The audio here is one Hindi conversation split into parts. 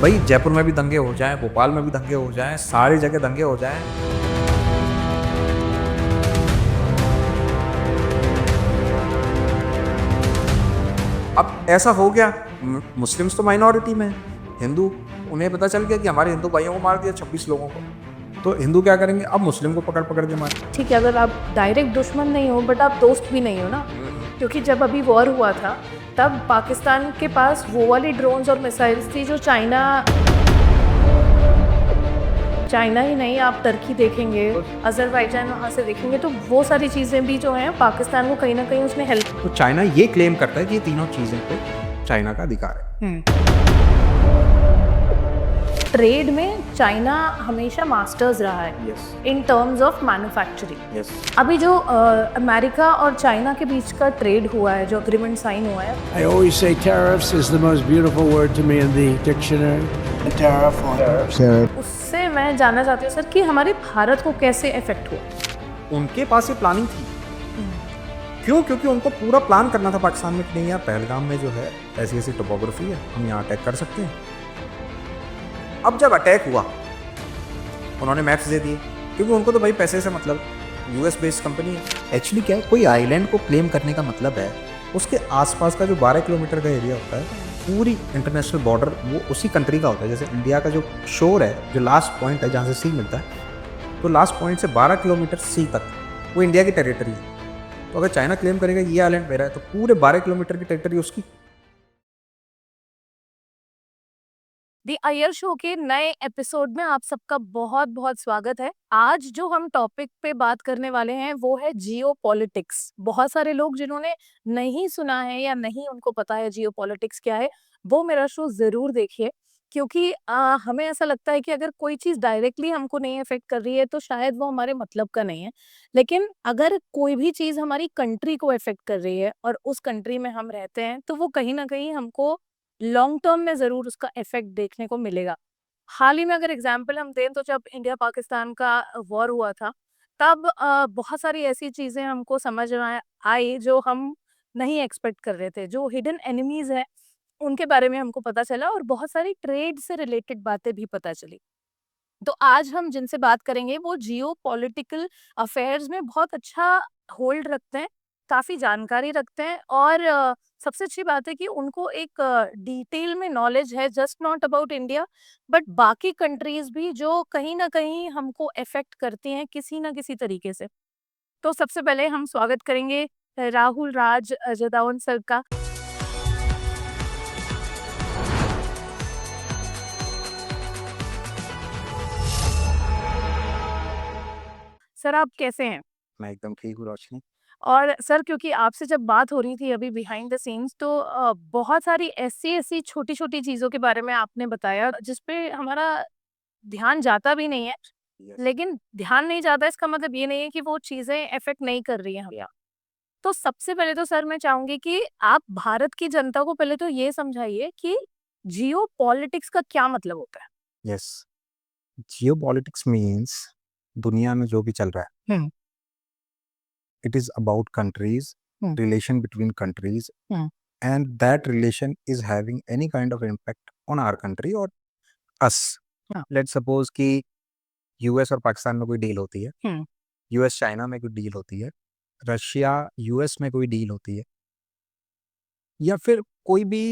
भाई जयपुर में भी दंगे हो जाएं, भोपाल में भी दंगे हो जाएं, सारी जगह दंगे हो जाएं। अब ऐसा हो गया, मुस्लिम्स तो माइनॉरिटी में हैं, हिंदू, उन्हें पता चल गया कि हमारे हिंदू भाइयों को मार दिया 26 लोगों को, तो हिंदू क्या करेंगे, अब मुस्लिम को पकड़ पकड़ के मारे। ठीक है, अगर आप डायरेक्ट दुश्मन नहीं हो बट आप दोस्त भी नहीं हो ना, क्योंकि जब अभी वॉर हुआ था तब पाकिस्तान के पास वो वाली ड्रोन्स और मिसाइल्स थी जो चाइना ही नहीं, आप तुर्की देखेंगे, अजरबैजान वहाँ से देखेंगे, तो वो सारी चीज़ें भी जो हैं पाकिस्तान को कहीं ना कहीं उसने हेल्प। तो चाइना ये क्लेम करता है कि ये तीनों चीज़ें पे चाइना का अधिकार है। ट्रेड में चाइना हमेशा मास्टर्स रहा है Yes. In terms of manufacturing. Yes. अभी जो अमेरिका और चाइना के बीच का ट्रेड हुआ है, जो अग्रीमेंट साइन हुआ है, I always say tariffs is the most beautiful word to me in the dictionary. A tariff on tariff. उससे मैं जानना चाहती हूँ सर कि हमारे भारत को कैसे इफेक्ट हुआ। उनके पास ये प्लानिंग थी। क्यों? क्योंकि उनको पूरा प्लान करना था पाकिस्तान में कि नहीं यार, पहलगाम में जो है ऐसी ऐसी टोपोग्राफी है, हम यहाँ अटैक कर सकते हैं। अब जब अटैक हुआ उन्होंने मैप्स दे दिए, क्योंकि उनको तो भाई पैसे से मतलब, यूएस बेस्ड कंपनी है। एक्चुअली क्या है, कोई आइलैंड को क्लेम करने का मतलब है उसके आसपास का जो 12 किलोमीटर का एरिया होता है, पूरी इंटरनेशनल बॉर्डर वो उसी कंट्री का होता है। जैसे इंडिया का जो शोर है, जो लास्ट पॉइंट है जहाँ से सी मिलता है, तो लास्ट पॉइंट से 12 किलोमीटर सी तक वो इंडिया की टेरिटरी है। तो अगर चाइना क्लेम करेगा ये आइलैंड मेरा है, तो पूरे 12 किलोमीटर की टेरिटरी उसकी। दी अय्यर शो के नए एपिसोड में आप सबका बहुत बहुत स्वागत है। आज जो हम टॉपिक पे बात करने वाले हैं वो है जियो पॉलिटिक्स। बहुत सारे लोग जिन्होंने नहीं सुना है या नहीं उनको पता है जियो पॉलिटिक्स क्या है, वो मेरा शो जरूर देखिए, क्योंकि हमें ऐसा लगता है कि अगर कोई चीज डायरेक्टली हमको नहीं अफेक्ट कर रही है तो शायद वो हमारे मतलब का नहीं है, लेकिन अगर कोई भी चीज हमारी कंट्री को अफेक्ट कर रही है और उस कंट्री में हम रहते हैं तो वो कहीं ना कहीं हमको लॉन्ग टर्म में ज़रूर उसका इफ़ेक्ट देखने को मिलेगा। हाल ही में अगर एग्ज़ाम्पल हम दें तो जब इंडिया पाकिस्तान का वॉर हुआ था, तब बहुत सारी ऐसी चीज़ें हमको समझ में आई जो हम नहीं एक्सपेक्ट कर रहे थे। जो हिडन एनिमीज़ हैं, उनके बारे में हमको पता चला और बहुत सारी ट्रेड से रिलेटेड बातें भी पता चली। तो आज हम जिनसे बात करेंगे वो जियोपॉलिटिकल अफेयर्स में बहुत अच्छा होल्ड रखते हैं, काफ़ी जानकारी रखते हैं और सबसे अच्छी बात है कि उनको एक डिटेल में नॉलेज है, just not about India but बाकी कंट्रीज भी जो कहीं ना कहीं हमको अफेक्ट करती हैं किसी ना किसी तरीके से। तो सबसे पहले हम स्वागत करेंगे राहुल राज जदावन सर का। सर आप कैसे हैं? मैं एकदम ठीक हूँ रोशनी। और सर क्योंकि आपसे जब बात हो रही थी अभी बिहाइंड द सीन्स, तो बहुत सारी ऐसी-ऐसी छोटी-छोटी चीज़ों के बारे में आपने बताया जिस पे हमारा ध्यान जाता भी नहीं है। यस। लेकिन ध्यान नहीं जाता इसका मतलब ये नहीं है कि वो चीज़ें अफ़ेक्ट नहीं कर रही हैं हमें। तो सबसे पहले तो सर मैं चाहूँगी कि आप भारत की जनता को पहले तो ये समझाइए कि जियोपॉलिटिक्स का क्या मतलब होता है? यस, जियो पॉलिटिक्स मीन्स दुनिया में जो भी चल रहा है, हुँ, it is about countries, hmm, relation between countries, hmm, and that relation is having any kind of impact on our country or us. हाँ, Let's suppose कि यूएस और पाकिस्तान में कोई डील होती है, हुँ, यूएस चाइना में कोई डील होती है, रशिया यूएस में कोई डील होती है, या फिर कोई भी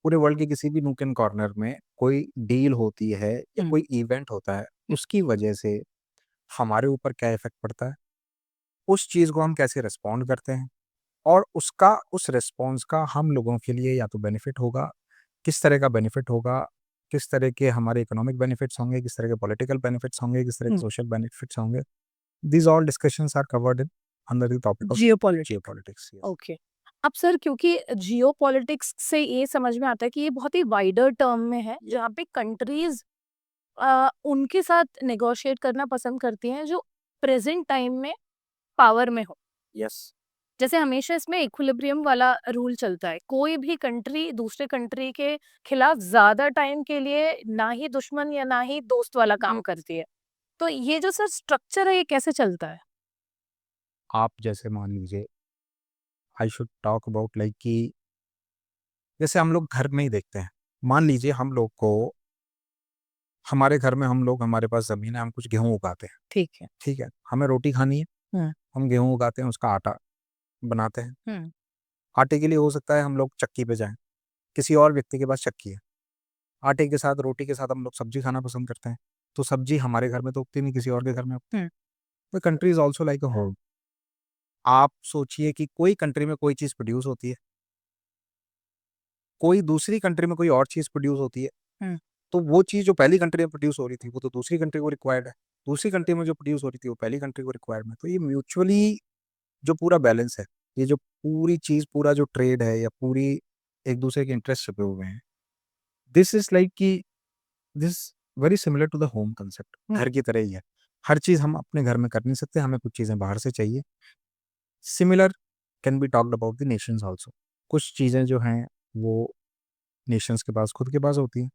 पूरे वर्ल्ड के किसी भी नूक एंड कॉर्नर में कोई डील होती है या हुँ, कोई इवेंट होता है, उसकी वजह से हमारे ऊपर क्या इफेक्ट पड़ता है, उस चीज़ को हम कैसे रिस्पॉन्ड करते हैं, और उसका, उस रिस्पॉन्स का हम लोगों के लिए या तो बेनिफिट होगा, किस तरह का बेनिफिट होगा, किस तरह के हमारे इकोनॉमिक बेनिफिट्स होंगे, किस तरह के पॉलिटिकल बेनिफिट्स होंगे, किस तरह के हुँ। सोशल बेनिफिट्स होंगे। These all discussions are covered in under the topic of geopolitics. Geopolitics. Yes. Okay. अब सर क्योंकि जियोपॉलिटिक्स से ये समझ में आता है कि ये बहुत ही वाइडर टर्म में है, जहाँ पे कंट्रीज़ उनके साथ नेगोशिएट करना पसंद करती हैं जो प्रेज़ेंट टाइम में पावर में हो। यस। जैसे हमेशा इसमें इक्विलिब्रियम वाला रूल चलता है। कोई भी कंट्री दूसरे कंट्री के खिलाफ ज़्यादा टाइम के लिए ना ही दुश्मन या ना ही दोस्त वाला काम करती है। तो ये जो सर स्ट्रक्चर है ये कैसे चलता है? आप जैसे मान लीजिए, I should talk about like कि जैसे हम लोग घर में ही देखते हैं, मान लीजिए हम लोग को हमारे घर में हम लोग, हमारे पास ज़मीन है, हम कुछ गेहूँ उगाते हैं, ठीक है। ठीक है? हमें रोटी खानी है, हम्म। हम गेहूँ उगाते हैं, उसका आटा बनाते हैं। हम्म। आटे के लिए हो सकता है हम लोग चक्की पे जाएँ, किसी और व्यक्ति के पास चक्की है। आटे के साथ, रोटी के साथ हम लोग सब्ज़ी खाना पसंद करते हैं, तो सब्ज़ी हमारे घर में तो उगती नहीं, किसी और के घर में उगती है। Hmm. The country is also like a home. आप सोचिए कि कोई कंट्री में कोई चीज़ प्रोड्यूस होती है, कोई दूसरी कंट्री में कोई और चीज़ प्रोड्यूस होती है, हम्म। तो वो चीज़ जो पहली कंट्री में प्रोड्यूस हो रही थी, वो तो दूसरी कंट्री को रिक्वायर्ड है। दूसरी कंट्री में जो प्रोड्यूस हो रही थी, वो पहली कंट्री को रिक्वायर्ड है। तो ये म्यूचुअली जो पूरा बैलेंस है, ये जो पूरी चीज़, पूरा जो ट्रेड है या पूरी एक दूसरे के इंटरेस्ट छुपे हुए हैं, दिस इज़ लाइक कि this very similar to the home concept. घर की तरह ही है। हर चीज़ हम अपने घर में कर नहीं सकते, हमें कुछ चीज़ें बाहर से चाहिए। Similar can be talked about the Nations also. कुछ चीज़ें जो हैं वो नेशंस के पास खुद के पास होती हैं,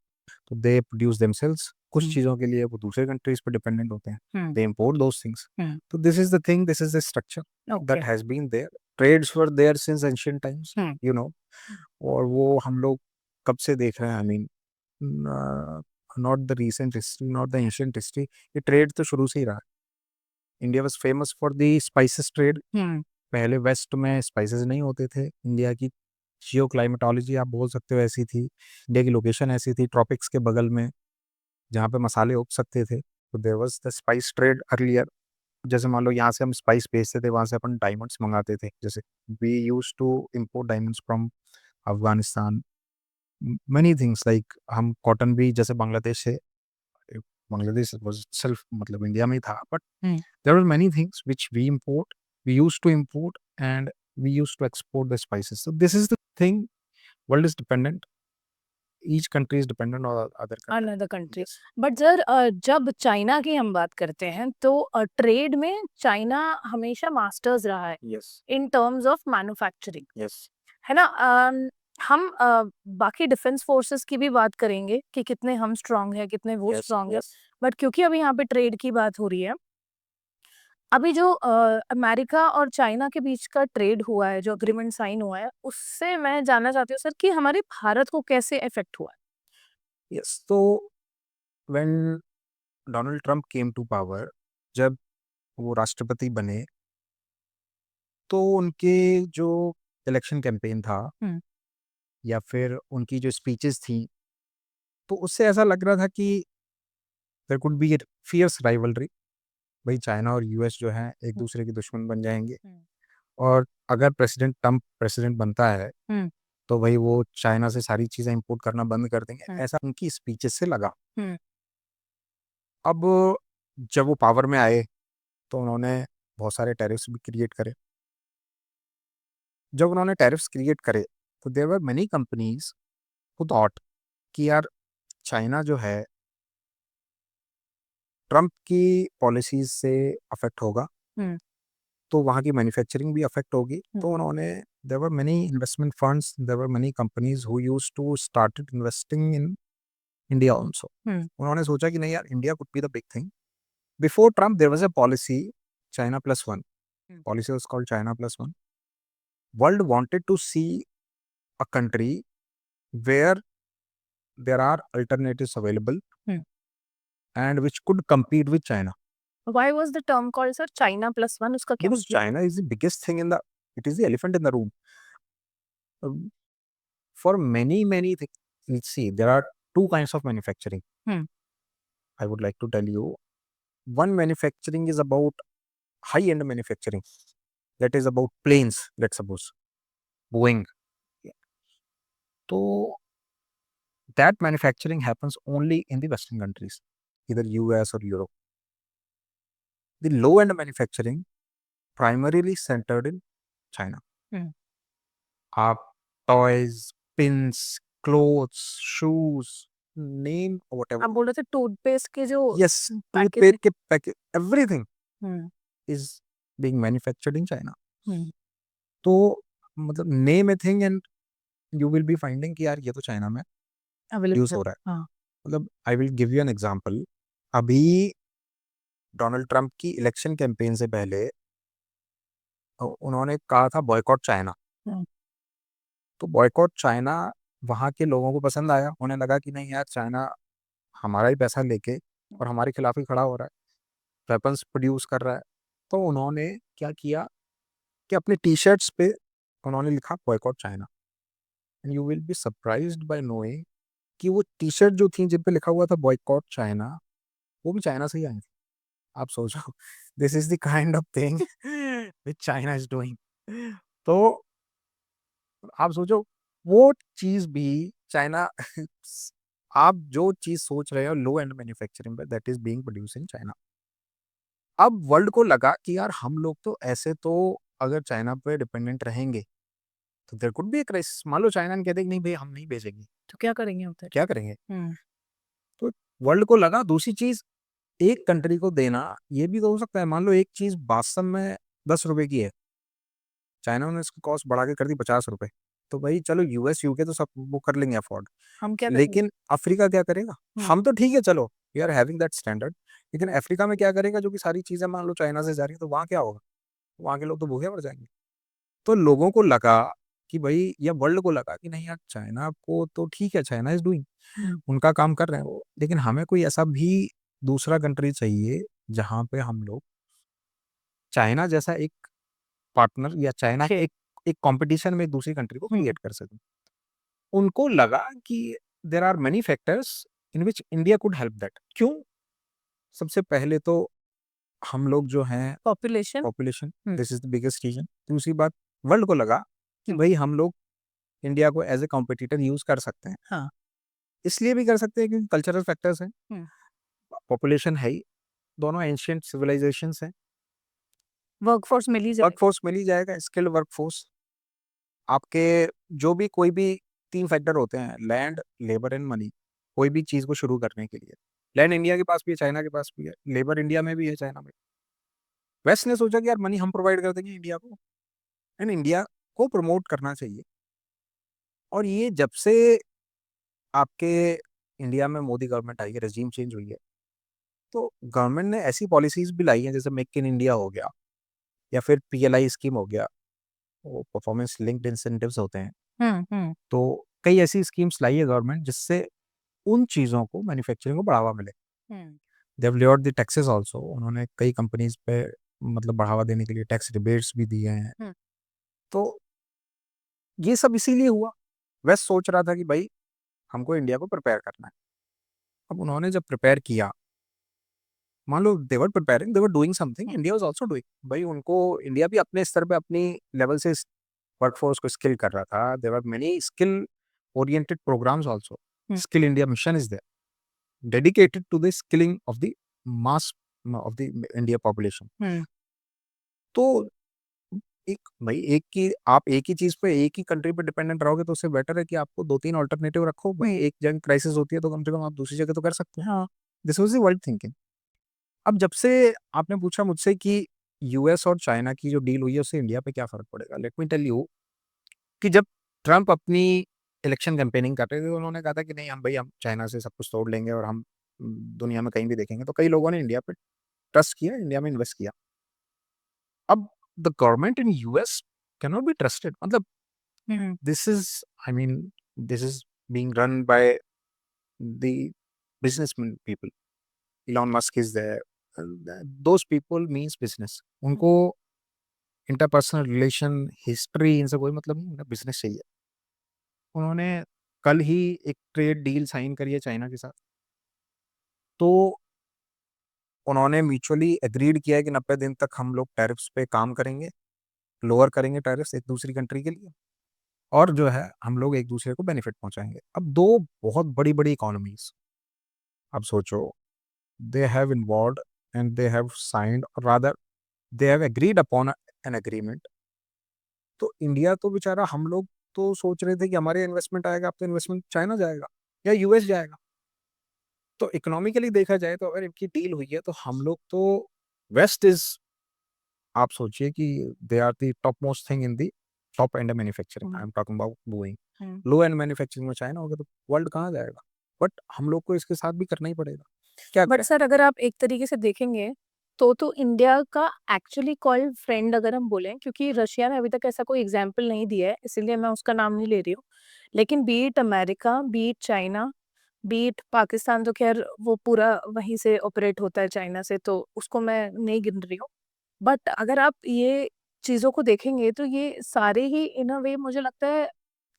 तो दे प्रोड्यूस देमसेल्व्स। कुछ चीज़ों के लिए वो दूसरे कंट्रीज़ पे डिपेंडेंट होते हैं, hmm. They import those things. Hmm. तो this is the thing, this is the structure okay. That has been there. Trades were there since ancient times, hmm. You know. और वो हम लोग कब से देख रहे हैं, I mean not the recent history, not the ancient history. ये ट्रेड तो शुरू से ही रहा है। India was famous for the spices trade. Hmm. पहले वेस्ट में स्पाइसेस नहीं होते थे। इंडिया की जियो क्लाइमेटोलॉजी आप बोल सकते हो ऐसी थी, इंडिया की लोकेशन ऐसी थी ट्रॉपिक्स के बगल में, जहाँ पे मसाले उग सकते थे। तो there was the spice trade earlier. जैसे मान लो यहाँ से हम स्पाइस बेचते थे, वहाँ से अपन डायमंड्स मंगाते थे। जैसे we use to import diamonds from Afghanistan, many things like हम कॉटन भी जैसे बांग्लादेश से, बांग्लादेश was itself मतलब इंडिया में ही था, but hmm. there were many things which we used to import and we used to export the spices. So this is the thing, world is dependent, each country is dependent on other country. Another country. Yes. But sir जब चाइना की हम बात करते हैं तो ट्रेड में चाइना हमेशा मास्टर्स रहा है Yes. In terms of manufacturing, Yes. है ना। हम बाकी डिफेंस फोर्सेस की भी बात करेंगे कि कितने हम स्ट्रांग है, कितने वो Yes. स्ट्रांग है। Yes. बट क्योंकि अभी यहाँ पे ट्रेड की बात हो रही है, अभी जो अमेरिका और चाइना के बीच का ट्रेड हुआ है, जो अग्रीमेंट साइन हुआ है, उससे मैं जानना चाहती हूँ सर कि हमारे भारत को कैसे इफेक्ट हुआ है। Yes. So when Donald Trump came to power, जब वो राष्ट्रपति बने, तो उनके जो इलेक्शन कैंपेन था हम्म। या फिर उनकी जो स्पीचेस थी, तो उससे ऐसा लग रहा था कि there could be a fierce rivalry. भाई चाइना और यूएस जो हैं एक दूसरे के दुश्मन बन जाएंगे, हम्म। और अगर प्रेसिडेंट ट्रम्प प्रेसिडेंट बनता है हम्म। तो भाई वो चाइना से सारी चीज़ें इंपोर्ट करना बंद कर देंगे, हम्म। ऐसा उनकी स्पीचेस से लगा। हम्म। अब जब वो पावर में आए तो उन्होंने बहुत सारे टैरिफ्स भी क्रिएट करे। जब उन्होंने टैरिफ्स क्रिएट करे तो there were many companies who thought कि यार चाइना जो है ट्रम्प की पॉलिसीज से अफेक्ट होगा, हम्म। तो वहाँ की मैन्युफैक्चरिंग भी अफेक्ट होगी। हम्म। तो उन्होंने, there were many investment funds, there were many companies who used to started investing in India also. Hmm. उन्होंने सोचा कि नहीं यार, India could be the big thing. Before Trump there was a policy, China plus one. Policy was called China plus one. World wanted to see a country where there are alternatives available hmm. and which could compete with China. Why was the term called sir China plus one? उसका क्या Because मतलब? China is the biggest thing in the, it is the elephant in the room. For many things, let's see, there are two kinds of manufacturing. Hmm. I would like to tell you. One manufacturing is about high-end manufacturing. That is about planes, let's suppose, Boeing. So that manufacturing happens only in the Western countries, either US or Europe. The low-end manufacturing primarily centered in China. Hmm. आप toys, pins, clothes, shoes, name आप व्हाटएवर, बोल रहे थे टूथपेस्ट के जो यस, पैकेट टूथपेस्ट के packet, everything hmm. Is being manufactured in China. Hmm. तो मतलब name a thing and you will be finding कि यार ये तो चाइना में अवेलेबल यूज हो रहा है। हाँ। मतलब I will give you an example. अभी डोनाल्ड ट्रंप की इलेक्शन कैंपेन से पहले उन्होंने कहा था बॉयकॉट चाइना। हम्म। तो बॉयकॉट चाइना वहाँ के लोगों को पसंद आया, उन्हें लगा कि नहीं यार चाइना हमारा ही पैसा लेके और हमारे खिलाफ ही खड़ा हो रहा है, वेपन्स प्रोड्यूस कर रहा है। तो उन्होंने क्या किया कि अपने टी शर्ट्स पे उन्होंने लिखा boycott China. And you will be surprised bye knowing कि वो टी शर्ट जो थी जिन पे लिखा हुआ था बॉयकॉट चाइना, वो भी चाइना से ही आई थी। आप सोचो, this is the kind of thing which China is doing. तो आप सोचो, वो चीज भी चाइना आप जो चीज सोच रहे हो लो एंड मैन्युफैक्चरिंग पे, that is being produce in China. अब वर्ल्ड को लगा कि यार हम लोग तो ऐसे तो अगर चाइना पे डिपेंडेंट रहेंगे तो there could be a crisis. मान लो चाइना ने कह दे कि नहीं भाई हम नहीं भेजेंगे, तो क्या करेंगे उधर? क्या करेंगे? हम्म। तो वर्ल्ड को लगा दूसरी चीज एक कंट्री को देना ये भी तो हो सकता है। मान लो एक चीज वास्तव में 10 रुपए की है, चाइना ने इसकी कॉस्ट बढ़ा के कर दी 50 रुपए, तो भाई चलो यूएस यूके तो सब वो कर लेंगे अफोर्ड, हम क्या करेंगे? लेकिन अफ्रीका क्या करेगा? हम तो ठीक है चलो, we are having that standard, लेकिन अफ्रीका में क्या करेगा जो कि सारी चीजें मान लो चाइना से जा रही है, तो वहां क्या होगा? वहां के लोग तो भूखे मर जाएंगे। तो लोगों को लगा कि भाई, या वर्ल्ड को लगा कि नहीं यार चाइना को तो ठीक है, चाइना इज डूइंग, उनका काम कर रहे हैं वो, लेकिन हमें कोई ऐसा भी दूसरा कंट्री चाहिए जहां पे हम लोग चाइना जैसा एक पार्टनर या चाइना के एक कंपटीशन में एक दूसरी कंट्री को क्रिएट कर सकें। उनको लगा कि there are many factors in which India could help that. क्यों? सबसे पहले तो हम लोग जो हैं population. Population, this is the biggest reason. दूसरी बात, वर्ल्ड को लगा कि भाई हम लोग इंडिया को एज ए कॉम्पिटिटर यूज कर सकते हैं। हाँ। इसलिए भी कर सकते हैं क्योंकि कल्चरल फैक्टर्स हैं, पॉपुलेशन है ही, दोनों एंशियंट सिविलाइजेशंस हैं, वर्कफोर्स मिल ही जाएगा। वर्कफोर्स मिल ही जाएगा, स्किल्ड वर्कफोर्स। आपके जो भी कोई भी 3 फैक्टर होते हैं, लैंड, लेबर एंड मनी, कोई भी चीज को शुरू करने के लिए। लैंड इंडिया के पास भी है, चाइना के पास भी है, लेबर इंडिया में भी है, चाइना में। वेस्ट ने सोचा कि यार मनी हम प्रोवाइड कर देंगे इंडिया को, एंड इंडिया को प्रमोट करना चाहिए। और ये जब से आपके इंडिया में मोदी गवर्नमेंट आई है, रेजीम चेंज हुई है, तो गवर्नमेंट ने ऐसी पॉलिसीज भी लाई हैं, जैसे मेक इन इंडिया हो गया, या फिर पीएलआई स्कीम हो गया, वो परफॉर्मेंस लिंक्ड इंसेंटिव्स होते हैं। तो कई ऐसी स्कीम्स लाई है गवर्नमेंट जिससे उन चीज़ों को, मैन्युफैक्चरिंग को बढ़ावा मिले। They have levered the taxes also, उन्होंने कई कंपनीज पे मतलब बढ़ावा देने के लिए टैक्स रिबेट्स भी दिए हैं। तो ये सब इसीलिए हुआ, वेस्ट सोच रहा था कि भाई हमको इंडिया को प्रिपेयर करना है। अब उन्होंने जब प्रिपेयर किया, मान लो they were preparing, they were doing something, India was also doing. भाई उनको, इंडिया भी अपने स्तर पे अपनी लेवल से वर्कफोर्स को स्किल कर रहा था। There are many skill oriented programs also. Skill India mission is there, dedicated to the skilling of the mass of the India population. तो एक भाई, एक की आप एक ही चीज पे, एक ही कंट्री पे डिपेंडेंट रहोगे तो उससे बेटर है कि आपको 2-3 ऑल्टरनेटिव रखो। भाई एक जगह क्राइसिस होती है तो कम से कम आप दूसरी जगह तो कर सकते हैं। This was the world thinking. अब जब से आपने पूछा मुझसे कि यूएस और चाइना की जो डील हुई है उससे इंडिया पे क्या फर्क पड़ेगा, लेट मी टेल यू कि जब ट्रम्प अपनी इलेक्शन कैंपेनिंग कर रहे थे, उन्होंने कहा था कि नहीं हम भाई हम चाइना से सब कुछ तोड़ लेंगे और हम दुनिया में कहीं भी देखेंगे। तो कई लोगों ने इंडिया पे ट्रस्ट किया, इंडिया में इन्वेस्ट किया। अब the government in US can not be trusted. मतलब this is, I mean, this is being run by the businessman people. Elon Musk is there. Those people means business. उनको इंटरपर्सनल रिलेशन, हिस्ट्री, इनसे कोई मतलब नहीं, उन्हें बिजनेस चाहिए। उन्होंने कल ही एक ट्रेड डील साइन करी है चाइना के साथ। तो उन्होंने म्यूचुअली एग्रीड किया है कि 90 दिन तक हम लोग टैरिफ्स पे काम करेंगे, लोअर करेंगे टैरिफ्स एक दूसरी कंट्री के लिए, और जो है हम लोग एक दूसरे को बेनिफिट पहुंचाएंगे। अब दो बहुत बड़ी बड़ी इकोनॉमीज, अब सोचो, they have involved and they have signed, or rather they have agreed upon an agreement। तो इंडिया तो बेचारा, हम लोग तो सोच रहे थे कि हमारे इन्वेस्टमेंट आएगा, अब तो इन्वेस्टमेंट चाइना जाएगा या यूएस जाएगा। तो इकोनॉमिकली देखा जाए तो अगर इनकी डील हुई है तो हम लोग तो, वेस्ट इज, आप सोचिए कि they are the top most thing in the top end manufacturing. I am talking about Boeing. Low end manufacturing में चाइना होगा तो वर्ल्ड कहाँ जाएगा? बट हम लोग को इसके साथ भी करना ही पड़ेगा। क्या बट सर अगर आप एक तरीके से देखेंगे तो इंडिया का एक्चुअली कॉल्ड फ्रेंड अगर हम बोलें, क्योंकि रशिया ने अभी तक ऐसा कोई एग्जाम्पल नहीं दिया है, इसीलिए मैं उसका नाम नहीं ले रही हूँ, लेकिन be it America, be it China, beat Pakistan, तो खैर वो पूरा वहीं से ऑपरेट होता है चाइना से, तो उसको मैं नहीं गिन रही हूँ। बट अगर आप ये चीज़ों को देखेंगे तो ये सारे ही इन अ वे मुझे लगता है,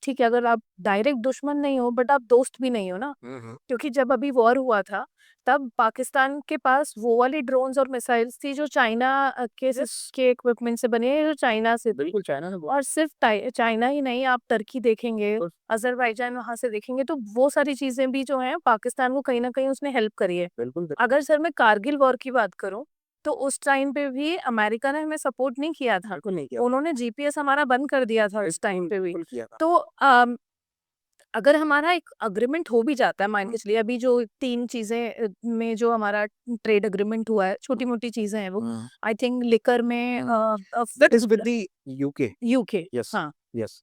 ठीक है, अगर आप डायरेक्ट दुश्मन नहीं हो बट आप दोस्त भी नहीं हो ना, क्योंकि जब अभी वॉर हुआ था तब पाकिस्तान के पास वो वाली ड्रोन्स और मिसाइल्स थी जो चाइना के इक्विपमेंट से बनी है, जो चाइना से थी। बिल्कुल चाइना ने और सिर्फ चाइना ही नहीं, आप टर्की देखेंगे, अजरबैजान वहां से देखेंगे, तो वो सारी चीजें भी जो हैं पाकिस्तान को कहीं ना कहीं उसने हेल्प करी है। बिल्कुल अगर सर मैं कारगिल वॉर की बात करूं तो उस टाइम पे भी अमेरिका ने हमें सपोर्ट नहीं किया था, बिल्कुल नहीं किया, उन्होंने जीपीएस हमारा बंद कर दिया था उस टाइम पे भी। बिल्कुल किया था। तो अगर हमारा एक अग्रीमेंट हो भी जाता है, मान के चलिए अभी जो 3 चीज़ें में जो हमारा ट्रेड एग्रीमेंट हुआ है, छोटी-मोटी चीज़ें हैं वो, आई थिंक लिकर में that is with the UK. UK, yes हाँ। यस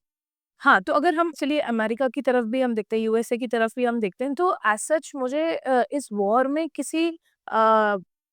हाँ, तो अगर हम चलिए अमेरिका की तरफ भी हम देखते हैं, यूएसए की तरफ भी हम देखते हैं, तो एज़ सच मुझे इस वॉर में किसी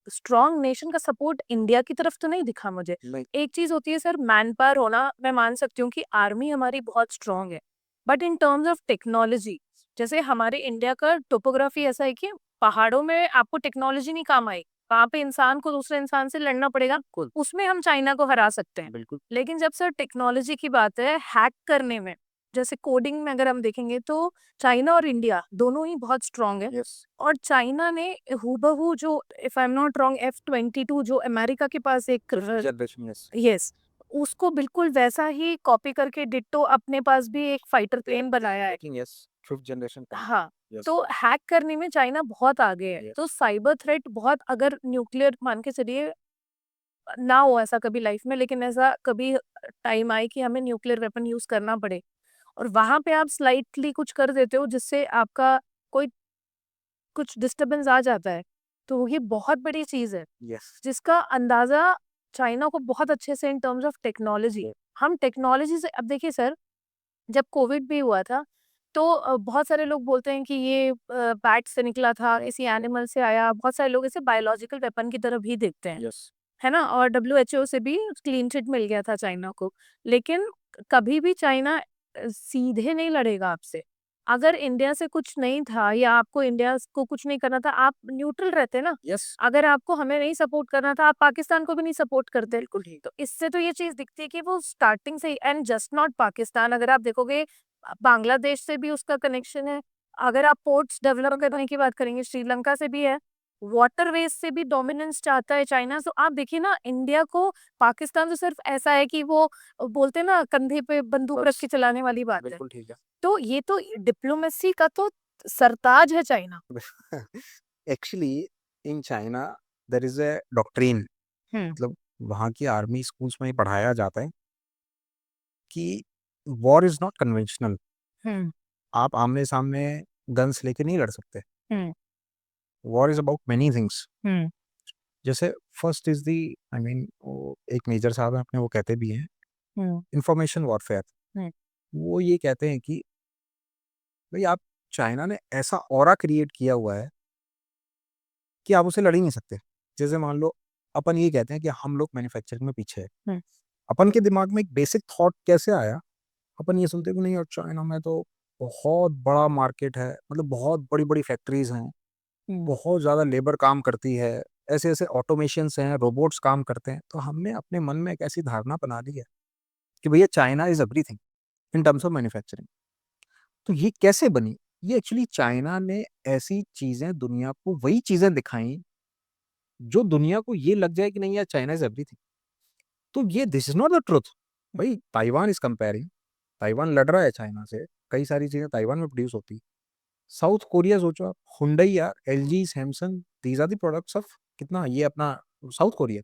स्ट्रॉन्ग नेशन का सपोर्ट इंडिया की तरफ तो नहीं दिखा मुझे। नहीं एक चीज़ होती है सर मैन पावर होना, मैं मान सकती हूँ कि आर्मी हमारी बहुत स्ट्रॉन्ग है। But in terms of technology, जैसे हमारे इंडिया का टोपोग्राफी ऐसा है कि पहाड़ों में आपको टेक्नोलॉजी नहीं काम आई, वहाँ पे इंसान को दूसरे इंसान से लड़ना पड़ेगा, बिल्कुल उसमें हम चाइना को हरा सकते हैं। बिल्कुल लेकिन जब सर टेक्नोलॉजी की बात है हैक करने में, जैसे कोडिंग में अगर हम देखेंगे तो चाइना और इंडिया दोनों ही बहुत स्ट्रांग है। यस और चाइना ने हूबहू जो, if I am not wrong, F-22 जो अमेरिका के पास एक जनरेशन यस यस, उसको बिल्कुल वैसा ही कॉपी करके डिट्टो अपने पास भी एक फाइटर प्लेन बनाया है। यस फिफ्थ जनरेशन हाँ, यस तो हैक करने में चाइना बहुत आगे है। Yes. तो साइबर थ्रेट बहुत, अगर न्यूक्लियर मान के चलिए ना हो ऐसा कभी लाइफ में, लेकिन ऐसा कभी टाइम आए कि हमें न्यूक्लियर वेपन यूज करना पड़े और वहां पे आप स्लाइटली कुछ कर देते हो जिससे आपका कोई कुछ डिस्टरबेंस आ जाता है, तो ये बहुत बड़ी चीज है यस जिसका अंदाजा चाइना को बहुत अच्छे से इन टर्म्स ऑफ टेक्नोलॉजी। हम टेक्नोलॉजी से, अब देखिए सर, जब कोविड भी हुआ था तो बहुत सारे लोग बोलते हैं कि ये बैट से निकला था, किसी एनिमल से आया, बहुत सारे लोग इसे बायोलॉजिकल वेपन की तरफ ही देखते हैं, यस है ना। और डब्ल्यूएचओ से भी क्लीन चिट मिल गया था चाइना को। लेकिन कभी भी चाइना सीधे नहीं लड़ेगा आपसे। अगर इंडिया से कुछ नहीं था या आपको इंडिया को कुछ नहीं करना था, आप न्यूट्रल रहते ना। यस अगर आपको हमें नहीं सपोर्ट करना था, आप पाकिस्तान को भी नहीं सपोर्ट करते। बिल्कुल ठीक। तो इससे तो ये चीज दिखती है कि वो स्टार्टिंग से ही, एंड जस्ट नॉट पाकिस्तान, अगर आप देखोगे बांग्लादेश से भी उसका कनेक्शन है। अगर आप पोर्ट्स डेवलप करने की बात करेंगे, श्रीलंका से भी है। वाटरवेज से भी डोमिनेंस चाहता है चाइना। तो आप देखिए ना, इंडिया को पाकिस्तान तो सिर्फ ऐसा है कि वो बोलते हैं ना, कंधे पे बंदूक रख के चलाने वाली बात है। बिल्कुल ठीक तो ये तो डिप्लोमेसी का तो सरताज है चाइना। है। Actually in China there is a doctrine, hmm मतलब वहाँ की आर्मी स्कूल्स में ही पढ़ाया जाता है कि war is not conventional. Hmm आप आमने सामने गन्स लेके नहीं लड़ सकते। Hmm war is about many things. Hmm जैसे first is the, I mean, एक मेजर साहब हैं अपने, वो कहते भी हैं हम्म इंफॉर्मेशन वॉरफेयर। हम्म वो ये कहते हैं कि भाई आप, चाइना ने ऐसा ऑरा क्रिएट किया हुआ है कि आप उसे लड़ ही नहीं सकते। जैसे मान लो अपन ये कहते हैं कि हम लोग मैन्युफैक्चरिंग में पीछे है, हम्म अपन के दिमाग में एक बेसिक थॉट कैसे आया, अपन ये सुनते कि नहीं और चाइना में तो बहुत बड़ा मार्केट है, मतलब बहुत बड़ी बड़ी फैक्ट्रीज हैं, हम्म बहुत ज़्यादा लेबर काम करती है, ऐसे ऐसे ऑटोमेशंस हैं, रोबोट्स काम करते हैं, तो हमने अपने मन में एक ऐसी धारणा बना ली है कि भैया China is everything in terms of manufacturing. तो ये कैसे बनी? ये एक्चुअली चाइना ने ऐसी चीज़ें दुनिया को, वही चीज़ें दिखाई जो दुनिया को ये लग जाए कि नहीं यार चाइना इज एवरीथिंग। तो ये this is not the truth. भाई ताइवान इज कंपेयरिंग, ताइवान लड़ रहा है चाइना से, कई सारी चीज़ें ताइवान में प्रोड्यूस होती है। साउथ कोरिया सोचो आप, हुंडई यार, LG, Samsung, these are the products of कितना ये अपना साउथ कोरिया।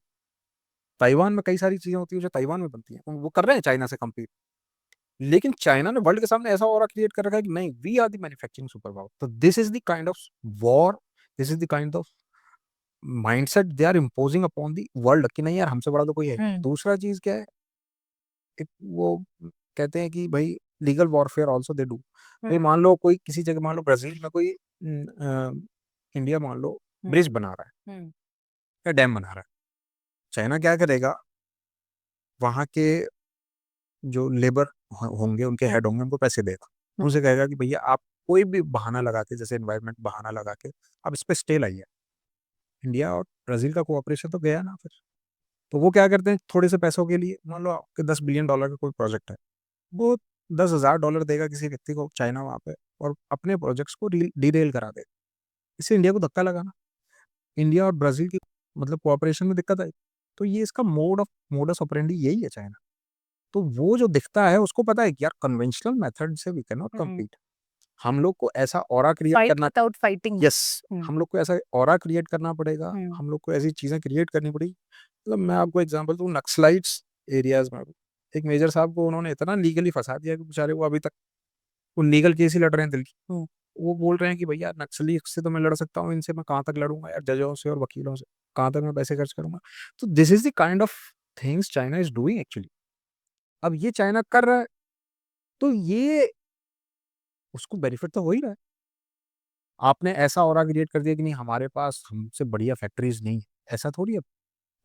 ताइवान में कई सारी चीजें होती है जो ताइवान में बनती हैं, वो कर रहे हैं चाइना से compete। लेकिन चाइना ने वर्ल्ड के सामने ऐसा ऑरा क्रिएट कर रखा है कि नहीं, we are the manufacturing super power. तो this is the kind of war, this is the kind of mindset they are imposing upon the world कि नहीं यार हमसे बड़ा तो कोई है। हम्म दूसरा चीज क्या है, एक वो कहते हैं कि भाई legal warfare also they do. भाई मान लो कोई किसी जगह, मान लो ब्राजील में कोई इंडिया मान लो ब्रिज बना रहा है हम्म या डैम बना रहा है, चाइना क्या करेगा, वहां के जो लेबर होंगे, उनके हेड होंगे, उनको पैसे देगा, उनसे कहेगा कि भैया आप कोई भी बहाना लगा के, जैसे एनवायरनमेंट बहाना लगा के अब इस पे स्टे लाइए। इंडिया और ब्राजील का कोऑपरेशन तो गया ना फिर। तो वो क्या करते हैं, थोड़े से पैसों के लिए, मान लो आपके $10 बिलियन का कोई प्रोजेक्ट है, वो $10,000 देगा किसी व्यक्ति को चाइना वहाँ पे, और अपने प्रोजेक्ट्स को डीरेल करा देगा। इससे इंडिया को धक्का लगाना, इंडिया और ब्राजील की मतलब कोऑपरेशन में दिक्कत आई। तो ये इसका मोडस ऑपरेंडी यही है चाइना। तो वो जो दिखता है उसको पता है कि यार कन्वेंशनल मेथड से वी कैन नॉट कम्पीट। हम लोग को ऐसा ऑरा क्रिएट फाइट करना, विदाउट फाइटिंग। यस, हम लोग को ऐसा ऑरा क्रिएट करना पड़ेगा, हम लोग को ऐसी चीजें क्रिएट करनी पड़ेगी। मतलब मैं आपको एग्जांपल दूं, नक्सलाइट्स एरियाज में एक मेजर साहब को उन्होंने इतना लीगली फंसा दिया कि बेचारे वो अभी तक वो लीगल केस ही लड़ रहे हैं दिल्ली। वो बोल रहे हैं कि भैया नक्सली से तो मैं लड़ सकता हूँ, इनसे मैं कहाँ तक लड़ूंगा यार, जजों से और वकीलों से कहाँ तक मैं पैसे खर्च करूंगा। तो this is the kind of things China is doing actually. अब ये चाइना कर रहा है तो ये उसको बेनिफिट तो हो ही रहा है। आपने ऐसा ऑरा क्रिएट कर दिया कि नहीं हमारे पास हमसे बढ़िया फैक्ट्रीज नहीं है, ऐसा थोड़ी है।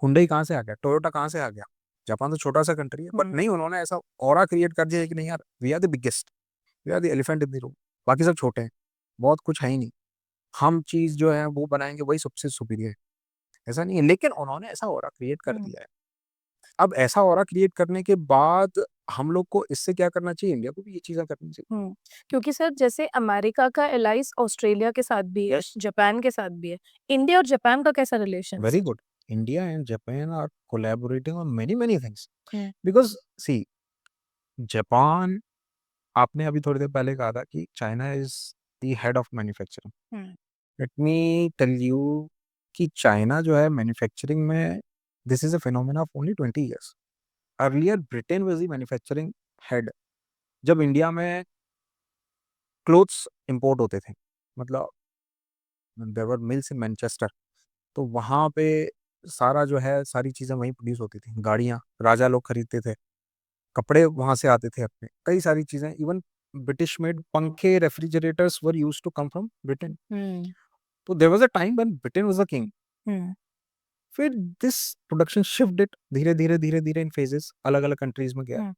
हुंडई कहाँ से आ गया, टोयोटा कहाँ से आ गया, जापान तो छोटा सा कंट्री है, बट नहीं, उन्होंने ऐसा ऑरा क्रिएट कर दिया है कि नहीं यार we are the biggest, we are the elephant in the room, बाकी सब छोटे हैं, बहुत कुछ है ही नहीं, हम चीज जो है वो बनाएंगे वही सबसे सुपीरियर है। ऐसा नहीं है, लेकिन उन्होंने ऐसा ऑरा क्रिएट कर दिया है। अब ऐसा ऑरा क्रिएट करने के बाद हम लोग को इससे क्या करना चाहिए, इंडिया को भी ये चीजें करनी चाहिए। क्योंकि सर जैसे अमेरिका का एलाइस ऑस्ट्रेलिया के साथ भी है, जापान के साथ भी है, इंडिया और जापान का कैसा relation? Very good, India and Japan are collaborating on many many things, because see Japan, आपने अभी थोड़ी देर पहले कहा था कि China is the head of manufacturing. Let me tell you कि चाइना जो है मैन्युफैक्चरिंग में, this is a phenomena of only 20 years। Earlier Britain was the manufacturing head. जब इंडिया में क्लोथ्स इंपोर्ट होते थे, मतलब there were mills in Manchester, तो वहाँ पे सारा जो है सारी चीज़ें वहीं प्रोड्यूस होती थी, गाड़ियाँ राजा लोग खरीदते थे, कपड़े वहाँ से आते थे अपने, कई सारी चीज़ें, इवन ब्रिटिश मेड पंखे, refrigerators were used to come from Britain. तो there was a time when Britain was the king. फिर दिस प्रोडक्शन शिफ्ट इट धीरे धीरे धीरे धीरे इन फेजेस, अलग अलग कंट्रीज में गया।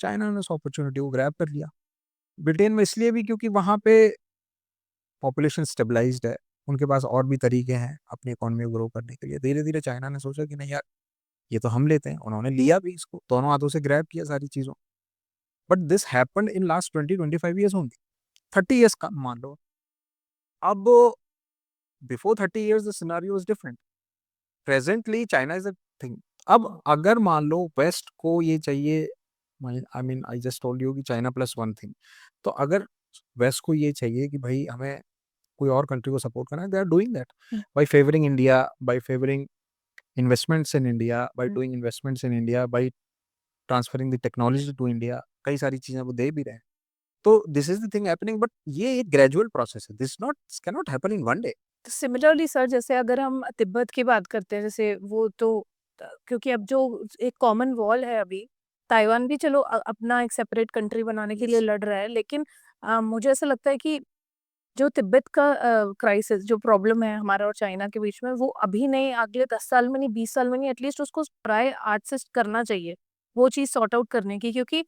चाइना ने उस अपॉर्चुनिटी को ग्रैब कर लिया। ब्रिटेन में इसलिए भी क्योंकि वहाँ पे पॉपुलेशन स्टेबलाइज्ड है, उनके पास और भी तरीके हैं अपनी इकोनॉमी को ग्रो करने के लिए। धीरे धीरे चाइना ने सोचा कि नहीं यार ये तो हम लेते हैं, उन्होंने लिया भी, इसको दोनों हाथों से ग्रैब किया सारी चीज़ों। But this happened in last 20-25 years only, 30 years का मान लो। अब before 30 years the scenario is different, presently China is a thing. अब अगर मान लो वेस्ट को ये चाहिए, I mean I just told you कि चाइना प्लस वन थिंग, तो अगर वेस्ट को ये चाहिए कि भाई हमें कोई और कंट्री को सपोर्ट करना है, they are doing that by favouring India, by favouring investments in India, by doing investments in India, by transferring the technology to India, कई सारी चीजें वो दे भी रहे हैं। तो this is the thing happening, but ये एक ग्रेजुअल प्रोसेस है, this not can not happen in one day. तो सिमिलरली सर जैसे अगर हम तिब्बत की बात करते हैं, जैसे वो तो क्योंकि अब जो एक कॉमन वॉल है अभी, ताइवान भी चलो अपना एक सेपरेट कंट्री बनाने के लिए लड़ रहा है, लेकिन मुझे ऐसा लगता है कि जो तिब्बत का क्राइसिस, जो प्रॉब्लम है हमारा और चाइना के बीच में, वो अभी नहीं, अगले 10 साल में नहीं, 20 साल में नहीं, एटलीस्ट उसको ट्राई आज से करना चाहिए वो चीज़ सॉर्ट आउट करने की, क्योंकि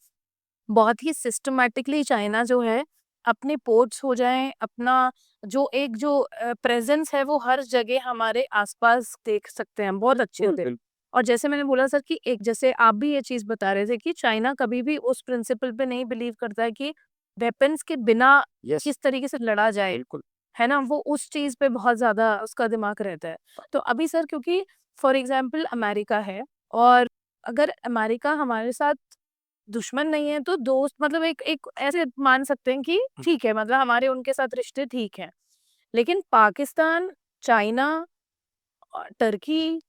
बहुत ही सिस्टमैटिकली चाइना जो है अपने पोर्ट्स हो जाएं, अपना जो एक जो प्रेजेंस है वो हर जगह हमारे आसपास देख सकते हैं, बहुत अच्छे होते हैं। और जैसे मैंने बोला सर कि एक जैसे आप भी ये चीज बता रहे थे कि चाइना कभी भी उस प्रिंसिपल पे नहीं बिलीव करता है कि वेपन्स के बिना किस तरीके से लड़ा जाए, है ना, वो उस चीज पे बहुत ज्यादा उसका दिमाग रहता है। तो अभी सर क्योंकि फॉर एग्जाम्पल अमेरिका है, और अगर अमेरिका हमारे साथ दुश्मन नहीं है तो दोस्त, मतलब एक एक ऐसे मान सकते हैं कि ठीक है, मतलब हमारे उनके साथ रिश्ते ठीक हैं, लेकिन पाकिस्तान, चाइना और टर्की,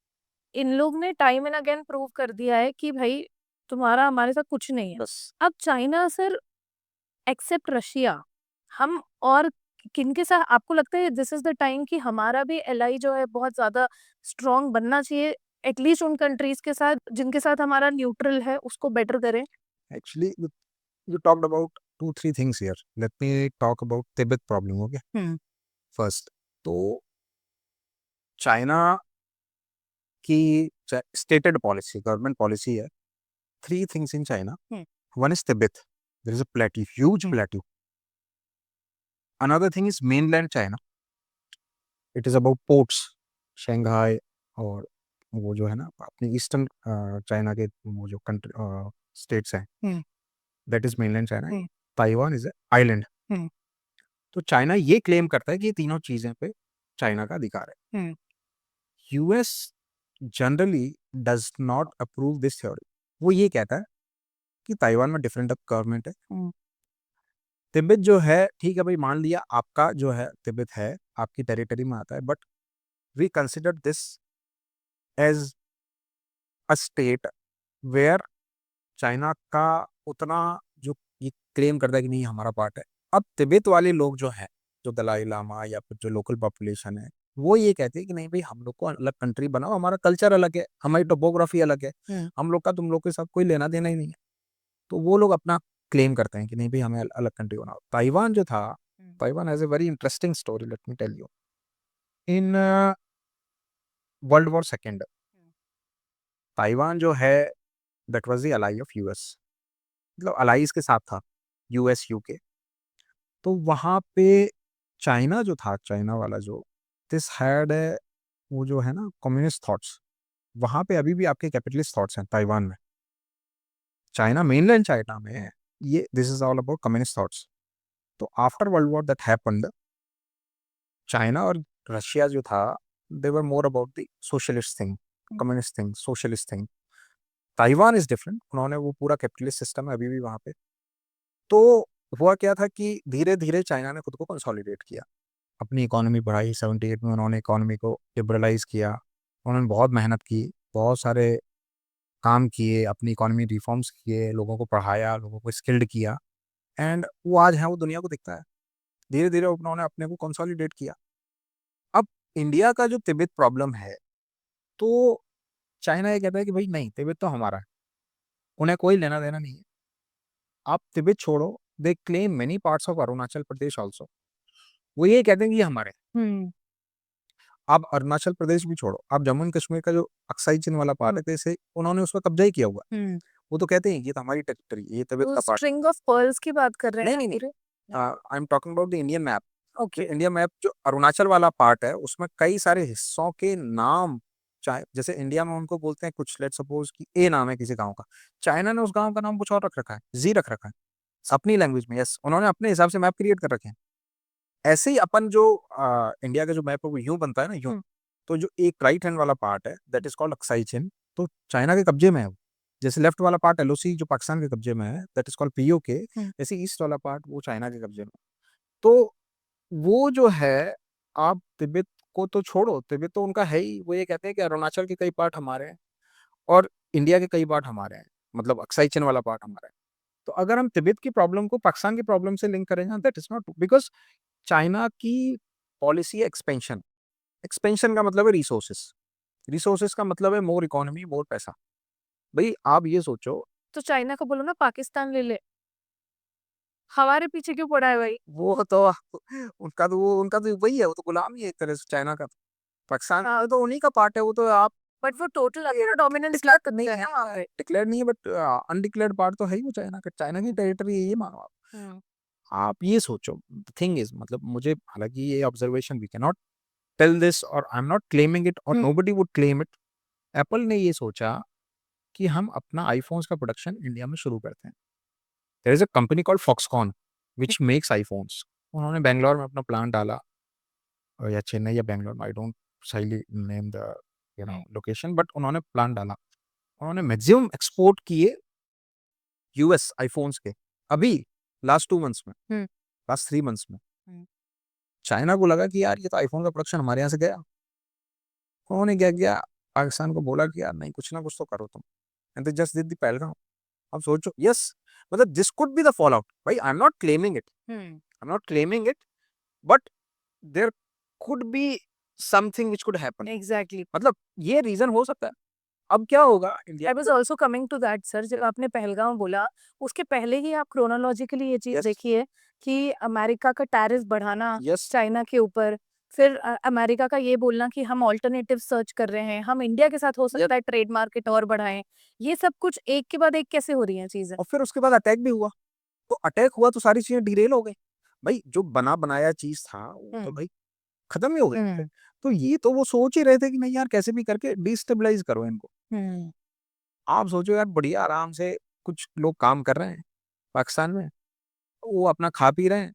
इन लोग ने टाइम एंड अगेन प्रूव कर दिया है कि भाई तुम्हारा हमारे साथ कुछ नहीं है। अब चाइना सर एक्सेप्ट रशिया, हम और किनके साथ आपको लगता है दिस इज द टाइम कि हमारा भी एलाई जो है बहुत ज्यादा स्ट्रॉन्ग बनना चाहिए, एटलीस्ट उन कंट्रीज के साथ जिनके साथ हमारा न्यूट्रल है उसको बेटर करें? Actually, you talked about 2-3 things here. Let me talk about Tibet problem, okay? First, तो चाइना की स्टेटेड पॉलिसी, गवर्नमेंट पॉलिसी है, 3 things in China. One is Tibet. There is a plateau, huge plateau. Another thing is mainland China. It is about ports, Shanghai, और वो जो है ना अपने ईस्टर्न चाइना के वो जो कंट्री स्टेट्स हैं, hmm, that is mainland China. Hmm, Taiwan is island. Hmm, तो चाइना ये क्लेम करता है कि ये तीनों चीजें पे चाइना का अधिकार है. Hmm, US generally does not approve this theory. वो ये कहता है कि ताइवान में डिफरेंट गवर्नमेंट है. हम्म, तिब्बत जो है, ठीक है भाई, मान लिया आपका जो है तिब्बत है, आपकी टेरिटरी में आता है, but we consider this as a state where China का उतना जो ये क्लेम करता है कि नहीं हमारा पार्ट है. अब तिब्बत वाले लोग जो हैं, जो दलाई लामा या फिर जो लोकल पॉपुलेशन है, वो ये कहते हैं कि नहीं भाई, हम लोग को अलग कंट्री बनाओ, हमारा कल्चर अलग है, हमारी टोपोग्राफी अलग है, हम्म, हम लोग का तुम लोग के साथ कोई लेना देना ही नहीं है. तो वो लोग अपना क्लेम करते हैं कि नहीं भाई, हमें अलग कंट्री बनाओ. ताइवान जो था, hmm, Taiwan has a very interesting story, let me tell you. In world war 2, Taiwan जो है, that was the ally of US. मतलब अलाइज के साथ था, यूएस यूके. तो वहां पे चाइना जो था, चाइना वाला जो, दिस हैड वो जो है ना कम्युनिस्ट थॉट्स. वहां पे अभी भी आपके कैपिटलिस्ट थॉट्स हैं ताइवान में. चाइना, मेनलैंड चाइना में ये this is all about communist thoughts. तो after world war that happened, China और रशिया जो था, they were more about the socialist thing, communist thing, socialist thing. Taiwan is different. उन्होंने वो पूरा कैपिटलिस्ट सिस्टम है अभी भी वहां पे. तो हुआ क्या था कि धीरे धीरे चाइना ने खुद को कंसोलिडेट किया, अपनी इकोनॉमी बढ़ाई. 78 में उन्होंने इकोनॉमी को लिबरलाइज किया. उन्होंने बहुत मेहनत की, बहुत सारे काम किए, अपनी इकोनॉमी रिफॉर्म्स किए, लोगों को पढ़ाया, लोगों को स्किल्ड किया. एंड वो आज है, वो दुनिया को दिखता है. धीरे धीरे उन्होंने अपने को कंसोलिडेट किया. अब इंडिया का जो तिब्बत प्रॉब्लम है, तो चाइना ये कहता है कि भाई नहीं, तिब्बत तो हमारा है, उन्हें कोई लेना देना नहीं है. आप तिब्बत छोड़ो, they claim many parts of Arunachal Pradesh also. वो ये कहते हैं कि ये हमारे हैं. हम्म, आप अरुणाचल प्रदेश भी छोड़ो, आप जम्मू एंड कश्मीर का जो अक्साई चिन वाला पार्ट है, जैसे उन्होंने उस पर कब्जा ही किया हुआ है. हम्म. वो तो कहते हैं कि ये तो हमारी टेरिटरी, ये तिब्बत तो का पार्ट. स्ट्रिंग ऑफ पर्ल्स की बात कर रहे हैं नहीं, आप नहीं, पूरे? आई am talking about the Indian map. Okay. India map जो अरुणाचल वाला पार्ट है, उसमें कई सारे हिस्सों के नाम, चाहे जैसे इंडिया में उनको बोलते हैं कुछ, लेट सपोज कि ए नाम है किसी गांव का, चाइना ने उस गांव का नाम कुछ और रख रखा है, जी रख रखा है अपनी लैंग्वेज में. यस, उन्होंने अपने हिसाब से मैप क्रिएट कर रखे हैं. ऐसे ही अपन जो इंडिया का जो मैप है वो यूं बनता है ना, यूं. हम्म, तो जो एक राइट हैंड वाला पार्ट है, दैट इज कॉल्ड अक्साई चिन, तो चाइना के कब्जे में है वो. जैसे लेफ्ट वाला पार्ट एलओसी जो पाकिस्तान के कब्जे में है, दैट इज कॉल्ड पीओके. हम्म, जैसे ईस्ट वाला पार्ट वो चाइना के कब्जे में. तो वो जो है, आप तिब्बत को तो छोड़ो, तिब्बत तो उनका है ही. वो ये कहते हैं कि अरुणाचल के कई पार्ट हमारे हैं और इंडिया के कई पार्ट हमारे हैं, मतलब अक्साई चिन वाला पार्ट हमारा है. तो अगर हम तिब्बत की प्रॉब्लम को पाकिस्तान की प्रॉब्लम से लिंक करें, that is not, because China की पॉलिसी है एक्सपेंशन. एक्सपेंशन का मतलब है रिसोर्सेस. रिसोर्सेस का मतलब है मोर इकोनॉमी, मोर पैसा. भाई आप ये सोचो, तो चाइना को बोलो ना पाकिस्तान ले ले, हमारे पीछे क्यों पड़ा है भाई? वो तो उनका तो वही है, वो तो गुलाम ही है एक तरह से चाइना का. पाकिस्तान हाँ, तो उन्हीं का पार्ट है वो तो. आप बट वो टोटल अगर डोमिनेंस डिक्लेयर नहीं है, डिक्लेयर नहीं है, बट अनडिक्लेयर्ड पार्ट तो है ही वो चाइना का. चाइना की टेरिटरी है, ये मानो आप. हम्म, आप ये सोचो, थिंग इज, मतलब मुझे, हालांकि ये observation we can not tell this और I am not claiming it और hmm, nobody would claim it. Apple ने ये सोचा कि हम अपना आईफोन्स का प्रोडक्शन इंडिया में शुरू करते हैं. There is a company called Foxconn which makes iPhones. उन्होंने बेंगलोर में अपना प्लांट डाला, या चेन्नई या बेंगलोर, आई डोंट सही नेम द लोकेशन, बट उन्होंने प्लांट डाला. उन्होंने मैक्सिमम एक्सपोर्ट किए यूएस आईफोन्स के. अभी लास्ट 2 मंथ्स में, हम्म, लास्ट 3 मंथ्स में हम्म, चाइना को लगा कि यार ये तो आईफोन का प्रोडक्शन हमारे यहाँ से गया. उन्होंने क्या किया, पाकिस्तान को बोला कि यार नहीं, कुछ ना कुछ तो करो तुम. And they just did the Pahalgam. अब सोचो, यस, मतलब this could be the fall out. भाई I am not claiming it, hmm. I am not claiming it, but there could be something which could happen. Exactly. मतलब ये रीजन हो सकता है. अब क्या होगा India. I was also coming to that sir, जब आपने पहलगाम बोला, उसके पहले ही आप क्रोनोलॉजिकली ये चीज यस, देखिए कि अमेरिका का टैरिफ बढ़ाना यस, चाइना के ऊपर, फिर अमेरिका का ये बोलना कि हम ऑल्टरनेटिव सर्च कर रहे हैं, हम इंडिया के साथ हो सकता है ट्रेड मार्केट और बढ़ाएं. ये सब कुछ एक के बाद एक कैसे हो रही हैं चीजें? और फिर उसके बाद अटैक भी हुआ. तो अटैक हुआ तो सारी चीजें डिरेल हो गई. भाई जो बना बनाया चीज था वो तो हम्म भाई खत्म ही हो गया। हम्म तो ये तो वो सोच ही रहे थे कि नहीं यार कैसे भी करके डिस्टेबलाइज करो इनको। हम्म आप सोचो यार बढ़िया आराम से कुछ लोग काम कर रहे हैं पाकिस्तान में, वो अपना खा पी रहे हैं,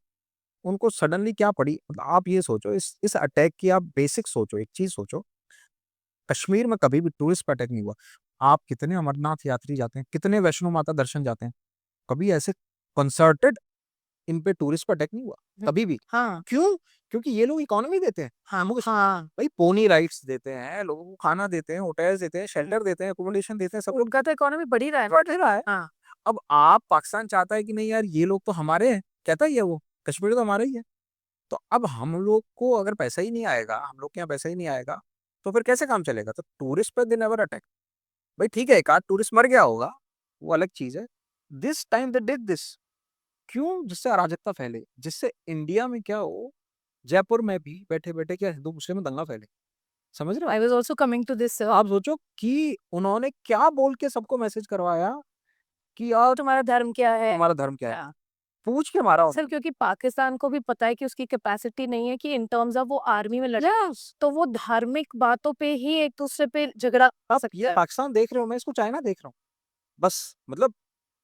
उनको सडनली क्या पड़ी। मतलब आप ये सोचो इस अटैक की आप बेसिक सोचो, एक चीज सोचो, कश्मीर में कभी भी टूरिस्ट पर अटैक नहीं हुआ। आप कितने अमरनाथ यात्री जाते हैं, कितने वैष्णो माता दर्शन जाते हैं, कभी ऐसे कंसर्टेड इन पे टूरिस्ट पर अटैक नहीं हुआ कभी भी। हाँ क्यों? क्योंकि ये लोग इकोनॉमी देते हैं। हाँ हाँ भाई पोनी राइट्स देते हैं लोगों को, खाना देते हैं, होटल्स देते हैं, शेल्टर देते हैं, अकोमोडेशन देते हैं, सब कुछ उनका तो इकोनॉमी बढ़ ही रहा है ना। बढ़ रहा है। हाँ अब आप पाकिस्तान चाहता है कि नहीं यार ये लोग तो हमारे हैं, कहता ही है वो, कश्मीर तो हमारा ही है। तो अब हम लोग को अगर पैसा ही नहीं आएगा, हम लोग के यहाँ पैसा ही नहीं आएगा, तो फिर कैसे काम चलेगा? तो टूरिस्ट पर दे नेवर अटैक। भाई ठीक है एक आध टूरिस्ट मर गया होगा, वो अलग चीज है। This time they did this. क्यों? जिससे अराजकता फैले, जिससे इंडिया में क्या हो, जयपुर में भी बैठे बैठे क्या हिंदू मुस्लिम में दंगा फैले। समझ रहे हो? I was also coming to this. आप सोचो कि उन्होंने क्या बोल के सबको मैसेज करवाया कि यार तुम्हारा धर्म क्या है? तुम्हारा धर्म क्या है, हाँ। पूछ के मारा सर क्योंकि पाकिस्तान को भी पता है कि उसकी कैपेसिटी नहीं है कि इन टर्म्स ऑफ वो आर्मी में लड़े, यस। तो वो धार्मिक बातों पे ही एक दूसरे पे झगड़ा कर आप सकता ये है। पाकिस्तान देख रहे हो, मैं इसको चाइना देख रहा हूँ। बस मतलब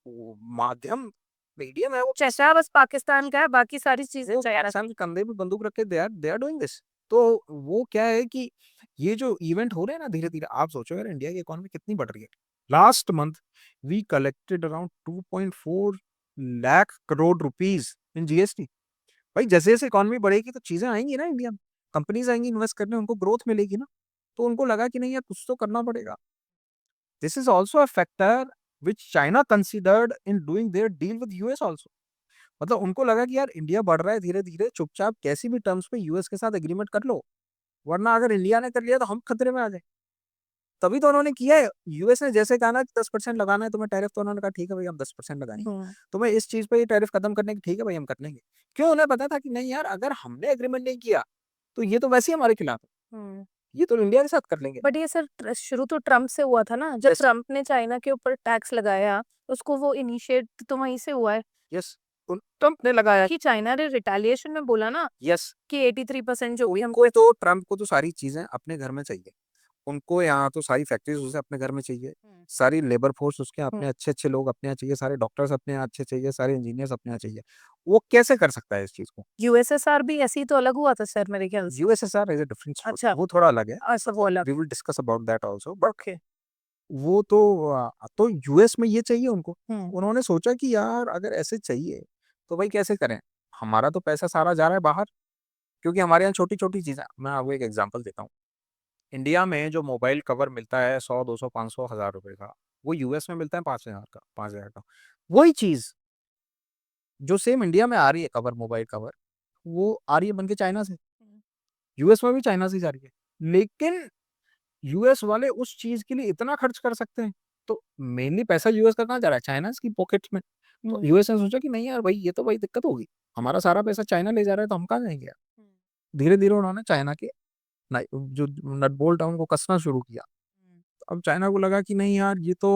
वो माध्यम मीडियम है वो। चेहरा बस पाकिस्तान का है, बाकी सारी चीजें वो चाइना। पाकिस्तान के कंधे पे बंदूक रख के दे आर डूइंग दिस। तो वो क्या है कि ये जो इवेंट हो रहे हैं ना धीरे धीरे, आप सोचो यार इंडिया की इकोनॉमी कितनी बढ़ रही है। Last month we collected around 2.4 lakh crore rupees in GST. भाई जैसे जैसे इकोनॉमी बढ़ेगी तो चीजें आएंगी ना इंडिया में, कंपनीज आएंगी इन्वेस्ट करने, उनको ग्रोथ मिलेगी ना। तो उनको लगा कि नहीं यार कुछ तो करना पड़ेगा। This is also a factor which China considered in doing their deal with US also. मतलब उनको लगा कि यार इंडिया बढ़ रहा है धीरे धीरे, चुपचाप कैसी भी टर्म्स पे यूएस के साथ एग्रीमेंट कर लो, वरना अगर इंडिया ने कर लिया तो हम खतरे में आ जाए। तभी तो उन्होंने किया है। यूएस ने जैसे कहा ना कि 10% लगाना है तुम्हें टैरिफ, तो उन्होंने कहा ठीक है भाई हम 10% लगाएंगे, हम्म तुम्हें इस चीज पे ये टैरिफ खत्म करने की, ठीक है भाई हम कर लेंगे। क्यों? उन्हें पता था कि नहीं यार अगर हमने एग्रीमेंट नहीं किया तो ये तो वैसे ही हमारे खिलाफ है, हम्म ये तो इंडिया के साथ कर लेंगे। बट ये सर शुरू तो ट्रम्प से हुआ था ना, जब यस ट्रम्प ने चाइना के ऊपर टैक्स लगाया, उसको वो इनिशिएट तो वहीं से हुआ है यस, ट्रम्प ने लगाया। कि चाइना ने रिटेलिएशन में बोला ना यस, कि 83% जो भी हम उनको तो ट्रम्प को तो सारी चीजें अपने घर में चाहिए, उनको यहाँ तो सारी फैक्ट्रीज उसे अपने घर में चाहिए, हम्म सारी लेबर फोर्स उसके अपने हम्म अच्छे अच्छे लोग अपने यहाँ चाहिए, सारे डॉक्टर्स अपने यहाँ अच्छे चाहिए, सारे इंजीनियर्स अपने यहाँ चाहिए। वो कैसे कर सकता है इस चीज को? यूएसएसआर भी ऐसी तो अलग हुआ था सर मेरे ख्याल से। USSR is a different story, अच्छा, वो थोड़ा अलग है। ऐसा वो अलग। We will discuss about that also, but okay. वो तो यूएस में ये चाहिए उनको। हम्म उन्होंने सोचा कि यार अगर ऐसे चाहिए तो भाई कैसे करें, हमारा तो पैसा सारा जा रहा है बाहर, क्योंकि हमारे यहाँ छोटी छोटी चीजें। मैं आपको एक एग्जांपल देता हूँ। इंडिया में जो मोबाइल कवर मिलता है 100 200 500 1000 रुपए का, वो यूएस में मिलता है 5000 का, 5000 का। वही चीज जो सेम इंडिया में आ रही है कवर, मोबाइल कवर, वो आ रही है बन के चाइना से, यूएस में भी चाइना से ही जा रही है। लेकिन यूएस वाले उस चीज के लिए इतना खर्च कर सकते हैं, तो मेनली पैसा यूएस का कहाँ जा रहा है? चाइना की पॉकेट्स में। तो हम्म यूएस ने सोचा कि नहीं यार भाई ये तो भाई दिक्कत होगी, हमारा सारा पैसा चाइना ले जा रहा है तो हम कहाँ जाएंगे यार। हम्म धीरे धीरे उन्होंने चाइना के जो नट बोल्ट है उनको कसना शुरू किया। अब चाइना को लगा कि नहीं यार ये तो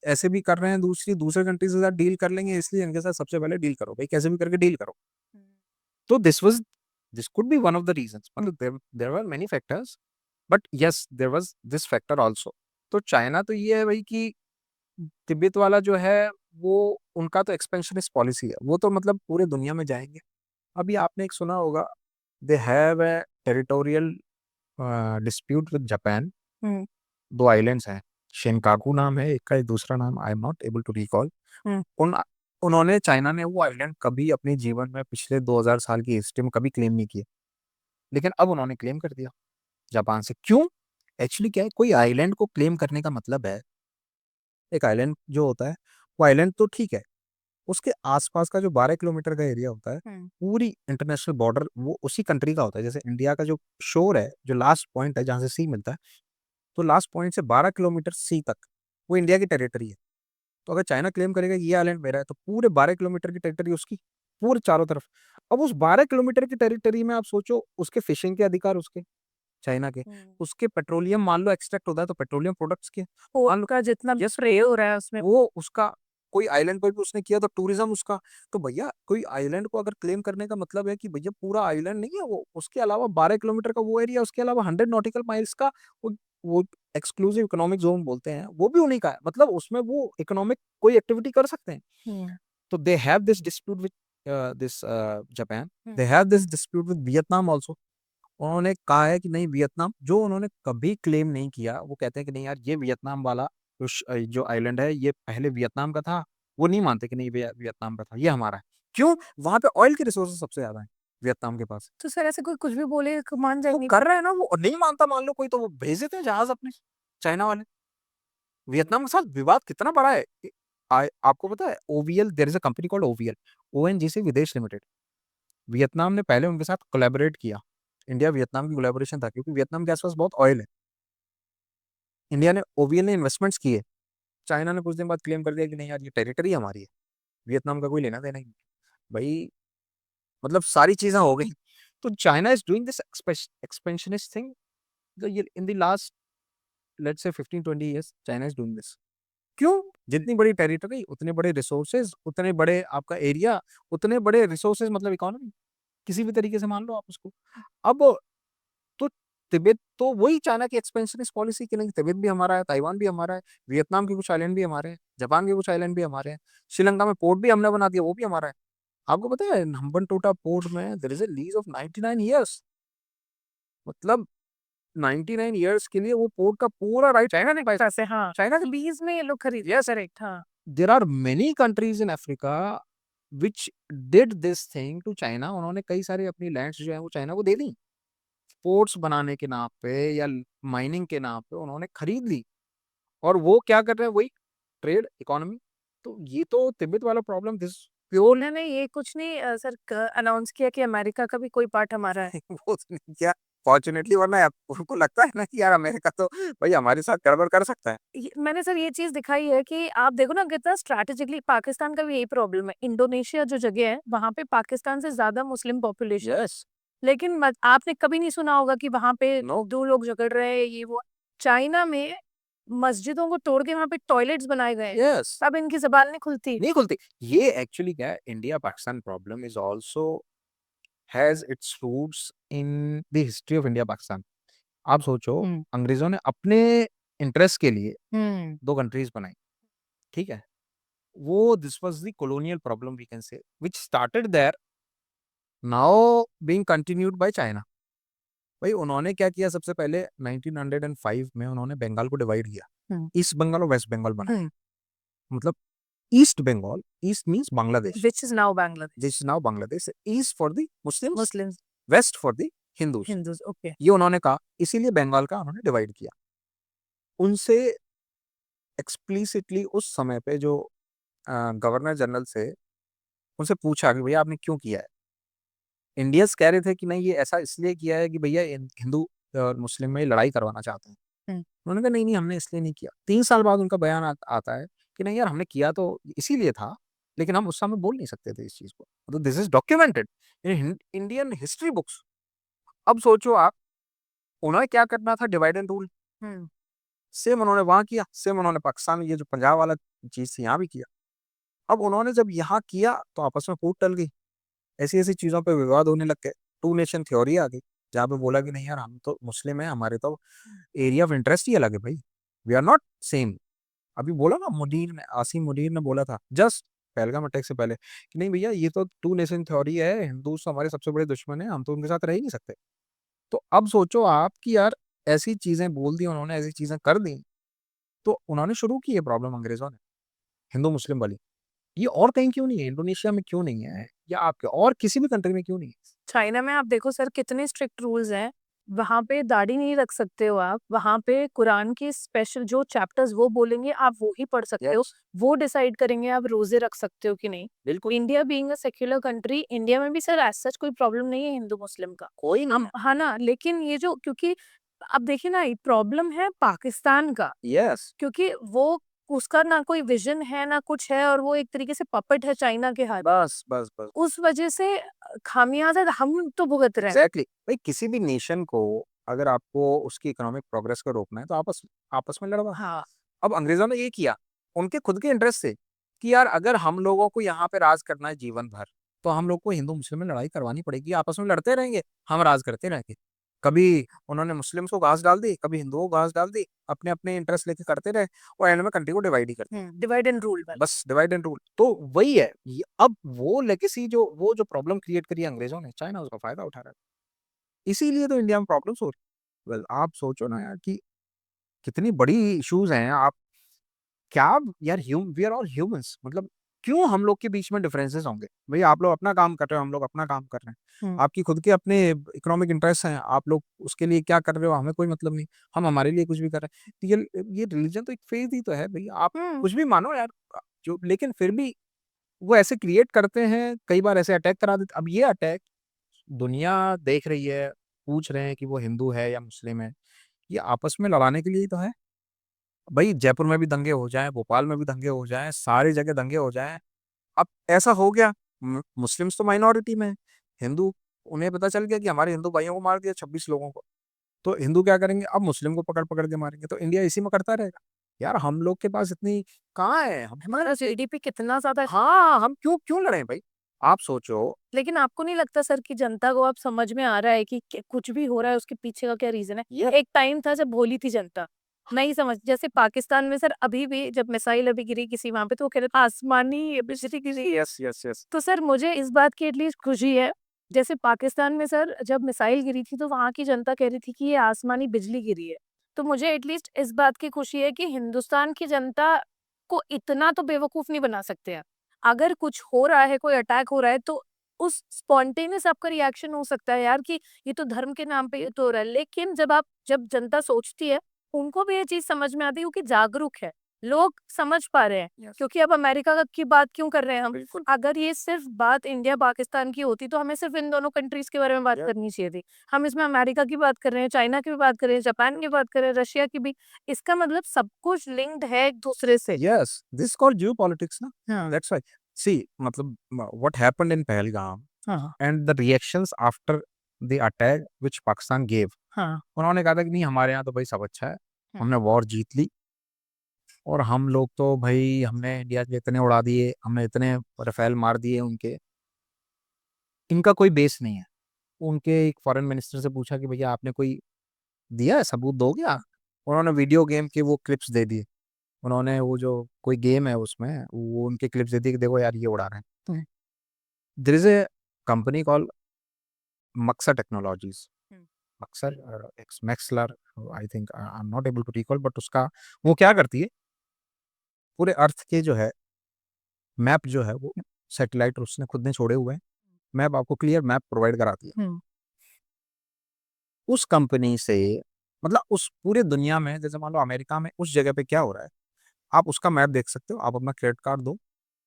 ऐसे भी कर रहे हैं, दूसरे कंट्री के साथ डील कर लेंगे, इसलिए इनके साथ सबसे पहले डील करो भाई, कैसे भी करके डील करो। हम्म तो this could be one of the reasons. मतलब there were many factors, but yes there was this factor also. तो चाइना तो ये है भाई कि तिब्बत वाला जो है वो उनका तो एक्सपेंशनिस्ट पॉलिसी है, वो तो मतलब पूरे दुनिया में जाएंगे। अभी आपने एक सुना होगा, they have a territorial dispute with Japan. Hmm दो आइलैंड्स हैं, शिनकाकू नाम है एक का, दूसरा नाम I am not able to recall. Hmm उन उन्होंने चाइना ने वो आइलैंड कभी अपने जीवन में पिछले 2000 साल की हिस्ट्री में कभी क्लेम नहीं किए, लेकिन अब उन्होंने क्लेम कर दिया जापान से। क्यों? एक्चुअली क्या है, कोई आइलैंड को क्लेम करने का मतलब है, एक आइलैंड जो होता है वो आइलैंड तो ठीक है, उसके आसपास का जो 12 किलोमीटर का एरिया होता है, हम्म पूरी इंटरनेशनल बॉर्डर वो उसी कंट्री का होता है। जैसे इंडिया का जो शोर है, जो लास्ट पॉइंट है जहाँ से सी मिलता है, तो लास्ट पॉइंट से 12 किलोमीटर सी तक वो इंडिया की टेरिटरी है। तो अगर चाइना क्लेम करेगा कि ये आइलैंड मेरा है, तो पूरे 12 किलोमीटर की टेरिटरी उसकी, पूरे चारों तरफ। अब उस 12 किलोमीटर की टेरिटरी में आप सोचो उसके फिशिंग के अधिकार उसके, चाइना के, हम्म उसके पेट्रोलियम मान लो एक्सट्रैक्ट होता है तो पेट्रोलियम प्रोडक्ट्स के, मान पोर्ट लो का जितना यस स्प्रे हो रहा है उसमें। वो उसका, कोई आइलैंड पर भी उसने किया तो टूरिज्म उसका। तो भैया कोई आइलैंड को अगर क्लेम करने का मतलब है कि भैया पूरा आइलैंड नहीं है वो, उसके अलावा 12 किलोमीटर का वो एरिया, उसके अलावा 100 नॉटिकल माइल्स का वो एक्सक्लूसिव इकोनॉमिक जोन बोलते हैं, वो भी उन्हीं का है। मतलब उसमें वो इकोनॉमिक कोई एक्टिविटी कर सकते हैं। हम्म तो they have this dispute with this Japan, they hmm have this dispute with Vietnam also. उन्होंने कहा है कि नहीं, वियतनाम जो उन्होंने कभी क्लेम नहीं किया, वो कहते हैं कि नहीं यार ये वियतनाम वाला जो आइलैंड है ये पहले वियतनाम का था। वो नहीं मानते कि नहीं वियतनाम का था, ये हमारा है। क्यों? वहां पे ऑयल के रिसोर्सेज सबसे ज्यादा है वियतनाम के पास। तो सर ऐसे कोई कुछ भी बोले मान वो जाएंगे? कर रहे हैं ना, वो नहीं मानता मान लो कोई, तो वो भेज देते हैं जहाज अपने, चाइना वाले। वियतनाम के साथ विवाद कितना बड़ा है। आपको पता है OVL, there is a company called OVL, ONGC Videsh limited. Vietnam ने पहले उनके साथ कोलैबोरेट किया। इंडिया वियतनाम की कोलैबोरेशन था क्योंकि वियतनाम के आसपास बहुत ऑयल है। इंडिया ने, ओवीएल ने इन्वेस्टमेंट्स किए। चाइना ने कुछ दिन बाद क्लेम कर दिया कि नहीं यार ये टेरिटरी हमारी है, वियतनाम का कोई लेना देना ही नहीं। भाई मतलब सारी चीजें हो गई। तो China is doing this expansionist thing in the last, let's say 15-20 years China is doing this. क्यों? जितनी बड़ी टेरिटरी उतने बड़े रिसोर्सेज, उतने बड़े आपका एरिया, उतने बड़े रिसोर्सेज, मतलब इकोनॉमी, किसी भी तरीके से मान लो आप उसको। अब तो तिब्बत तो वही चाइना की एक्सपेंशनिस्ट पॉलिसी की, नहीं तिब्बत भी हमारा है, ताइवान भी हमारा है, वियतनाम के कुछ आइलैंड भी हमारे हैं, जापान के कुछ आइलैंड भी हमारे हैं, श्रीलंका में पोर्ट भी हमने बना दिया, वो भी हमारा है। आपको पता है हम्बनटोटा पोर्ट में there is a lease of 99 years। मतलब 99 years के लिए वो पोर्ट का पूरा राइट चाइना ने पाया। ऐसे हाँ, चाइना के, लीज में ये लोग खरीद, यस, करेक्ट, हाँ। There are many countries in Africa which did this thing to China. उन्होंने कई सारे अपनी लैंड्स जो है वो चाइना को दे दी, पोर्ट्स बनाने के नाम पे या माइनिंग के नाम पे उन्होंने खरीद ली। और वो क्या कर रहे हैं, वही ट्रेड इकोनॉमी। तो ये तो तिब्बत वाला प्रॉब्लम दिस प्योर उन्होंने ये कुछ नहीं सर अनाउंस किया कि अमेरिका का भी कोई पार्ट हमारा है? वो तो नहीं किया फॉर्चुनेटली, वरना उनको लगता है ना कि यार अमेरिका तो भाई हमारे साथ गड़बड़ कर सकता है। मैंने सर ये चीज दिखाई है कि आप देखो ना कितना स्ट्रैटेजिकली, पाकिस्तान का भी यही प्रॉब्लम है। इंडोनेशिया जो जगह है वहां पे पाकिस्तान से ज्यादा मुस्लिम पॉपुलेशन, यस, लेकिन आपने कभी नहीं सुना होगा कि वहां पे नो, दो लोग झगड़ रहे हैं ये वो। चाइना में मस्जिदों को तोड़ के वहां पे टॉयलेट्स बनाए गए हैं, यस, तब इनकी जबान नहीं खुलती। नहीं खुलती। ये एक्चुअली क्या है, India Pakistan problem is also has its roots in the history of India Pakistan. आप सोचो, हम्म अंग्रेजों ने अपने इंटरेस्ट के लिए हम्म दो कंट्रीज बनाई, ठीक है। वो this was the colonial problem we can say which started there, now being continued by China. भाई उन्होंने क्या किया, सबसे पहले 1905 में उन्होंने बंगाल को डिवाइड किया, हम्म ईस्ट बंगाल और वेस्ट बंगाल बनाया। हम्म मतलब east Bengal, east means Bangladesh, which is now Bangladesh, this is now Bangladesh, east for the Muslims, Muslims, west for the Hindus. Hindus, okay. ये उन्होंने कहा, इसीलिए बंगाल का उन्होंने डिवाइड किया। उनसे एक्सप्लिसिटली उस समय पे जो गवर्नर जनरल से, उनसे पूछा कि भैया आपने क्यों किया है। इंडियंस कह रहे थे कि नहीं ये ऐसा इसलिए किया है कि भैया हिंदू और मुस्लिम में लड़ाई करवाना चाहते हैं। हम्म उन्होंने कहा नहीं नहीं हमने इसलिए नहीं किया। 3 साल बाद उनका बयान आता है कि नहीं यार हमने किया तो इसीलिए था, लेकिन हम उस समय बोल नहीं सकते थे इस चीज को। तो this is documented in Indian history books. अब सोचो आप, उन्होंने क्या करना था, divide and rule. Hmm same उन्होंने वहां किया, सेम उन्होंने पाकिस्तान में ये जो पंजाब वाला चीज थी यहाँ भी किया। अब उन्होंने जब यहाँ किया तो आपस में फूट टल गई, ऐसी ऐसी चीजों पे विवाद होने लग गए। टू नेशन थ्योरी आ गई, जहाँ पे बोला कि नहीं यार हम तो मुस्लिम है, हमारे तो एरिया ऑफ इंटरेस्ट ही अलग है भाई, वी आर नॉट सेम। अभी बोला ना मुनीर ने, आसिम मुनीर ने बोला था जस्ट पहलगाम अटैक से पहले कि नहीं भैया ये तो टू नेशन थ्योरी है, हिंदू तो हमारे सबसे बड़े दुश्मन है, हम तो उनके साथ रह ही नहीं सकते। तो अब सोचो आप कि यार ऐसी चीजें बोल दी उन्होंने, ऐसी चीजें कर दी, तो उन्होंने शुरू की है प्रॉब्लम अंग्रेजों ने, हिंदू मुस्लिम वाली। ये और कहीं क्यों नहीं है, इंडोनेशिया में क्यों नहीं है, या आपके और किसी भी कंट्री में क्यों नहीं है? चाइना में आप देखो सर कितने स्ट्रिक्ट रूल्स हैं। वहां पे दाढ़ी नहीं रख सकते हो आप, वहां पे कुरान की स्पेशल जो चैप्टर्स वो बोलेंगे आप वो ही पढ़ सकते हो, यस, वो डिसाइड करेंगे आप रोजे रख सकते हो कि नहीं। बिल्कुल, India being a secular country, India में भी सर एज सच कोई प्रॉब्लम नहीं है हिंदू मुस्लिम का, कोई नहीं हम हाँ ना, लेकिन ये जो क्योंकि अब देखिए ना, प्रॉब्लम है पाकिस्तान का, है। यस, क्योंकि वो उसका ना कोई विजन है ना कुछ है, और वो एक तरीके से पपेट है चाइना के हाथ। बस बस बस, उस वजह से खामियाजा हम तो भुगत रहे हैं। एग्जैक्टली भाई, किसी भी नेशन को अगर आपको उसकी इकोनॉमिक प्रोग्रेस को रोकना है तो आपस आपस में लड़वा। हाँ अब अंग्रेजों ने ये किया, उनके खुद के इंटरेस्ट से, कि यार अगर हम लोगों को यहाँ पे राज करना है जीवन भर, तो हम लोग को हिंदू मुस्लिम में लड़ाई करवानी पड़ेगी, आपस में लड़ते रहेंगे, हम राज करते रहेंगे। कभी उन्होंने मुस्लिम्स को घास डाल दी, कभी हिंदुओं को घास डाल दी, अपने अपने इंटरेस्ट लेके करते रहे, और एंड में कंट्री को डिवाइड ही करते हैं। डिवाइड एंड रूल वाला। बस डिवाइड एंड रूल, तो वही है अब वो लेगेसी जो वो जो प्रॉब्लम क्रिएट करी है अंग्रेजों ने, चाइना उसका फायदा उठा रहा है, इसीलिए तो इंडिया में प्रॉब्लम्स हो रही। वेल आप सोचो ना यार कि कितनी बड़ी इश्यूज हैं। आप क्या यार, वी आर ऑल ह्यूमंस, मतलब क्यों हम लोग के बीच में डिफरेंसेस होंगे? भाई आप लोग अपना काम कर रहे हो, हम लोग अपना काम कर रहे हैं, आपकी खुद के अपने इकोनॉमिक इंटरेस्ट हैं, आप लोग उसके लिए क्या कर रहे हो हमें कोई मतलब नहीं, हम हमारे लिए कुछ भी कर रहे हैं। तो ये रिलीजन तो एक फेथ ही तो है भाई, आप कुछ भी मानो यार, जो लेकिन फिर भी वो ऐसे क्रिएट करते हैं, कई बार ऐसे अटैक करा देते। अब ये अटैक दुनिया देख रही है, पूछ रहे हैं कि वो हिंदू है या मुस्लिम है, ये आपस में लड़ाने के लिए ही तो है भाई। जयपुर में भी दंगे हो जाएं, भोपाल में भी दंगे हो जाएं, सारी जगह दंगे हो जाएं। अब ऐसा हो गया, मुस्लिम्स तो माइनॉरिटी में हैं, हिंदू, उन्हें पता चल गया कि हमारे हिंदू भाइयों को मार दिया 26 लोगों को, तो हिंदू क्या करेंगे, अब मुस्लिम को पकड़ पकड़ के मारेंगे, तो इंडिया इसी में करता रहेगा। यार हम लोग के पास इतनी कहाँ है, हमारा जीडीपी कितना ज्यादा है। हाँ हम क्यों क्यों लड़े भाई? आप सोचो। लेकिन आपको नहीं लगता सर कि जनता को अब समझ में आ रहा है कि कुछ भी हो रहा है उसके पीछे का क्या रीजन है? एक टाइम था जब भोली थी जनता, नहीं समझ। जैसे पाकिस्तान में सर अभी भी जब मिसाइल अभी गिरी किसी वहां पे, तो वो कह रहे थे आसमानी बिजली गिरी। Yes yes yes. तो सर मुझे इस बात की एटलीस्ट खुशी है, जैसे पाकिस्तान में सर जब मिसाइल गिरी थी तो वहां की जनता कह रही थी कि ये आसमानी बिजली गिरी है। तो मुझे एटलीस्ट इस बात की खुशी है कि हिंदुस्तान की जनता को इतना तो बेवकूफ नहीं बना सकते हैं। अगर कुछ हो रहा है, कोई अटैक हो रहा है, तो उस स्पॉन्टेनियस आपका रिएक्शन हो सकता है यार कि ये तो धर्म के नाम पे ये तो हो रहा है। लेकिन जब जनता सोचती है, उनको भी ये चीज समझ में आती है क्योंकि जागरूक है, लोग समझ पा रहे हैं। क्योंकि अब अमेरिका की बात क्यों कर रहे हैं हम? अगर ये सिर्फ बात इंडिया पाकिस्तान की होती तो हमें सिर्फ इन दोनों कंट्रीज के बारे में बात करनी चाहिए थी। हम इसमें अमेरिका की बात कर रहे हैं, चाइना की भी बात कर रहे हैं, जापान की बात कर रहे हैं, रशिया की भी। इसका मतलब सब कुछ लिंक्ड है एक दूसरे से। Yes, this is called geopolitics, na? Yeah. That's why. See, मतलब what happened in Pahalgam हाँ and the reactions after the attack which Pakistan gave, हाँ उन्होंने कहा था कि नहीं हमारे यहाँ तो भाई सब अच्छा है, हमने वॉर जीत ली, और हम लोग तो भाई हमने इंडिया के इतने उड़ा दिए, हमने इतने राफेल मार दिए उनके, इनका कोई बेस नहीं है। उनके एक फॉरेन मिनिस्टर से पूछा कि भैया आपने कोई दिया है, सबूत दो क्या? उन्होंने वीडियो गेम के वो क्लिप्स दे दिए, उन्होंने वो जो कोई गेम है उसमें वो उनके क्लिप्स दे दिए कि देखो यार ये उड़ा रहे हैं। There is a company call Maxar technologies, Maxar एक्स मैक्सलर, I think I am not able to recall, but उसका वो क्या करती है, पूरे अर्थ के जो है मैप जो है वो सैटेलाइट उसने खुद ने छोड़े हुए हैं, मैप आपको क्लियर मैप प्रोवाइड कराती है। उस कंपनी से मतलब उस पूरे दुनिया में, जैसे मान लो अमेरिका में उस जगह पे क्या हो रहा है, आप उसका मैप देख सकते हो, आप अपना क्रेडिट कार्ड दो,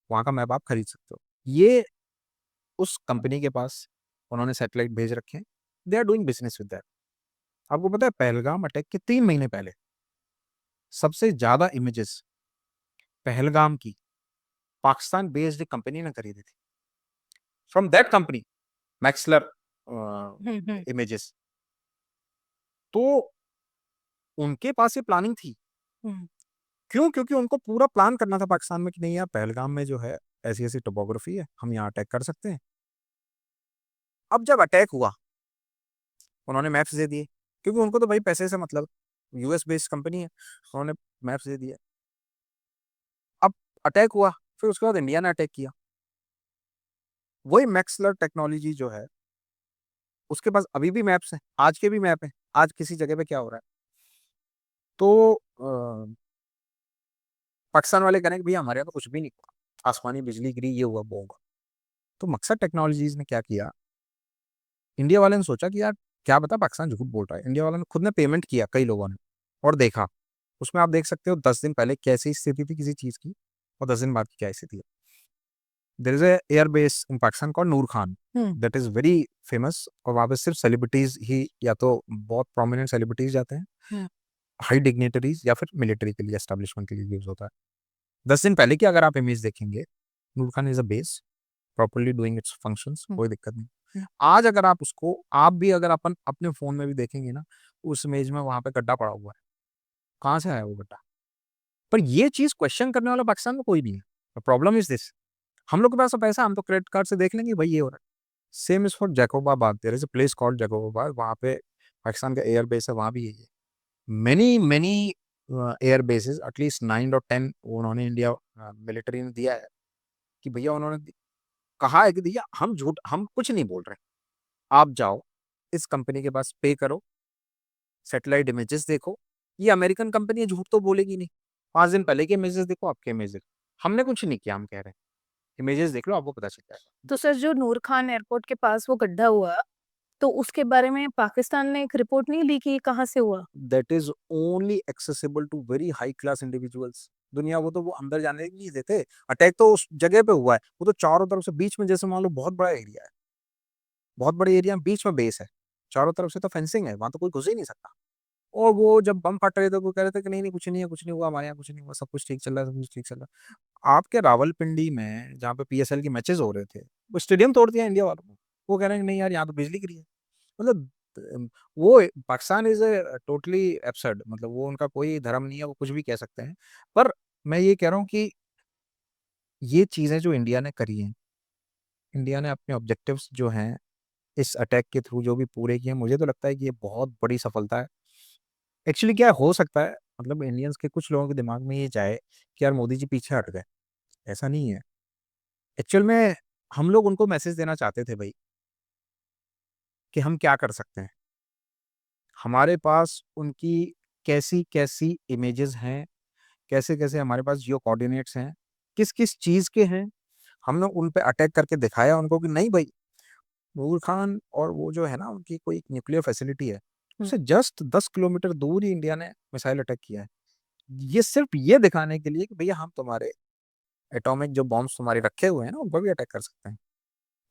वहाँ का मैप आप खरीद सकते हो। ये उस कंपनी के पास उन्होंने सैटेलाइट भेज रखे हैं, they are doing business with that. आपको पता है पहलगाम अटैक के 3 महीने पहले सबसे ज्यादा इमेजेस पहलगाम की पाकिस्तान बेस्ड कंपनी ने खरीदी थी, फ्रॉम दैट कंपनी मैक्सलर इमेजेस। तो उनके पास ये प्लानिंग थी, क्यों? क्योंकि उनको पूरा प्लान करना था पाकिस्तान में कि नहीं यार पहलगाम में जो है ऐसी ऐसी टोपोग्राफी है, हम यहाँ अटैक कर सकते हैं। अब जब अटैक हुआ उन्होंने मैप्स दे दिए, क्योंकि उनको तो भाई पैसे से मतलब, यूएस बेस्ड कंपनी है, उन्होंने मैप्स दे दिए। अब अटैक हुआ, फिर उसके बाद इंडिया ने अटैक किया। वही मैक्सलर टेक्नोलॉजी जो है उसके पास अभी भी मैप्स हैं, आज के भी मैप हैं, आज किसी जगह पे क्या हो रहा है। तो पाकिस्तान वाले कह रहे हैं कि भैया हमारे यहाँ तो कुछ भी नहीं हुआ, आसमानी बिजली गिरी, ये हुआ वो हुआ। तो मकसद टेक्नोलॉजीज ने क्या किया, इंडिया वाले ने सोचा कि यार क्या पता पाकिस्तान झूठ बोल रहा है, इंडिया वालों ने खुद ने पेमेंट किया कई लोगों ने, और देखा उसमें आप देख सकते हो 10 दिन पहले कैसी स्थिति थी किसी चीज की, और 10 दिन बाद की क्या स्थिति है। There is a air base in Pakistan called Noor Khan, that is very famous, और वहाँ पे सिर्फ सेलिब्रिटीज ही, या तो बहुत प्रोमिनेंट सेलिब्रिटीज जाते हैं, हाई डिग्नेटरीज, या फिर मिलिट्री के लिए एस्टेब्लिशमेंट के लिए यूज होता है। 10 दिन पहले की अगर आप इमेज देखेंगे, Nur Khan is a base properly doing its functions, कोई दिक्कत नहीं। आज अगर आप उसको, आप भी अगर अपन अपने फोन में भी देखेंगे ना, उस इमेज में वहां पे गड्ढा पड़ा हुआ है, कहाँ से आया वो गड्ढा? पर ये चीज क्वेश्चन करने वाला पाकिस्तान में कोई नहीं है। प्रॉब्लम इज दिस, हम लोग के पास तो पैसा, हम तो क्रेडिट कार्ड से देख लेंगे भाई ये हो रहा है। Same is for Jacobabad, there is a place called Jacobabad, वहाँ पे पाकिस्तान का एयर बेस है, वहाँ भी यही है। Many many air bases, at least 9 और 10 उन्होंने इंडिया मिलिट्री ने दिया है कि भैया उन्होंने कहा है कि भैया हम झूठ, हम कुछ नहीं बोल रहे, आप जाओ इस कंपनी के पास, पे करो, सैटेलाइट इमेजेस देखो, ये अमेरिकन कंपनी है, झूठ तो बोलेगी नहीं। 5 दिन पहले के इमेजेस देखो, आपके इमेजेस, हमने कुछ नहीं किया, हम कह रहे हैं इमेजेस देख लो, आपको पता चल जाएगा। तो सर जो नूर खान एयरपोर्ट के पास वो गड्ढा हुआ, तो उसके बारे में पाकिस्तान ने एक रिपोर्ट नहीं ली कि ये कहाँ से हुआ? That is only accessible to very high class individuals. दुनिया वो तो वो अंदर जाने नहीं देते। अटैक तो उस जगह पे हुआ है, वो तो चारों तरफ से बीच में, जैसे मान लो बहुत बड़ा एरिया है, बहुत बड़े एरिया में बीच में बेस है, चारों तरफ से तो फेंसिंग है, वहां तो कोई घुस ही नहीं सकता। और वो जब बम फट रहे थे वो कह रहे थे कि नहीं नहीं कुछ नहीं है, कुछ नहीं हुआ, हमारे यहाँ कुछ नहीं हुआ, सब कुछ ठीक चल रहा है, सब कुछ ठीक चल रहा है। आपके रावलपिंडी में जहाँ पे पीएसएल के मैचेस हो रहे थे, वो स्टेडियम तोड़ दिया इंडिया वालों ने। वो कह रहे हैं कि नहीं यार यहाँ तो बिजली गिरी है। मतलब वो Pakistan is a totally absurd, मतलब वो उनका कोई धर्म नहीं है, वो कुछ भी कह सकते हैं। पर मैं ये कह रहा हूँ कि ये चीजें जो इंडिया ने करी हैं, इंडिया ने अपने ऑब्जेक्टिव्स जो हैं इस अटैक के थ्रू जो भी पूरे किए हैं, मुझे तो लगता है कि ये बहुत बड़ी सफलता है। एक्चुअली क्या हो सकता है, मतलब इंडियंस के कुछ लोगों के दिमाग में ये जाए कि यार मोदी जी पीछे हट गए, ऐसा नहीं है। एक्चुअल में हम लोग उनको मैसेज देना चाहते थे भाई कि हम क्या कर सकते हैं, हमारे पास उनकी कैसी कैसी इमेजेस हैं, कैसे कैसे हमारे पास जियो कोऑर्डिनेट्स हैं, किस किस चीज़ के हैं। हमने उन पे अटैक करके दिखाया उनको कि नहीं भाई, नूर खान और वो जो है ना उनकी कोई न्यूक्लियर फैसिलिटी है, उससे जस्ट 10 किलोमीटर दूर ही इंडिया ने मिसाइल अटैक किया है। ये सिर्फ ये दिखाने के लिए कि भैया हम तुम्हारे एटॉमिक जो बॉम्ब्स तुम्हारे रखे हुए हैं ना उन पर भी अटैक कर सकते हैं।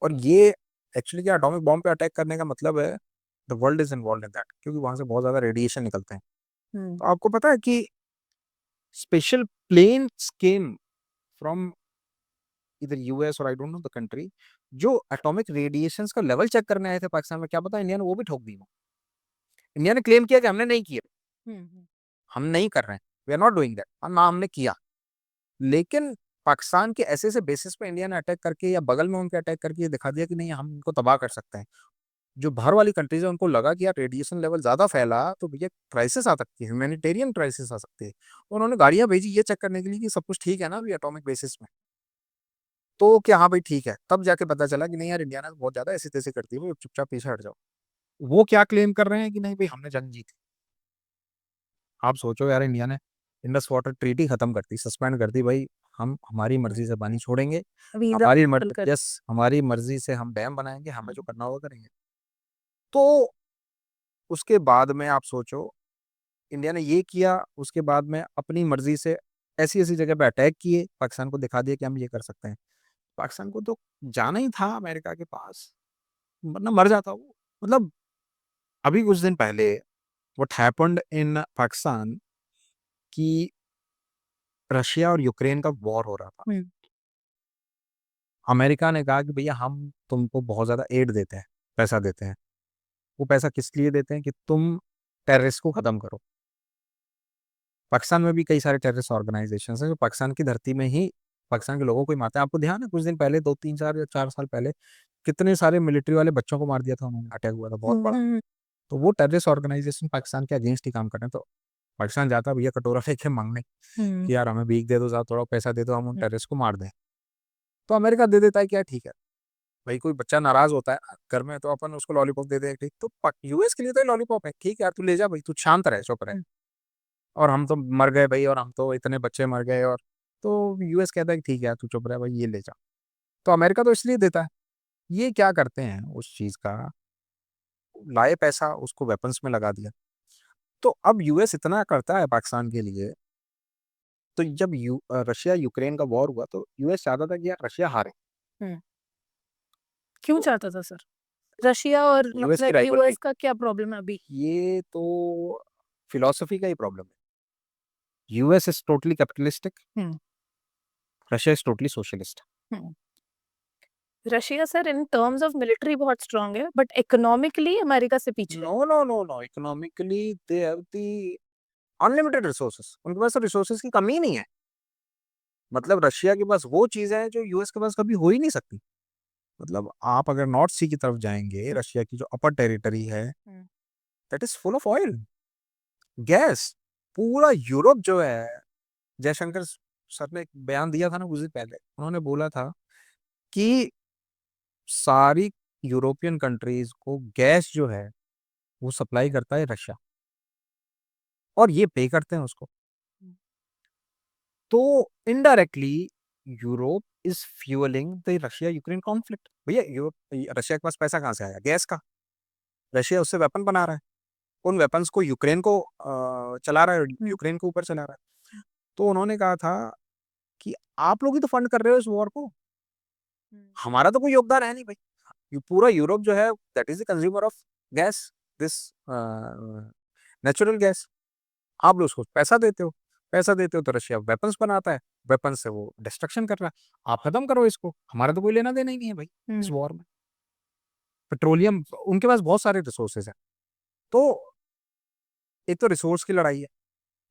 और ये एक्चुअली क्या, एटॉमिक बॉम्ब पे अटैक करने का मतलब है the world is involve in that, क्योंकि वहां से बहुत ज्यादा रेडिएशन निकलते हैं। हम्म। तो आपको पता है कि स्पेशल प्लेन्स केम फ्रॉम इधर यूएस और I don't know the country, जो एटॉमिक रेडिएशंस का लेवल चेक करने आए थे पाकिस्तान में। क्या पता इंडिया ने वो भी ठोक दी हो। इंडिया ने क्लेम किया कि हमने नहीं किया, हम्म। हम नहीं कर रहे हैं, we are not doing that, और ना हमने किया। लेकिन पाकिस्तान के ऐसे ऐसे बेसिस पे इंडिया ने अटैक करके या बगल में उनके अटैक करके ये दिखा दिया कि नहीं हम इनको तबाह कर सकते हैं। जो बाहर वाली कंट्रीज है उनको लगा कि यार रेडिएशन लेवल ज्यादा फैला तो भैया क्राइसिस आ सकती है, ह्यूमैनिटेरियन क्राइसिस आ सकती है। उन्होंने गाड़ियां भेजी ये चेक करने के लिए कि सब कुछ ठीक है ना अभी एटॉमिक बेसिस में। तो क्या हाँ भाई ठीक है, तब जाके पता चला कि नहीं यार इंडिया ने बहुत ज्यादा ऐसी तैसी करती है, वो चुपचाप पीछे हट जाओ। वो क्या क्लेम कर रहे हैं कि नहीं भाई हमने जंग जीती। आप सोचो यार, इंडिया ने इंडस वाटर ट्रीटी खत्म कर दी, सस्पेंड कर दी भाई, हम हमारी मर्जी से पानी छोड़ेंगे, वीजा हमारी कैंसिल कर। यस हमारी मर्जी से हम डैम बनाएंगे, हमें जो करना होगा करेंगे। तो उसके बाद में आप सोचो, इंडिया ने ये किया, उसके बाद में अपनी मर्जी से ऐसी ऐसी जगह पे अटैक किए, पाकिस्तान को दिखा दिया कि हम ये कर सकते हैं। पाकिस्तान को तो जाना ही था अमेरिका के पास, वरना मर जाता वो। मतलब अभी कुछ दिन पहले व्हाट हैपेंड इन पाकिस्तान कि रशिया और यूक्रेन का वॉर हो रहा था। हम्म। अमेरिका ने कहा कि भैया हम तुमको बहुत ज्यादा एड देते हैं, पैसा देते हैं। वो पैसा किस लिए देते हैं कि तुम टेररिस्ट को खत्म करो। पाकिस्तान में भी कई सारे टेररिस्ट ऑर्गेनाइजेशन हैं जो पाकिस्तान की धरती में ही पाकिस्तान के लोगों को ही मारते हैं। आपको ध्यान है कुछ दिन पहले, 2 3 4 या 4 साल पहले, कितने सारे मिलिट्री वाले बच्चों को मार दिया था उन्होंने, अटैक हुआ था बहुत बड़ा। तो वो टेररिस्ट ऑर्गेनाइजेशन पाकिस्तान के अगेंस्ट ही काम कर रहे हैं। तो पाकिस्तान जाता है भैया कटोरा फेंक के मांगने हम्म। कि यार हमें भीख दे दो, ज्यादा थोड़ा पैसा दे दो, हम उन टेररिस्ट को मार दें। तो अमेरिका दे देता है, क्या ठीक है भाई, कोई बच्चा नाराज होता है घर में तो अपन उसको लॉलीपॉप दे दें, ठीक। तो यूएस के लिए तो लॉलीपॉप है, ठीक है यार तू ले जा भाई, तू शांत रहे, चुप रहे। और हम तो मर गए भाई, और हम तो इतने बच्चे मर गए, और तो यूएस कहता है कि ठीक है तू चुप रहे भाई, ये ले जा। तो अमेरिका तो इसलिए देता है। ये क्या करते हैं उस चीज का, लाए पैसा उसको वेपन्स में लगा दिया। तो अब यूएस इतना करता है पाकिस्तान के लिए। तो जब रशिया यूक्रेन का वॉर हुआ तो यूएस चाहता था कि यार रशिया हारे। हम्म। क्यों चाहता था सर? रशिया और यूएस की मतलब राइवलरी, यूएस का क्या प्रॉब्लम है अभी? ये तो फिलोसफी का ही प्रॉब्लम है। US is totally capitalistic, hmm. Russia is totally socialist. Hmm. Russia sir in terms of military बहुत स्ट्रांग है, बट इकोनॉमिकली अमेरिका से पीछे है। No no no no, economically they have the unlimited resources, उनके पास तो रिसोर्सेस की कमी नहीं है। मतलब रशिया के पास वो चीजें हैं जो यूएस के पास कभी हो ही नहीं सकती। मतलब आप अगर नॉर्थ सी की तरफ जाएंगे, रशिया की जो अपर टेरिटरी है, that is full of oil, gas. पूरा यूरोप जो है, जयशंकर सर ने एक बयान दिया था ना कुछ दिन पहले, उन्होंने बोला था कि सारी यूरोपियन कंट्रीज को गैस जो है वो सप्लाई करता है रशिया, और ये पे करते हैं उसको। तो indirectly Europe is fuelling the Russia Ukraine conflict. भैया यूरोप, रशिया के पास पैसा कहाँ से आया? गैस का। रशिया उससे वेपन बना रहा है, उन वेपन्स को यूक्रेन को चला रहा है, यूक्रेन को ऊपर चला रहा है। तो उन्होंने कहा था कि आप लोग ही तो फंड कर रहे हो इस वॉर को, हमारा तो कोई योगदान है नहीं भाई। पूरा यूरोप जो है that is the consumer of gas, this natural gas. आप लोग उसको पैसा देते हो, पैसा देते हो तो रशिया वेपन्स बनाता है, वेपन्स से वो डिस्ट्रक्शन कर रहा है। आप खत्म करो इसको, हमारा तो कोई लेना देना ही नहीं है भाई इस वॉर में। पेट्रोलियम, उनके पास बहुत सारे रिसोर्सेज हैं। तो एक तो रिसोर्स की लड़ाई है,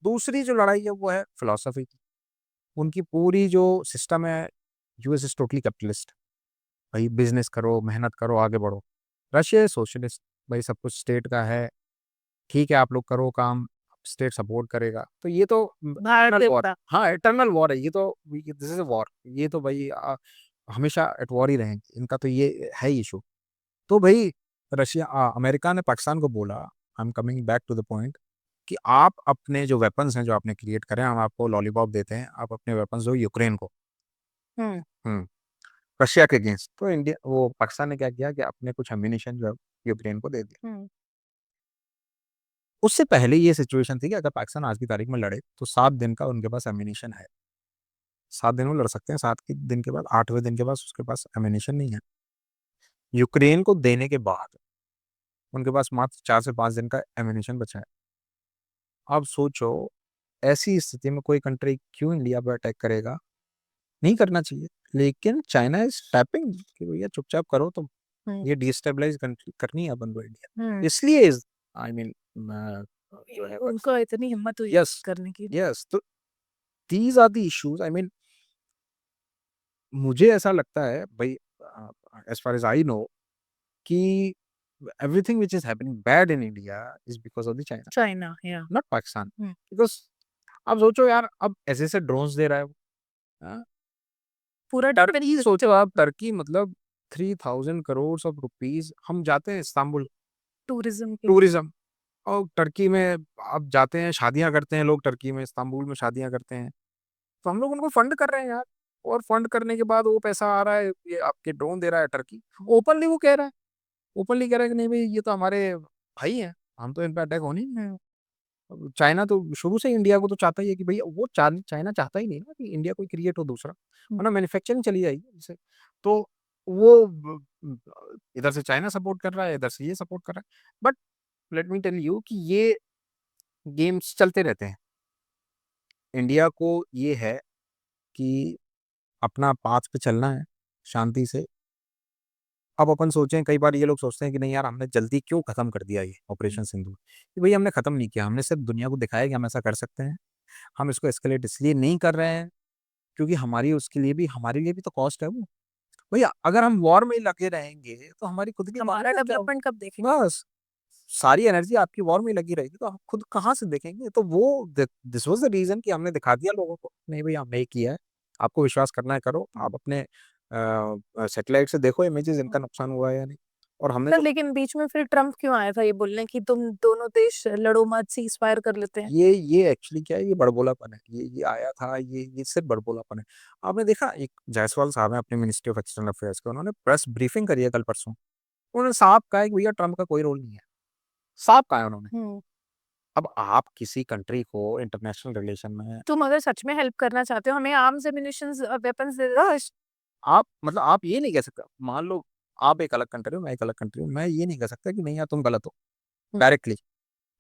दूसरी जो लड़ाई है वो है फिलोसफी की। उनकी पूरी जो सिस्टम है, यूएस इज टोटली कैपिटलिस्ट। भाई बिजनेस करो, मेहनत करो, आगे बढ़ो। रशिया इज सोशलिस्ट, भाई सब कुछ स्टेट का है, ठीक है आप लोग करो काम, स्टेट सपोर्ट करेगा। तो ये तो भारत इटर्नल वॉर, देवता। हाँ इटर्नल वॉर है ये तो, दिस इज अ वॉर। ये तो भाई हमेशा एट वॉर ही रहेंगे, इनका तो ये है इशू। तो भाई रशिया, अमेरिका ने पाकिस्तान को बोला, I am coming back to the point, कि आप अपने जो वेपन्स हैं जो आपने क्रिएट करे, हम आपको लॉलीपॉप देते हैं, आप अपने वेपन्स दो यूक्रेन को। हम्म हम्म रशिया के अगेंस्ट। तो इंडिया, वो पाकिस्तान ने क्या किया कि अपने कुछ एम्यूनिशन जो है यूक्रेन को दे दिया। हम्म उससे पहले ये सिचुएशन थी कि अगर पाकिस्तान आज की तारीख में लड़े तो 7 दिन का उनके पास एम्यूनिशन है, 7 दिन में लड़ सकते हैं, 7 दिन के बाद, 8वें दिन के बाद उसके पास एम्यूनिशन नहीं है। यूक्रेन को देने के बाद उनके पास मात्र 4 से 5 दिन का एम्यूनिशन बचा है। अब सोचो, ऐसी स्थिति में कोई कंट्री क्यों इंडिया पर अटैक करेगा? नहीं करना चाहिए, लेकिन चाइना इज टैपिंग कि भैया चुपचाप करो तुम, हम्म ये डिस्टेबलाइज करनी है अपन को इंडिया, हम्म इसलिए इज, आई मीन, उनको इतनी हिम्मत हुई यस, करने की। यस। तो these are the issues, I mean, मुझे ऐसा लगता है भाई, as far as I know, कि everything which is happening bad in India is because of the China, China या नॉट पाकिस्तान। बिकॉज अब सोचो यार, अब ऐसे ऐसे ड्रोन्स दे रहा है वो, हाँ? पूरा टर्की सोचो आप, टर्की मतलब 3000 करोड़ ऑफ रुपीज। हम जाते हैं इस्तांबुल टूरिज्म के। टूरिज्म, और टर्की में आप जाते हैं, शादियां करते हैं लोग, टर्की में, इस्तांबुल में शादियां करते हैं। तो हम लोग उनको फंड कर रहे हैं यार, और फंड करने के बाद वो पैसा आ रहा है, ये आपके ड्रोन दे रहा है टर्की। ओपनली वो कह रहा है, ओपनली कह रहा है कि नहीं भाई ये तो हमारे भाई हैं, हम तो इन पर अटैक होने ही नहीं देंगे। चाइना तो शुरू से इंडिया को तो चाहता ही है कि भैया, वो चाइना चाहता ही नहीं ना कि इंडिया कोई क्रिएट हो दूसरा, वरना मैन्युफैक्चरिंग चली जाएगी इससे। तो वो इधर से चाइना सपोर्ट कर रहा है, इधर से ये सपोर्ट कर रहा है। But let me tell you कि ये गेम्स चलते रहते हैं। इंडिया को ये है कि अपना पाथ पे चलना है शांति से। अब अपन सोचें, कई बार ये लोग सोचते हैं कि नहीं यार, हमने जल्दी क्यों खत्म कर दिया ये ऑपरेशन सिंदूर, कि भाई हमने खत्म नहीं किया, हमने सिर्फ दुनिया को दिखाया कि हम ऐसा कर सकते हैं। हम इसको एस्केलेट इसलिए नहीं कर रहे हैं क्योंकि हमारी, उसके लिए भी, हमारे लिए भी तो कॉस्ट है वो। भैया अगर हम वॉर में ही लगे रहेंगे तो हमारी खुद की हमारा economy का क्या होगा? डेवलपमेंट कब देखेंगे? बस सारी एनर्जी आपकी वॉर में ही लगी रहेगी, तो आप खुद कहाँ से देखेंगे? तो वो दिस वाज द रीजन कि हमने दिखा दिया लोगों को, नहीं भैया हमने ये किया है, आपको विश्वास करना है करो, आप अपने सैटेलाइट से देखो इमेजेस, इनका नुकसान हुआ है या नहीं। और हमने सर जो, लेकिन बीच में फिर ट्रम्प क्यों आया था ये बोलने कि तुम दोनों देश लड़ो मत, सीज फायर कर लेते हैं? ये एक्चुअली क्या है, ये बड़बोलापन है, ये आया था, ये सिर्फ बड़बोलापन है। आपने देखा, एक जायसवाल साहब है अपने मिनिस्ट्री ऑफ एक्सटर्नल अफेयर्स के, उन्होंने प्रेस ब्रीफिंग करी है कल परसों, उन्होंने साफ कहा है कि भैया ट्रम्प का कोई रोल नहीं है, साफ कहा है उन्होंने। हम्म अब आप किसी कंट्री को इंटरनेशनल रिलेशन में, तुम अगर सच में हेल्प करना चाहते हो, हमें आर्म्स एम्यूनिशंस वेपन्स दे दो। बस आप, मतलब आप ये नहीं कह सकते, मान लो आप एक अलग कंट्री हो, मैं एक अलग कंट्री हूँ, मैं ये नहीं कह सकता कि नहीं यार तुम गलत हो हम्म डायरेक्टली।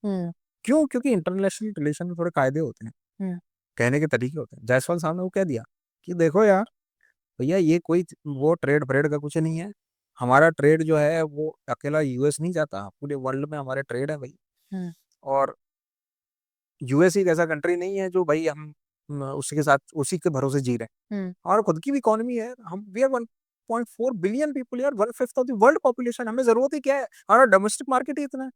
हम्म क्यों? क्योंकि इंटरनेशनल रिलेशन में थोड़े कायदे होते हैं, हम्म कहने के तरीके होते हैं। जायसवाल साहब ने वो कह दिया कि देखो यार भैया, ये कोई वो ट्रेड फ्रेड का कुछ नहीं है, हमारा ट्रेड जो है वो अकेला यूएस नहीं जाता, पूरे वर्ल्ड में हमारे ट्रेड है भाई। हम्म और यूएस एक ऐसा कंट्री नहीं है जो भाई हम उसी के साथ उसी के भरोसे जी रहे हैं। हमारा खुद की भी इकोनॉमी है, हम वी आर 1.4 बिलियन पीपल यार, 1/5 ऑफ द वर्ल्ड पॉपुलेशन, हमें जरूरत ही क्या है, हमारा डोमेस्टिक मार्केट ही इतना है,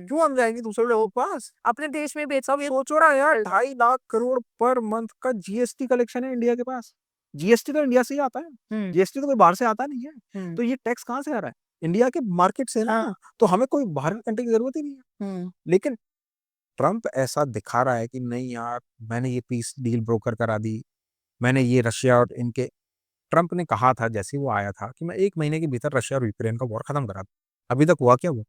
क्यों हम जाएंगे दूसरे लोगों के पास। अपने देश में बेच सब सोचो रहा है यार, 2.5 लाख करोड़ पर मंथ का जीएसटी कलेक्शन है इंडिया के पास। जीएसटी तो इंडिया से ही आता है, जीएसटी तो कोई बाहर से आता नहीं है, तो ये टैक्स कहाँ से आ रहा है, इंडिया के मार्केट से ना। हाँ। तो हमें कोई बाहर कंट्री की जरूरत ही नहीं है। लेकिन ट्रम्प ऐसा दिखा रहा है कि नहीं यार, मैंने ये पीस डील ब्रोकर करा दी, मैंने ये रशिया और इनके, ट्रम्प ने कहा था जैसे ही वो आया था कि मैं 1 महीने के भीतर रशिया और यूक्रेन का वॉर खत्म करा दूं। अभी तक हुआ क्या वो?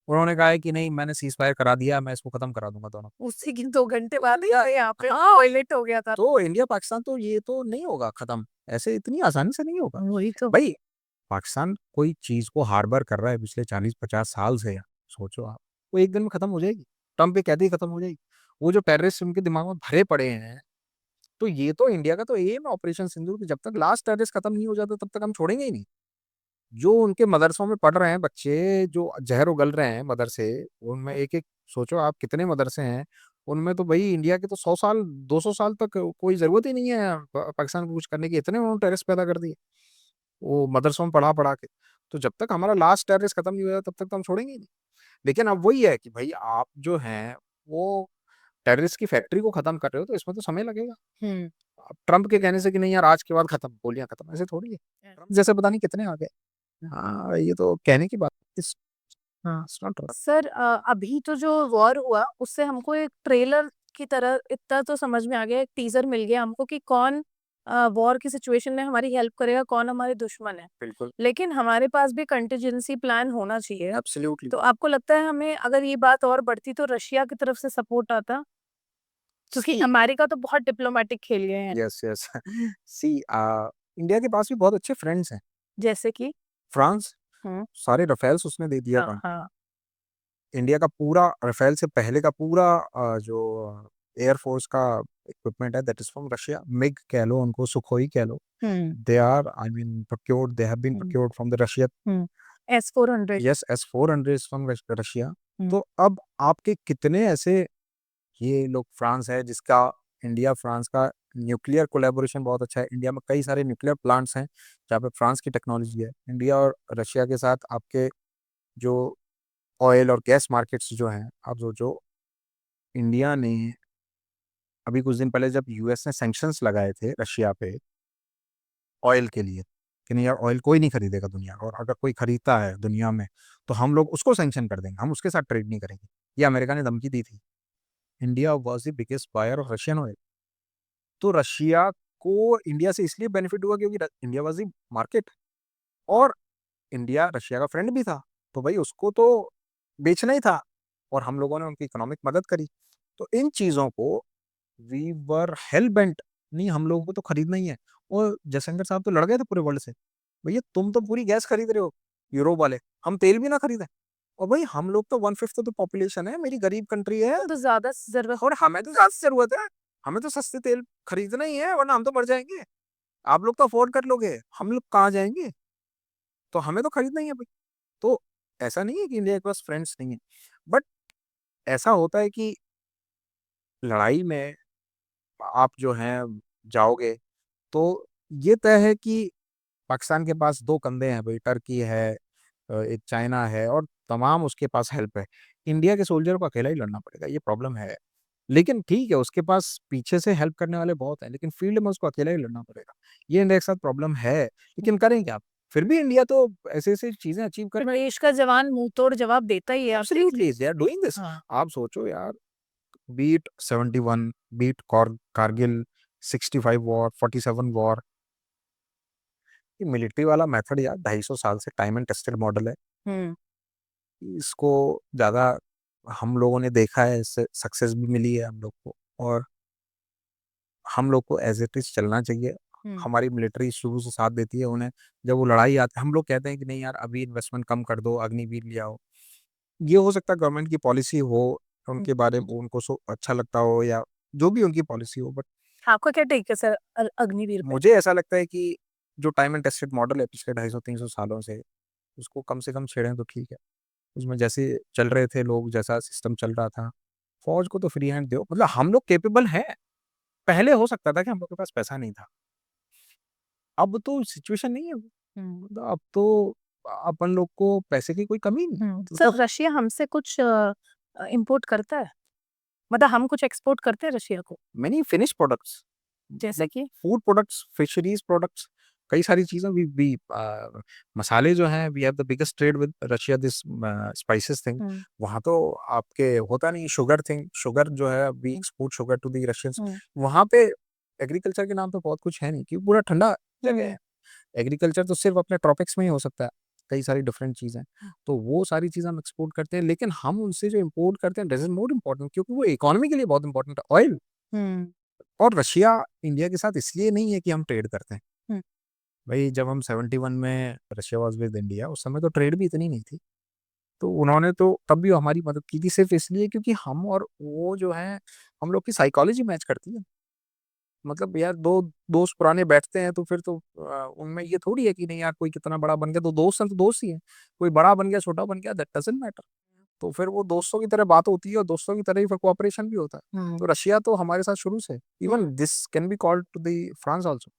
उन्होंने कहा है कि नहीं, मैंने सीज फायर करा दिया, मैं इसको खत्म करा दूंगा दोनों। उसी की 2 घंटे बाद यहाँ पे टॉयलेट हो गया था। तो इंडिया पाकिस्तान तो ये तो नहीं होगा खत्म, ऐसे इतनी आसानी से नहीं होगा वही तो। भाई। पाकिस्तान कोई चीज को हार्बर कर रहा है पिछले 40-50 साल से, यार सोचो आप, वो एक दिन में खत्म हो जाएगी। ट्रम्प ये कहते ही खत्म हो जाएगी। वो जो टेररिस्ट उनके दिमाग में भरे पड़े हैं, तो ये तो इंडिया का तो एम है ऑपरेशन सिंदूर की, जब तक लास्ट टेररिस्ट खत्म नहीं हो जाता तब तक हम छोड़ेंगे ही नहीं। जो उनके मदरसों में पढ़ रहे हैं बच्चे, जो जहर उगल रहे हैं मदरसे, उनमें एक एक, सोचो आप कितने मदरसे हैं, उनमें तो भाई इंडिया के तो 100 साल 200 साल तक कोई जरूरत ही नहीं है पाकिस्तान को कुछ करने की, इतने उन्होंने टेररिस्ट पैदा कर दिए वो मदरसों में पढ़ा पढ़ा के। तो जब तक हमारा लास्ट टेररिस्ट खत्म नहीं हो जाता तब तक तो हम छोड़ेंगे ही नहीं। लेकिन अब वही है कि भाई आप जो हैं वो टेररिस्ट की फैक्ट्री को खत्म कर रहे हो, तो इसमें तो समय लगेगा। अब ट्रम्प के कहने से कि नहीं यार आज के बाद खत्म, गोलियां खत्म, ऐसे थोड़ी है। ट्रम्प जैसे पता नहीं कितने आ गए। हाँ, ये तो कहने की बात। इस हाँ, इट्स नॉट राइट। सर अभी तो जो वॉर हुआ उससे हमको एक ट्रेलर की तरह इतना तो समझ में आ गया, एक टीजर मिल गया हमको कि कौन वॉर की सिचुएशन में हमारी हेल्प करेगा, कौन हमारे दुश्मन है। बिल्कुल, लेकिन हमारे पास भी कंटिजेंसी प्लान होना चाहिए। एब्सोल्युटली। तो आपको लगता है हमें अगर ये बात और बढ़ती तो रशिया की तरफ से सपोर्ट आता, क्योंकि अमेरिका तो बहुत डिप्लोमेटिक खेल गए हैं। यस यस सी इंडिया के पास भी बहुत अच्छे फ्रेंड्स हैं। जैसे कि फ्रांस, हम्म सारे रफेल्स उसने दे दिया हाँ था। हाँ इंडिया का पूरा रफेल से पहले का पूरा जो एयरफोर्स का इक्विपमेंट है that is from Russia. MiG कह लो उनको, सुखोई कह लो, hmm they are I mean procured, they have been hmm procured from the Russia. S-400। Yes, S-400 from Russia. तो अब आपके कितने ऐसे, ये लोग, फ्रांस है जिसका, इंडिया फ्रांस का न्यूक्लियर कोलैबोरेशन बहुत अच्छा है। इंडिया में कई सारे न्यूक्लियर प्लांट्स हैं जहाँ पे फ्रांस की टेक्नोलॉजी है। इंडिया और रशिया के साथ आपके जो ऑयल और गैस मार्केट्स जो हैं, आप सोचो इंडिया ने अभी कुछ दिन पहले जब यूएस ने सैंक्शंस लगाए थे रशिया पे ऑयल के लिए कि नहीं यार ऑयल कोई नहीं खरीदेगा दुनिया का, और अगर कोई खरीदता है दुनिया में तो हम लोग उसको सैंक्शन कर देंगे, हम उसके साथ ट्रेड नहीं करेंगे, ये अमेरिका ने धमकी दी थी। India was the biggest buyer of Russian oil. तो रशिया को इंडिया से इसलिए बेनिफिट हुआ क्योंकि इंडिया वॉज द मार्केट, और इंडिया रशिया का फ्रेंड भी था, तो भाई उसको तो बेचना ही था, और हम लोगों ने उनकी इकोनॉमिक मदद करी। तो इन चीज़ों को वी वर हेल बेंट, नहीं हम लोगों को तो खरीदना ही है। और जयशंकर साहब तो लड़ गए थे पूरे वर्ल्ड से, भैया तुम तो पूरी गैस खरीद रहे हो यूरोप वाले, हम तेल भी ना खरीदें। और भाई हम लोग तो 1/5 तो पॉपुलेशन है, मेरी गरीब कंट्री है, तो ज्यादा जरूरत। और हमें तो ज्यादा जरूरत है, हमें तो सस्ते तेल खरीदना ही है, वरना हम तो मर जाएंगे। आप लोग तो अफोर्ड कर लोगे, हम लोग कहाँ जाएंगे? तो हमें तो खरीदना ही है भाई। तो ऐसा नहीं है कि इंडिया के पास फ्रेंड्स नहीं है, बट ऐसा होता है कि लड़ाई में आप जो हैं जाओगे, तो ये तय है कि पाकिस्तान के पास दो कंधे हैं भाई, टर्की है, एक चाइना है, और तमाम उसके पास हेल्प है। इंडिया के सोल्जर को अकेला ही लड़ना पड़ेगा, ये प्रॉब्लम है। लेकिन ठीक है, उसके पास पीछे से हेल्प करने वाले बहुत हैं, लेकिन फील्ड में उसको अकेला ही लड़ना पड़ेगा। ये इंडिया के साथ प्रॉब्लम है, लेकिन करें क्या? फिर भी इंडिया तो ऐसे ऐसे चीजें अचीव कर, देश का जवान मुंह तोड़ जवाब देता ही है। Absolutely they are doing this. हाँ आप सोचो यार, beat 71, beat Kargil, 65 war, 47 war, ये मिलिट्री वाला मेथड यार 250 साल से टाइम एंड टेस्टेड मॉडल है। हम्म इसको ज्यादा हम लोगों ने देखा है, इससे सक्सेस भी मिली है हम लोग को, और हम लोग को एज इट इज चलना चाहिए। हम्म हमारी मिलिट्री शुरू से साथ देती है उन्हें, जब वो लड़ाई आती है हम लोग कहते हैं कि नहीं यार अभी इन्वेस्टमेंट कम कर दो, अग्निवीर ले आओ। ये हो सकता है गवर्नमेंट की पॉलिसी हो, उनके बारे में उनको अच्छा लगता हो, या जो भी उनकी पॉलिसी हो, बट आपका क्या टेक है सर अग्निवीर पे? मुझे ऐसा लगता है कि जो टाइम एंड टेस्टेड मॉडल है पिछले 250-300 सालों से, उसको कम से कम छेड़ें तो ठीक है। उसमें जैसे चल रहे थे लोग, जैसा सिस्टम चल रहा था, फौज को तो फ्री हैंड दो, मतलब हम लोग केपेबल हैं। पहले हो सकता था कि हम लोग के पास पैसा नहीं था, अब तो सिचुएशन नहीं है वो। मतलब अब तो अपन लोग को पैसे की कोई कमी नहीं। सर मतलब रशिया हमसे कुछ इंपोर्ट करता है, मतलब हम कुछ एक्सपोर्ट करते हैं रशिया को, मेनी फिनिश प्रोडक्ट्स, जैसे कि फूड प्रोडक्ट्स, फिशरीज प्रोडक्ट्स, कई सारी चीजें भी मसाले जो हैं, we have the biggest trade with Russia, this spices thing. वहाँ तो आपके होता नहीं शुगर थिंग, शुगर जो है we export sugar to the Russians. वहाँ पे एग्रीकल्चर के नाम पे बहुत कुछ है नहीं, क्योंकि पूरा ठंडा जगह है। एग्रीकल्चर तो सिर्फ अपने ट्रॉपिक्स में ही हो सकता है, कई सारी डिफरेंट चीजें, तो वो सारी चीजें हम एक्सपोर्ट करते हैं। लेकिन हम उनसे जो इंपोर्ट करते हैं, दिस इज मोर इम्पोर्टेंट, क्योंकि वो इकोनॉमी के लिए बहुत इंपॉर्टेंट है, ऑयल। और रशिया इंडिया के साथ इसलिए नहीं है कि हम ट्रेड करते हैं। भाई जब हम 71 में रशिया वॉज विद इंडिया, उस समय तो ट्रेड भी इतनी नहीं थी, तो उन्होंने तो तब भी हमारी मदद की थी, सिर्फ इसलिए क्योंकि हम और वो जो है, हम लोग की साइकोलॉजी मैच करती है। मतलब यार दो दोस्त पुराने बैठते हैं तो फिर तो उनमें ये थोड़ी है कि नहीं यार कोई कितना बड़ा बन गया तो दोस्त हैं तो दोस्त ही हैं, कोई बड़ा बन गया छोटा बन गया दैट डजंट मैटर। तो फिर वो दोस्तों की तरह बात होती है और दोस्तों की तरह ही फिर कोऑपरेशन भी होता है। तो रशिया तो हमारे साथ शुरू से, even this can be called to the France also,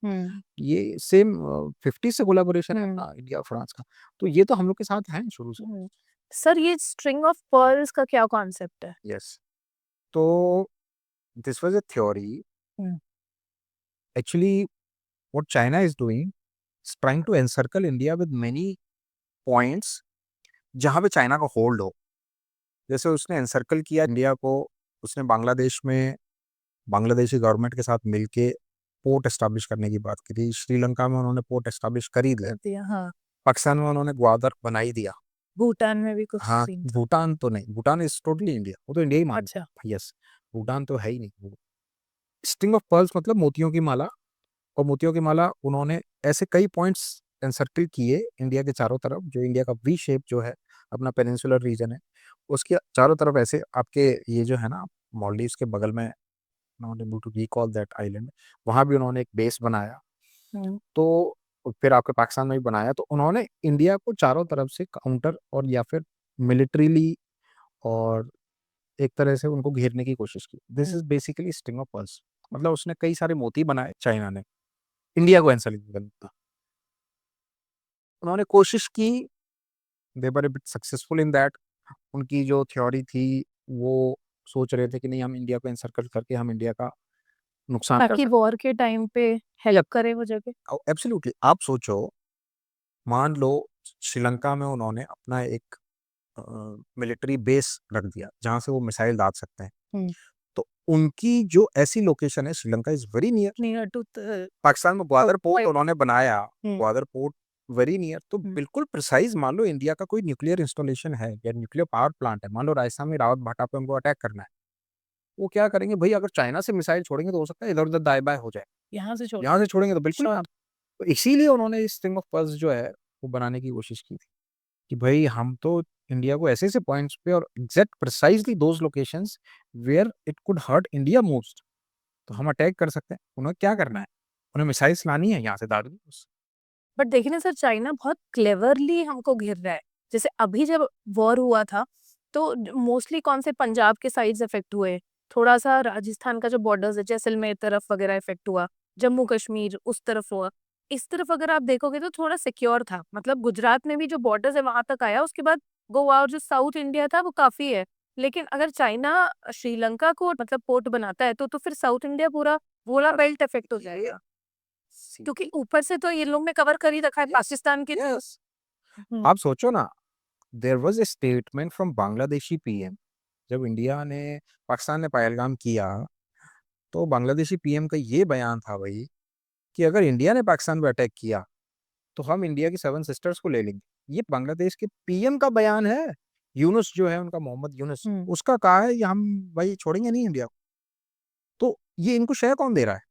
ये सेम 50 से कोलैबोरेशन है अपना इंडिया फ्रांस का, तो ये तो हम लोग के साथ है शुरू से। सर ये स्ट्रिंग ऑफ पर्ल्स का क्या कॉन्सेप्ट है? यस, तो this was a theory actually. What China is doing is trying to encircle India with many points जहां पे चाइना का होल्ड हो। जैसे उसने एनसर्कल किया इंडिया को, उसने बांग्लादेश में बांग्लादेशी गवर्नमेंट के साथ मिलके पोर्ट एस्टैब्लिश करने की बात की थी। श्रीलंका में उन्होंने पोर्ट एस्टैब्लिश कर ही दिया, हाँ, पाकिस्तान में उन्होंने ग्वादर बना ही दिया। भूटान में भी कुछ हाँ, सीन था। भूटान तो नहीं, भूटान इज टोटली इंडिया, वो तो इंडिया ही मान। अच्छा, यस, भूटान तो है ही नहीं। स्ट्रिंग ऑफ पर्ल्स मतलब मोतियों की माला, और मोतियों की माला उन्होंने ऐसे कई पॉइंट्स एनसर्कल किए इंडिया के चारों तरफ, जो इंडिया का वी शेप जो है अपना पेनिनसुलर रीजन है, उसके चारों तरफ ऐसे आपके ये जो है ना, मॉलडीव्स के बगल में, not able to recall that island, वहां भी उन्होंने एक बेस बनाया। तो फिर आपके पाकिस्तान में भी बनाया, तो उन्होंने इंडिया को चारों तरफ से काउंटर और या फिर मिलिट्रीली और एक तरह से उनको घेरने की कोशिश की। This is basically string of pearls, मतलब उसने कई सारे मोती बनाए चाइना ने इंडिया को एंसर करने का। उन्होंने कोशिश की, दे वर बिट सक्सेसफुल इन दैट। उनकी जो थ्योरी थी, वो सोच रहे थे कि नहीं हम इंडिया को एनसर्कल करके हम इंडिया का नुकसान कर ताकि वॉर के टाइम पे हेल्प करे वो जगह। सकते। एब्सोल्युटली, आप सोचो, मान लो श्रीलंका में उन्होंने अपना एक मिलिट्री बेस रख दिया जहां से वो मिसाइल दाग सकते हैं, तो उनकी जो ऐसी लोकेशन है, Sri Lanka is very near, near to Pakistan में ग्वादर पोर्ट उन्होंने बनाया, hmm. Gwadar port very near, तो बिल्कुल प्रिसाइज, मान लो इंडिया का कोई न्यूक्लियर इंस्टॉलेशन है या न्यूक्लियर पावर प्लांट है, मान लो राजस्थान में रावत भाटा पे उनको अटैक करना है, वो क्या करेंगे भाई, अगर चाइना से मिसाइल छोड़ेंगे तो हो सकता है इधर उधर दाएं बाएं हो जाए, यहाँ से यहाँ से छोड़ेंगे तो बिल्कुल नहीं। तो इसीलिए उन्होंने इस स्ट्रिंग ऑफ पर्ल्स जो है वो बनाने की कोशिश की थी कि भाई हम तो इंडिया को ऐसे ऐसे पॉइंट्स पे और exact precisely those locations where it could hurt India most, तो हम अटैक कर सकते हैं। उन्हें क्या करना है, उन्हें मिसाइल्स लानी है, यहाँ से दाग दी बस। बट देखिए ना सर, चाइना बहुत क्लेवरली हमको घेर रहा है। जैसे अभी जब वॉर हुआ था तो मोस्टली कौन से पंजाब के साइड्स इफेक्ट हुए, थोड़ा सा राजस्थान का जो बॉर्डर्स है जैसलमेर तरफ वगैरह इफेक्ट हुआ, जम्मू कश्मीर उस तरफ हुआ। इस तरफ अगर आप देखोगे तो थोड़ा सिक्योर था, मतलब गुजरात में भी जो बॉर्डर्स है वहां तक आया, उसके बाद गोवा और जो साउथ इंडिया था वो काफी है। लेकिन अगर चाइना श्रीलंका को मतलब पोर्ट बनाता है तो फिर साउथ इंडिया पूरा वोला बेल्ट इफेक्ट हो जाएगा, क्योंकि ऊपर से तो ये लोग ने कवर कर ही रखा है पाकिस्तान के। Yes. आप सोचो ना, there was a statement from Bangladeshi PM, जब इंडिया ने पाकिस्तान ने पहलगाम किया, तो बांग्लादेशी पीएम का ये बयान था भाई कि अगर इंडिया ने पाकिस्तान पे अटैक किया तो हम इंडिया की 7 सिस्टर्स को ले लेंगे। ये बांग्लादेश के पीएम का बयान है। यूनुस जो है उनका, मोहम्मद यूनुस, उसका कहा है, ये हम भाई छोड़ेंगे नहीं इंडिया को। तो ये इनको शय कौन दे रहा है,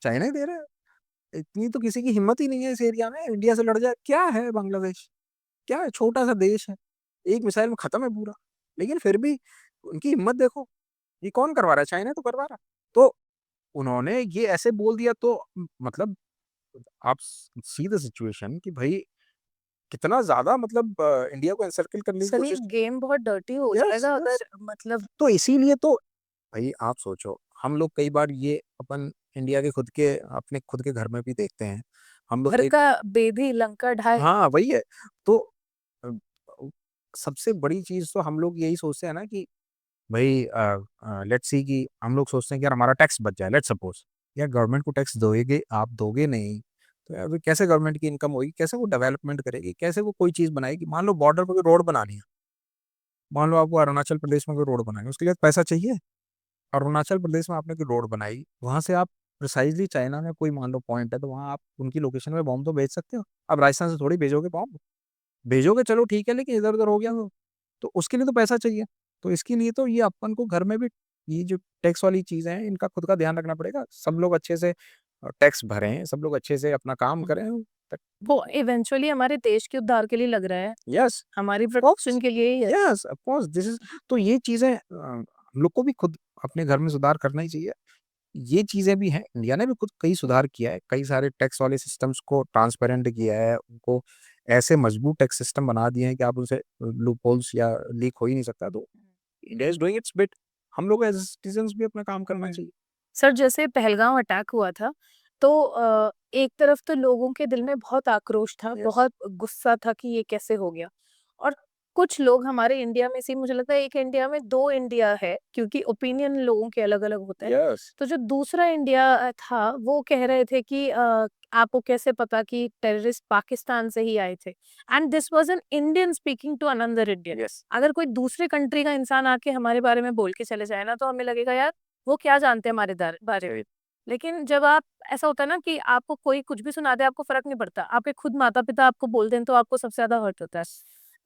चाइना ही दे रहा है। इतनी तो किसी की हिम्मत ही नहीं है इस एरिया में, इंडिया से लड़ जाए। क्या है बांग्लादेश, क्या है, छोटा सा देश है, एक मिसाइल में खत्म है पूरा। लेकिन फिर भी उनकी हिम्मत देखो, ये कौन करवा रहा है, चाइना तो करवा रहा है। तो उन्होंने ये ऐसे बोल दिया, तो मतलब आप सी द सिचुएशन कि भाई कितना ज्यादा, मतलब इंडिया को एनसर्कल करने की सर ये कोशिश। गेम बहुत डर्टी हो Yes, जाएगा yes. अगर मतलब तो इसीलिए तो भाई आप सोचो, हम लोग कई बार ये अपन इंडिया के अपने खुद के घर में भी देखते हैं। हम लोग घर एक का बेदी लंका ढाए। हाँ, वही है। तो अ, सबसे बड़ी चीज़ तो हम लोग यही सोचते हैं ना कि भई लेट्स सी कि हम लोग सोचते हैं कि यार हमारा टैक्स बच जाए, लेट्स सपोज़। यार गवर्नमेंट को टैक्स दोगे आप दोगे नहीं, तो यार फिर कैसे गवर्नमेंट की इनकम होगी? कैसे वो डेवलपमेंट करेगी? कैसे वो कोई चीज़ बनाएगी? मान लो बॉर्डर पे कोई रोड बनानी है, मान लो आपको अरुणाचल प्रदेश में कोई रोड बनानी है, उसके लिए पैसा चाहिए। अरुणाचल प्रदेश में आपने कोई रोड बनाई, वहाँ से आप प्रिसाइज़ली चाइना में कोई मान लो पॉइंट है, तो वहाँ आप उनकी लोकेशन में बॉम्ब तो भेज सकते हो। अब राजस्थान से थोड़ी भेजोगे बॉम्ब। भेजोगे चलो ठीक है, लेकिन इधर-उधर हो गया तो उसके लिए तो पैसा चाहिए। तो इसके लिए तो ये अपन को घर में भी ये जो टैक्स वाली चीज़ें हैं, इनका खुद का ध्यान रखना पड़ेगा। सब लोग अच्छे से टैक्स भरें, सब लोग अच्छे से अपना काम करें। त वो इवेंचुअली हमारे देश के उद्धार के लिए लग रहा है, यस, हमारी ऑफ कोर्स, प्रोटेक्शन के लिए ही है। Yes, of course this is तो ये चीज़ें हम लोग को भी खुद अपने घर में सुधार करना ही चाहिए। ये चीज़ें भी हैं, इंडिया ने भी खुद कई सुधार किया है, कई सारे टैक्स वाले सिस्टम्स को ट्रांसपेरेंट किया है, उनको ऐसे मजबूत टैक्स सिस्टम बना दिए हैं कि आप उनसे लूपहोल्स या लीक हो ही नहीं सकता। तो India is doing it's bit. हम लोग एज़ सिटिज़न्स भी अपना काम करना चाहिए। सर जैसे पहलगाम अटैक हुआ था, तो एक तरफ तो लोगों के दिल में बहुत आक्रोश था, यस, बहुत गुस्सा था कि ये कैसे हो गया। और कुछ लोग हमारे इंडिया में से, मुझे लगता है एक इंडिया में 2 इंडिया है, क्योंकि ओपिनियन लोगों के अलग-अलग होते हैं। यस, तो जो दूसरा इंडिया था, वो कह रहे थे कि आपको कैसे पता कि टेररिस्ट पाकिस्तान से ही आए थे? And this was an Indian speaking to another Indian. Yes, अगर कोई दूसरे कंट्री का इंसान आके हमारे बारे में बोल के चले जाए ना, तो हमें लगेगा यार वो क्या जानते हैं हमारे बारे में। लेकिन जब आप, ऐसा होता है ना कि आपको कोई कुछ भी सुना दे, आपको फर्क नहीं पड़ता, आपके खुद माता पिता आपको बोल दें तो आपको सबसे ज्यादा हर्ट होता है।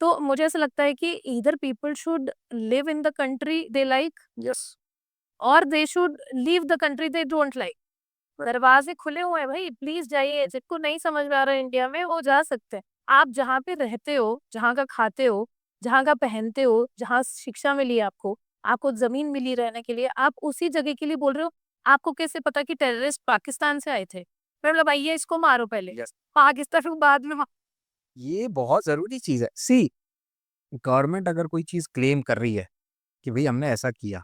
तो मुझे ऐसा लगता है कि either people should live in the country they like, yes. और they should leave the country they don't like. दरवाजे खुले हुए हैं भाई, प्लीज जाइए। जिसको नहीं समझ में आ रहा है इंडिया में, वो जा सकते हैं। आप जहाँ पे रहते हो, जहाँ का खाते हो, जहाँ का पहनते हो, जहाँ शिक्षा मिली आपको, आपको जमीन मिली रहने के लिए, आप उसी जगह के लिए बोल रहे हो। आपको कैसे पता कि टेररिस्ट पाकिस्तान से आए थे? मतलब आइए इसको मारो पहले, यस, पाकिस्तान को बाद में ये बहुत ज़रूरी चीज़ है। सी गवर्नमेंट अगर कोई चीज़ क्लेम कर रही है कि भई हमने ऐसा किया,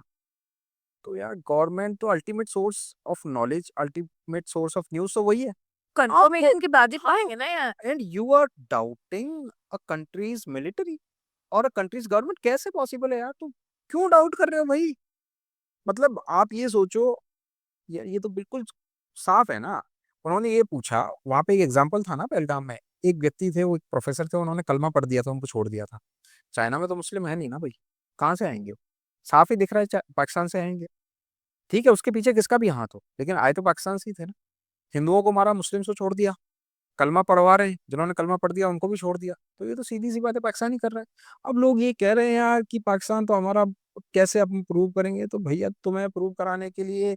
तो यार गवर्नमेंट तो ultimate source of knowledge, ultimate source of news तो वही है। कंफर्मेशन के बाद ही हाँ, पाएंगे ना यार। And you are doubting a country's military और अ कंट्रीज़ गवर्नमेंट कैसे पॉसिबल है यार? तुम क्यों डाउट कर रहे हो भाई? मतलब आप ये सोचो, ये तो बिल्कुल साफ है ना। उन्होंने ये पूछा, वहाँ पे एक एग्ज़ाम्पल था ना पहलगाम में, एक व्यक्ति थे, वो एक प्रोफ़ेसर थे, उन्होंने कलमा पढ़ दिया था, उनको छोड़ दिया था। चाइना में तो मुस्लिम है नहीं ना भई, कहाँ से आएँगे वो? साफ ही दिख रहा है पाकिस्तान से आएँगे। ठीक है, उसके पीछे किसका भी हाथ हो, लेकिन आए तो पाकिस्तान से ही थे ना। हिंदुओं को मारा, मुस्लिम्स को छोड़ दिया। कलमा पढ़वा रहे हैं, जिन्होंने कलमा पढ़ दिया उनको भी छोड़ दिया। तो ये तो सीधी-सी बात है, पाकिस्तान ही कर रहा है। अब लोग ये कह रहे हैं यार कि पाकिस्तान तो हमारा, कैसे हम प्रूव करेंगे? तो भैया तुम्हें प्रूव कराने के लिए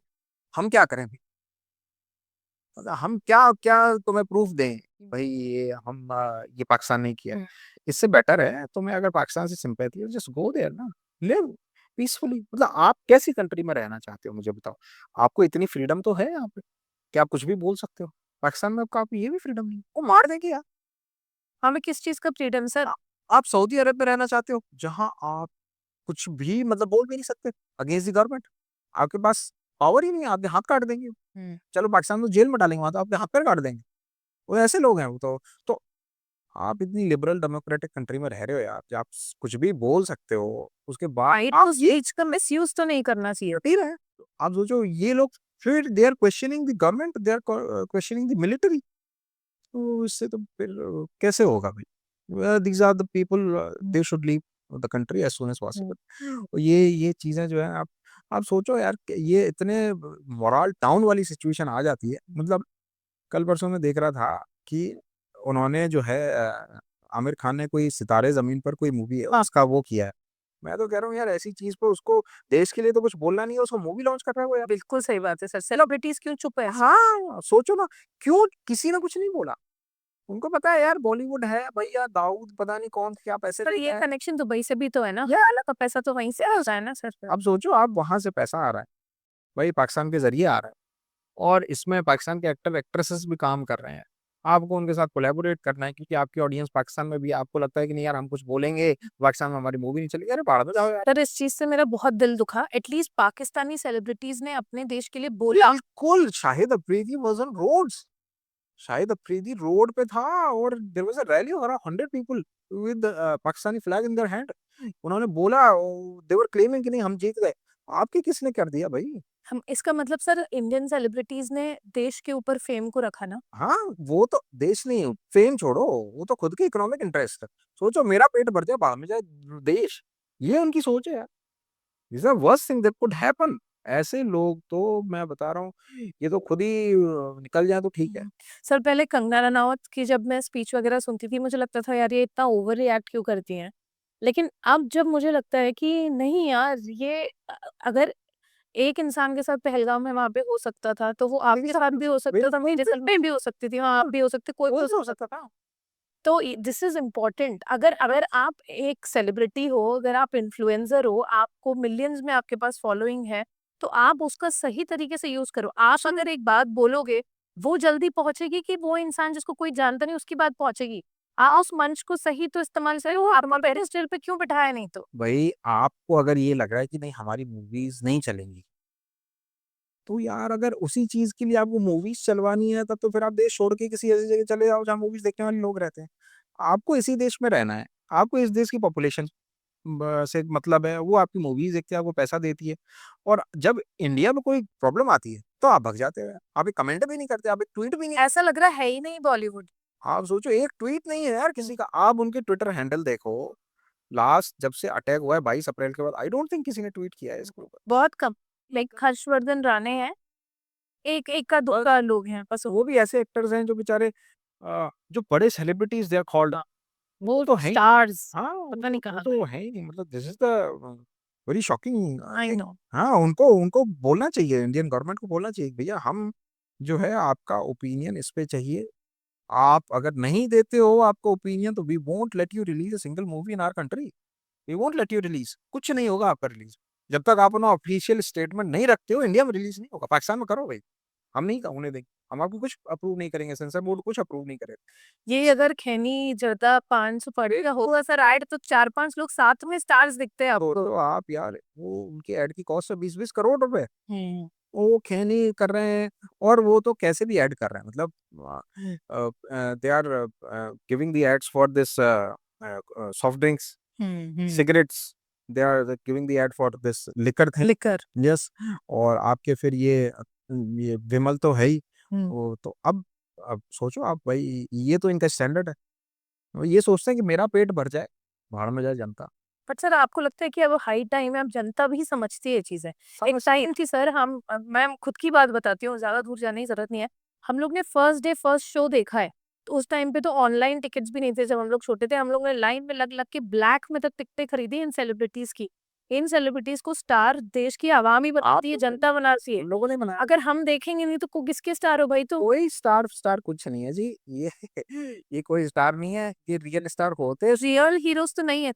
हम क्या करें भई? मतलब हम क्या क्या तुम्हें प्रूफ दें कि भई ये पाकिस्तान ने किया है। इससे बेटर है तुम्हें अगर पाकिस्तान से सिम्पैथी है, जस्ट गो देयर ना, लिव पीसफुली। मतलब आप कैसी कंट्री में रहना चाहते हो मुझे बताओ? आपको इतनी फ्रीडम तो है यहाँ पे कि आप कुछ भी बोल सकते हो। पाकिस्तान में आपको ये भी फ्रीडम नहीं है, वो मार देंगे यार। हमें किस चीज का फ्रीडम सर? आ आप सऊदी अरब में रहना चाहते हो, जहाँ आप कुछ भी मतलब बोल भी नहीं सकते अगेंस्ट द गवर्नमेंट। आपके पास पावर ही नहीं है, आपके हाथ काट देंगे। चलो पाकिस्तान में जेल में डालेंगे, वहाँ तो आपके हाथ पैर काट देंगे। वो ऐसे लोग हैं वो तो। तो आप इतनी लिबरल डेमोक्रेटिक कंट्री में रह रहे हो यार, जहाँ आप कुछ भी बोल सकते हो, उसके बाद राइट आप टू ये स्पीच का मिसयूज तो नहीं करना चाहिए। कर ही रहे हैं। तो आप सोचो ये लोग फिर they are questioning the government, they are questioning the military. तो इससे तो फिर कैसे होगा भाई? These are the people, they should leave the country as soon as possible. और ये चीज़ें जो है, आप सोचो यार कि ये इतने मोरल डाउन वाली सिचुएशन आ जाती है। मतलब कल परसों में देख रहा था कि उन्होंने जो है आमिर खान ने कोई सितारे ज़मीन पर कोई मूवी है उसका वो किया है। मैं तो कह रहा हूँ यार ऐसी चीज़ पे उसको देश के लिए तो कुछ बोलना नहीं है, उसको मूवी लॉन्च कर रहा है वो यार। बिल्कुल सही बात है सर, सेलिब्रिटीज क्यों चुप है? हाँ, सोचो ना, क्यों किसी ने कुछ नहीं बोला? उनको पता है यार बॉलीवुड है भैया, दाऊद पता नहीं कौन क्या पैसे पर ये देता है। कनेक्शन दुबई से भी तो है ना, या तो पैसा तो वहीं से आता है ना सर फिर। अब सोचो आप वहाँ से पैसा आ रहा है, वही पाकिस्तान के ज़रिए आ रहा है और इसमें पाकिस्तान के एक्टर एक्ट्रेसेस भी काम कर रहे हैं। आपको उनके साथ कोलैबोरेट करना है, क्योंकि आपकी ऑडियंस पाकिस्तान में भी है। आपको लगता है कि नहीं यार हम कुछ बोलेंगे पाकिस्तान में हमारी मूवी नहीं चलेगी, अरे बाहर में जाओ यार। सर इस चीज से मेरा बहुत दिल दुखा, एटलीस्ट पाकिस्तानी सेलिब्रिटीज ने अपने देश के लिए बोला। बिल्कुल, Shahid Afridi was on roads, Shahid Afridi road पे था और there was a rally of around 100 people with Pakistani flag in their hand. उन्होंने बोला, दे वर क्लेमिंग कि नहीं हम जीत गए। आपके किसने कर दिया भाई? हम इसका मतलब सर इंडियन सेलिब्रिटीज ने देश के ऊपर फेम को रखा ना। हाँ, वो तो देश नहीं, फेम छोड़ो, वो तो खुद की इकोनॉमिक इंटरेस्ट है। सोचो मेरा पेट भर जाए बाहर में जाए देश, ये उनकी सोच है यार। This is the worst thing that could happen. ऐसे लोग तो मैं बता रहा हूँ, ये तो खुद ही निकल जाए तो ठीक है। सर पहले कंगना रनावत की जब मैं स्पीच वगैरह सुनती थी मुझे लगता था यार ये इतना ओवर रिएक्ट क्यों करती हैं, लेकिन अब जब मुझे लगता है कि नहीं यार ये अगर एक इंसान के साथ पहलगाम में वहां पे हो सकता था तो वो आपके साथ भी हो सकता था, मेरे साथ में भी हो सकती थी, वहाँ आप भी हो सकते, कोई भी हो सकता था। तो दिस इज इम्पोर्टेंट। अगर अगर आप एक सेलिब्रिटी हो, अगर आप इन्फ्लुएंसर हो, आपको मिलियंस में आपके पास फॉलोइंग है, तो आप उसका सही तरीके से यूज करो। आप अगर एक बात बोलोगे वो जल्दी पहुंचेगी कि वो इंसान जिसको कोई जानता नहीं उसकी बात पहुंचेगी। उस मंच को सही तो इस्तेमाल से आप पेरिस्टल पे क्यों बिठाया नहीं तो। भाई आपको अगर ये लग रहा है कि नहीं हमारी मूवीज नहीं चलेंगी, तो यार अगर उसी चीज के लिए आपको मूवीज चलवानी है, तब तो फिर आप देश छोड़ के किसी ऐसी जगह चले जाओ जहाँ मूवीज देखने वाले लोग रहते हैं। आपको इसी देश में रहना है, आपको इस देश की पॉपुलेशन से मतलब है, वो आपकी मूवीज देखती है, आपको पैसा देती है। और जब इंडिया में कोई प्रॉब्लम आती है तो आप भग जाते हो, आप एक कमेंट भी नहीं करते, आप एक ट्वीट भी नहीं। ऐसा लग रहा है ही नहीं बॉलीवुड। आप सोचो एक ट्वीट नहीं है यार किसी का। आप उनके ट्विटर हैंडल देखो, लास्ट जब से अटैक हुआ है 22 अप्रैल के बाद, आई डोंट थिंक किसी ने ट्वीट किया है इसके ऊपर। बहुत कम। लाइक हर्षवर्धन राणे हैं, एक एक का दुक्का लोग हैं बस। वो भी ऐसे एक्टर्स हैं जो बेचारे जो बड़े सेलिब्रिटीज दे आर कॉल्ड, वो तो है ही। स्टार्स हाँ, पता नहीं वो कहाँ तो गए। है ही नहीं, मतलब this is the very shocking. I know. हाँ, उनको उनको बोलना चाहिए, इंडियन गवर्नमेंट को बोलना चाहिए कि भैया हम जो है आपका ओपिनियन इस पे चाहिए। आप अगर नहीं देते हो आपका ओपिनियन, तो we won't let you release a single movie in our country. We won't let you release, कुछ नहीं होगा आपका रिलीज जब तक आप अपना ऑफिशियल स्टेटमेंट नहीं रखते हो। इंडिया में रिलीज नहीं होगा, पाकिस्तान में करो भाई, हम नहीं होने देंगे। हम आपको कुछ अप्रूव नहीं करेंगे, सेंसर बोर्ड कुछ अप्रूव नहीं करेगा। ये अगर खैनी जर्दा पान सुपारी का होगा सर ऐड तो 4-5 लोग साथ में स्टार्स दिखते हैं आपको। तो आप यार, वो उनकी एड की कॉस्ट है 20-20 करोड़ रुपए, हम्म। वो खैनी कर रहे हैं। और वो तो कैसे भी ऐड कर रहे हैं, मतलब they are giving the ads for this soft drinks, cigarettes, they are giving the ad for this liquor thing. Liquor. Yes. और आपके फिर ये विमल तो है ही। वो तो अब सोचो आप भाई, ये तो इनका स्टैंडर्ड है। वो ये सोचते हैं कि मेरा पेट भर जाए, भाड़ में जाए जनता। बट सर आपको लगता है कि अब हाई टाइम है, अब जनता भी समझती है ये चीजें। एक टाइम थी सर, हम मैं खुद की बात बताती हूँ, ज्यादा दूर जाने की जरूरत नहीं है। हम लोग ने फर्स्ट डे फर्स्ट शो देखा है, तो उस टाइम पे तो ऑनलाइन टिकट्स भी नहीं थे। जब हम लोग छोटे थे हम लोग ने लाइन में लग लग के ब्लैक में तक टिकटें खरीदी इन सेलिब्रिटीज की। इन सेलिब्रिटीज को स्टार देश की आवाम ही बनाती है, जनता बनाती है। हम लोगों ने बनाया। अगर हम देखेंगे नहीं तो किसके स्टार हो भाई। तो कोई स्टार स्टार कुछ नहीं है जी, ये ये कोई स्टार नहीं है, ये रियल स्टार होते हैं। रियल हीरोज तो नहीं है।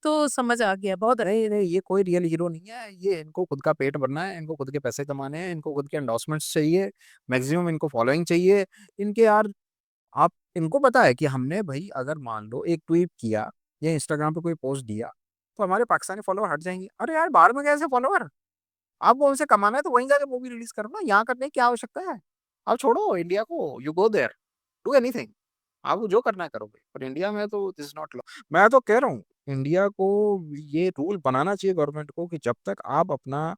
तो समझ आ गया बहुत। नहीं नहीं, ये कोई रियल हीरो नहीं है, ये इनको खुद का पेट भरना है, इनको खुद के पैसे कमाने हैं, इनको खुद के एंडोर्समेंट्स चाहिए, मैक्सिमम इनको फॉलोइंग चाहिए इनके यार। आप इनको पता है कि हमने भाई अगर मान लो एक ट्वीट किया या इंस्टाग्राम पे कोई पोस्ट दिया, तो हमारे पाकिस्तानी फॉलोअर हट जाएंगे। अरे यार बाहर में कैसे फॉलोअर, आपको उनसे कमाना है तो वहीं जाके मूवी रिलीज करो ना, यहाँ करने की क्या आवश्यकता है। आप छोड़ो इंडिया को, you go there, do anything, आप जो करना है करोगे, पर इंडिया में तो दिस नॉट लॉ। मैं तो कह रहा हूँ इंडिया को ये रूल बनाना चाहिए गवर्नमेंट को कि जब तक आप अपना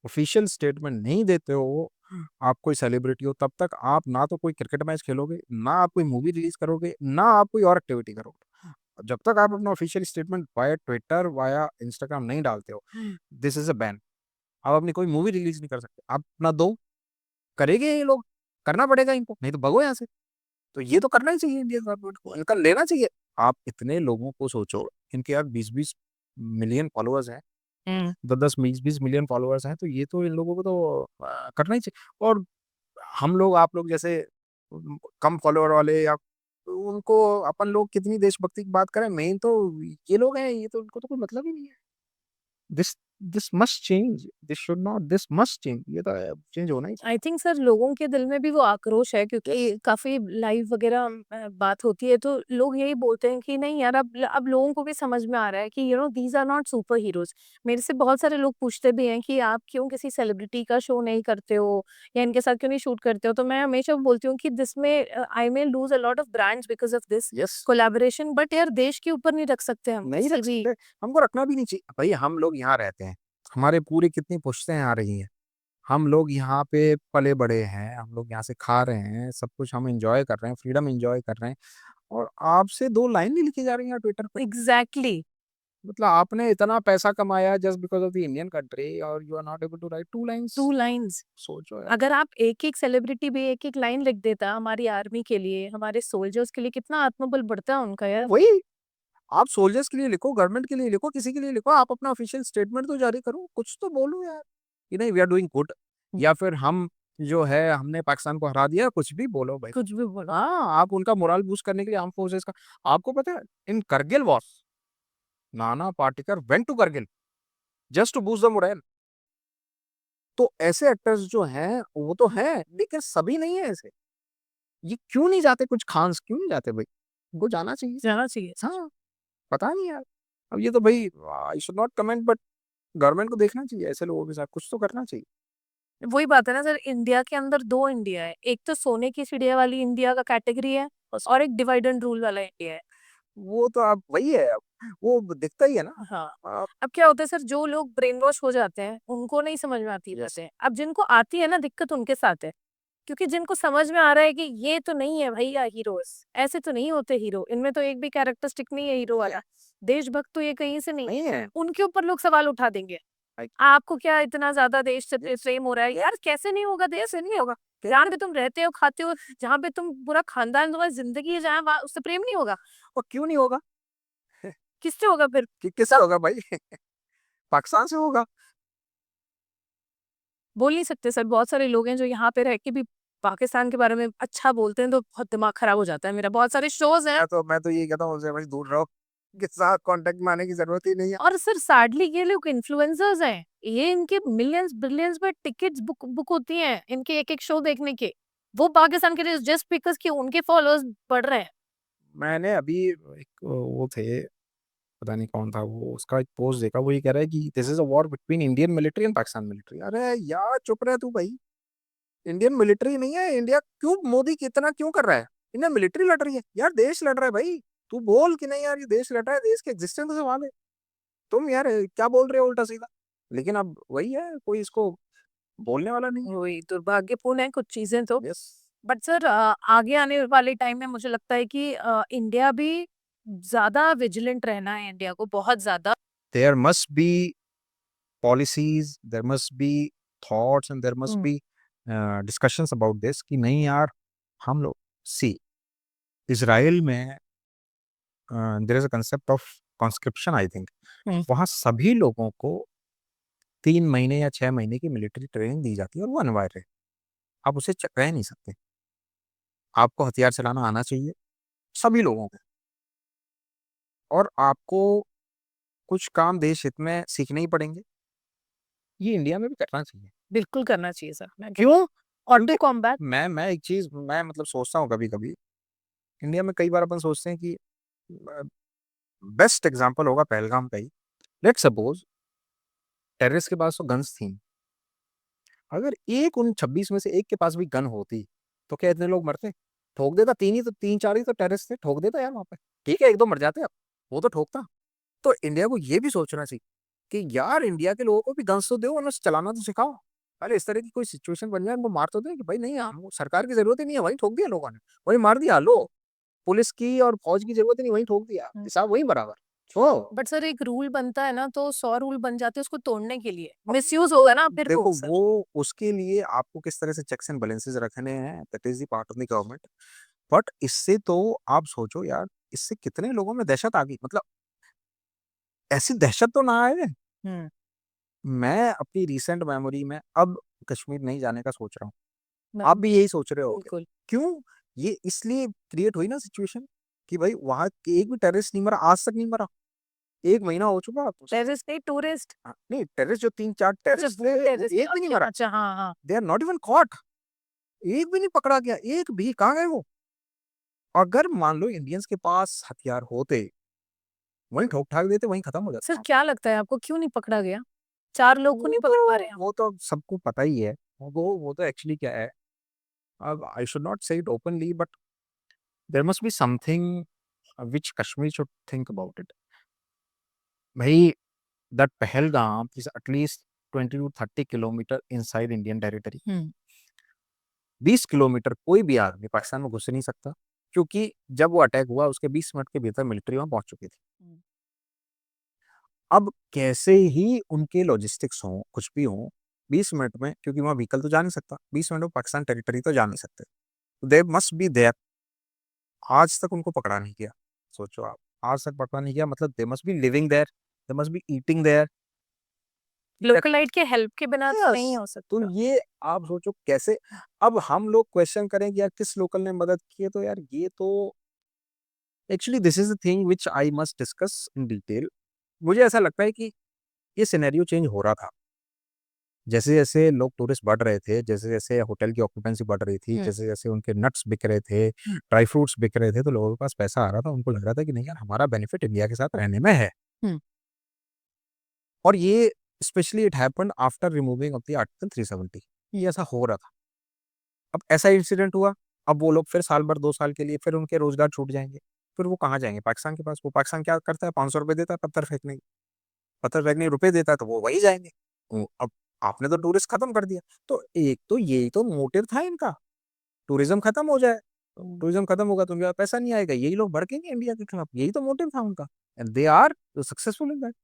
ऑफिशियल स्टेटमेंट नहीं देते हो, आप कोई सेलिब्रिटी हो, तब तक आप ना तो कोई क्रिकेट मैच खेलोगे, ना आप कोई मूवी रिलीज करोगे, ना आप कोई और एक्टिविटी करोगे। जब तक आप अपना official statement via Twitter via Instagram नहीं डालते हो, दिस इज अ बैन। आप अपनी कोई मूवी रिलीज नहीं कर सकते, आप अपना दो, करेंगे ये लोग, करना पड़ेगा इनको, नहीं तो भगो यहाँ से। तो ये तो करना ही चाहिए इंडियन गवर्नमेंट को, इनका लेना चाहिए। आप इतने लोगों को सोचो, इनके यार 20-20 मिलियन फॉलोअर्स हैं, 10-10 20-20 मिलियन फॉलोअर्स हैं, तो ये तो इन लोगों को तो करना ही चाहिए। और हम लोग आप लोग जैसे कम फॉलोअर वाले, या उनको अपन लोग कितनी देशभक्ति की बात करें, मेन तो ये लोग हैं, ये तो उनको तो कोई मतलब ही नहीं है। This this must change, this should not, this must change, ये तो चेंज होना ही आई थिंक सर लोगों के दिल में भी वो आक्रोश है, क्योंकि काफी लाइव वगैरह बात होती है तो लोग यही बोलते हैं कि नहीं यार, अब लोगों को भी समझ में आ रहा है कि these are not superheroes. मेरे से बहुत सारे लोग पूछते भी हैं कि आप क्यों किसी सेलिब्रिटी का शो नहीं करते हो या इनके साथ क्यों नहीं शूट करते हो, तो मैं हमेशा बोलती हूँ कि दिस में I may lose a lot of brands because of this yes collaboration, but यार देश के ऊपर नहीं रख सकते हम नहीं रख किसी भी। सकते, हमको रखना भी नहीं चाहिए भाई। हम लोग यहाँ रहते हैं, हमारे पूरी कितनी पुश्तें आ रही हैं, हम लोग यहाँ पे पले बड़े हैं, हम लोग यहाँ से खा रहे हैं, सब कुछ हम एंजॉय कर रहे हैं, फ्रीडम एंजॉय कर रहे हैं, और आपसे दो लाइन नहीं लिखी जा रही है ट्विटर पे। एग्जैक्टली। मतलब आपने इतना पैसा कमाया just because of the Indian country और you are not able to write two lines. 2 lines. सोचो यार। अगर आप एक-एक सेलिब्रिटी भी एक-एक लाइन लिख देता हमारी आर्मी के लिए, हमारे सोल्जर्स के लिए, कितना आत्मबल बढ़ता उनका यार। वही, आप सोल्जर्स के लिए लिखो, गवर्नमेंट के लिए लिखो, किसी के लिए लिखो, आप अपना ऑफिशियल स्टेटमेंट तो जारी करो, कुछ तो बोलो यार कि नहीं वी आर डूइंग गुड, या फिर हम जो है हमने पाकिस्तान को हरा दिया, कुछ भी बोलो भाई। कुछ भी बोलो। हाँ, आप उनका मोरल बूस्ट करने के लिए आर्म फोर्सेस का, आपको पता है इन Kargil war Nana Patekar went to Kargil just to boost the morale. तो ऐसे एक्टर्स जो हैं वो तो हैं, लेकिन सभी नहीं है ऐसे। ये क्यों नहीं जाते, कुछ खान्स क्यों नहीं जाते भाई, उनको जाना चाहिए। जाना चाहिए। हाँ, पता नहीं यार, अब ये तो भाई आई should not comment, but government को देखना चाहिए, ऐसे लोगों के साथ कुछ तो करना चाहिए। वही बात है ना सर, इंडिया के अंदर 2 इंडिया है। एक तो सोने की चिड़िया वाली इंडिया का कैटेगरी है और एक डिवाइड एंड रूल वाला इंडिया है। वो तो आप वही है, अब वो दिखता ही है ना। हाँ। आप अब क्या होता है सर, जो लोग ब्रेन वॉश हो जाते हैं उनको नहीं समझ में आती बातें। अब जिनको आती है ना, दिक्कत उनके साथ है। क्योंकि जिनको समझ में आ रहा है कि ये तो नहीं है भैया हीरोज, ऐसे तो नहीं होते हीरो, इनमें तो एक भी कैरेक्टरिस्टिक नहीं है हीरो वाला, देशभक्त तो ये कहीं से नहीं नहीं है, है उनके ऊपर लोग सवाल उठा देंगे। भाई। आपको क्या इतना ज्यादा देश से प्रेम हो रहा है? यार कैसे नहीं होगा, देश से नहीं होगा। जहाँ पे तुम रहते हो, खाते हो, जहाँ पे तुम पूरा खानदान, तुम्हारी जिंदगी है जहाँ, उससे प्रेम नहीं होगा? और क्यों नहीं होगा, किससे होगा फिर? किससे होगा भाई पाकिस्तान से होगा। बोल नहीं सकते सर, बहुत सारे लोग हैं जो यहाँ पे रह के भी पाकिस्तान के बारे में अच्छा बोलते हैं तो बहुत दिमाग खराब हो जाता है मेरा। बहुत सारे शोज हैं। मैं तो ये कहता हूँ उनसे भाई दूर रहो, के साथ कांटेक्ट में आने की जरूरत ही नहीं है। और सर सैडली ये लोग इन्फ्लुएंसर्स हैं, ये इनके मिलियंस बिलियंस में टिकट्स बुक होती हैं इनके एक एक शो देखने के। वो पाकिस्तान के लिए जस्ट बिकॉज कि उनके फॉलोअर्स बढ़ रहे हैं। मैंने अभी एक वो थे, पता नहीं कौन था वो, उसका एक पोस्ट देखा, वो ये कह रहा है कि this is a war between Indian military and Pakistan military. अरे यार चुप रहे तू भाई, इंडियन मिलिट्री नहीं है इंडिया, क्यों मोदी कितना क्यों कर रहा है, इंडियन मिलिट्री लड़ रही है यार, देश लड़ रहा है भाई। तू बोल कि नहीं यार ये देश लड़ रहा है, देश के एग्जिस्टेंस का सवाल है, तुम यार क्या बोल रहे हो उल्टा सीधा। लेकिन अब वही है, कोई इसको बोलने वाला नहीं। वही दुर्भाग्यपूर्ण है कुछ चीजें तो। यस, बट सर आगे आने वाले टाइम में मुझे लगता है कि इंडिया भी ज्यादा विजिलेंट रहना है, इंडिया को बहुत ज्यादा। There must be policies, there must be thoughts and there must be discussions about this कि नहीं यार, हम लोग सी इसराइल में there is a concept of conscription I think, वहाँ सभी लोगों को 3 महीने या 6 महीने की मिलिट्री ट्रेनिंग दी जाती है और वो अनिवार्य है, आप उसे रह नहीं सकते, आपको हथियार चलाना आना चाहिए सभी लोगों को, और आपको कुछ काम देश हित में सीखने ही पड़ेंगे, ये इंडिया में भी करना चाहिए। बिल्कुल करना चाहिए सर। क्यों? ऑटो क्योंकि कॉम्बैट। मैं एक चीज मैं मतलब सोचता हूँ कभी कभी, इंडिया में कई बार अपन सोचते हैं कि बेस्ट एग्जांपल होगा पहलगाम का ही। लेट्स सपोज टेररिस्ट के पास तो गन्स थी, अगर एक उन 26 में से एक के पास भी गन होती तो क्या इतने लोग मरते? ठोक देता, तीन चार ही तो टेररिस्ट थे, ठोक देता यार वहां पे, ठीक है एक दो मर जाते अब, वो तो ठोकता। तो इंडिया को ये भी सोचना चाहिए कि यार इंडिया के लोगों को भी गन्स तो दो, उन्हें चलाना तो सिखाओ। अरे इस तरह की कोई सिचुएशन बन जाए, उनको मार तो दे कि भाई नहीं, हम सरकार की जरूरत ही नहीं है, वहीं ठोक दिया लोगों ने, वहीं मार दिया। लो, पुलिस की और फौज की जरूरत ही नहीं, वहीं ठोक दिया, हिसाब वहीं बराबर। ओ बट सर एक रूल बनता है ना, तो 100 रूल बन जाते हैं उसको तोड़ने के लिए। मिसयूज होगा ना फिर देखो वो सर। वो उसके लिए आपको किस तरह से चेक्स एंड बैलेंसेस रखने हैं, that is the part of the government. But इससे तो आप सोचो यार, इससे कितने लोगों में दहशत आ गई, मतलब ऐसी दहशत तो ना आए। हम्म। मैं अपनी रिसेंट मेमोरी में अब कश्मीर नहीं जाने का सोच रहा हूँ, मैं- आप भी यही सोच रहे हो? बिल्कुल। क्यों? ये इसलिए क्रिएट हुई ना सिचुएशन कि भाई वहां एक भी टेररिस्ट नहीं मरा, आज तक नहीं मरा, 1 महीना हो चुका अब तो। टेररिस्ट नहीं, टूरिस्ट। नहीं, टेररिस्ट जो 3-4 टेररिस्ट थे, वो टेररिस्ट, एक भी नहीं मरा। अच्छा, हाँ, हाँ। They are not even caught. एक भी नहीं पकड़ा गया, एक भी। कहाँ गए वो? अगर मान लो इंडियंस के पास हथियार होते, वहीं ठोक-ठाक देते, वहीं खत्म हो सर जाता। क्या लगता है आपको क्यों नहीं पकड़ा गया? 4 लोग को नहीं पकड़ पा रहे हैं? वो तो सबको पता ही है। वो तो एक्चुअली क्या है, अब I should not say it openly, but there must be something which Kashmir should think about it. भाई, that Pahalgam is at least 20 to 30 kilometre inside Indian territory. हुँ। 20 किलोमीटर कोई भी आदमी पाकिस्तान में घुस नहीं सकता, क्योंकि जब वो अटैक हुआ उसके 20 मिनट के भीतर मिलिट्री वहां पहुंच चुकी थी। हुँ। अब कैसे ही उनके लॉजिस्टिक्स हों, कुछ भी हों, 20 मिनट में, क्योंकि वहां व्हीकल तो जा नहीं सकता, 20 मिनट में पाकिस्तान टेरिटरी तो जा नहीं सकते। They must be there. आज तक उनको पकड़ा नहीं गया। सोचो आप, आज तक पकड़ा नहीं गया, मतलब they must be living there, they must be eating there. Local aid के हेल्प के बिना तो यस। नहीं हो तो सकता। ये आप सोचो कैसे। अब हम लोग क्वेश्चन करें कि यार किस लोकल ने मदद की है, तो यार ये तो actually this is the thing which I must discuss in detail. मुझे ऐसा लगता है कि ये सिनेरियो चेंज हो रहा था। जैसे जैसे लोग टूरिस्ट बढ़ रहे थे, जैसे जैसे होटल की ऑक्यूपेंसी बढ़ रही थी, हुँ। जैसे जैसे उनके नट्स बिक रहे थे, ड्राई फ्रूट्स बिक रहे थे, तो लोगों के पास पैसा आ रहा था, उनको लग रहा था कि नहीं यार, हमारा बेनिफिट इंडिया के साथ रहने में है। हुँ। और ये specially it happened after removing of the article 370। ये ऐसा हो रहा था। अब ऐसा इंसिडेंट हुआ, अब वो लोग फिर साल भर 2 साल के लिए फिर उनके रोजगार छूट जाएंगे। फिर वो कहाँ जाएंगे? पाकिस्तान के पास। वो पाकिस्तान क्या करता है? 500 रुपए देता है पत्थर फेंकने, पत्थर फेंकने रुपए देता है, तो वो वही जाएंगे। अब आपने तो टूरिस्ट खत्म कर दिया। तो एक तो यही तो मोटिव था इनका, टूरिज्म खत्म हो जाए। टूरिज्म खत्म होगा तो उनके पास पैसा नहीं आएगा, यही लोग भड़केंगे इंडिया के खिलाफ। यही तो मोटिव था उनका, and they are successful in that.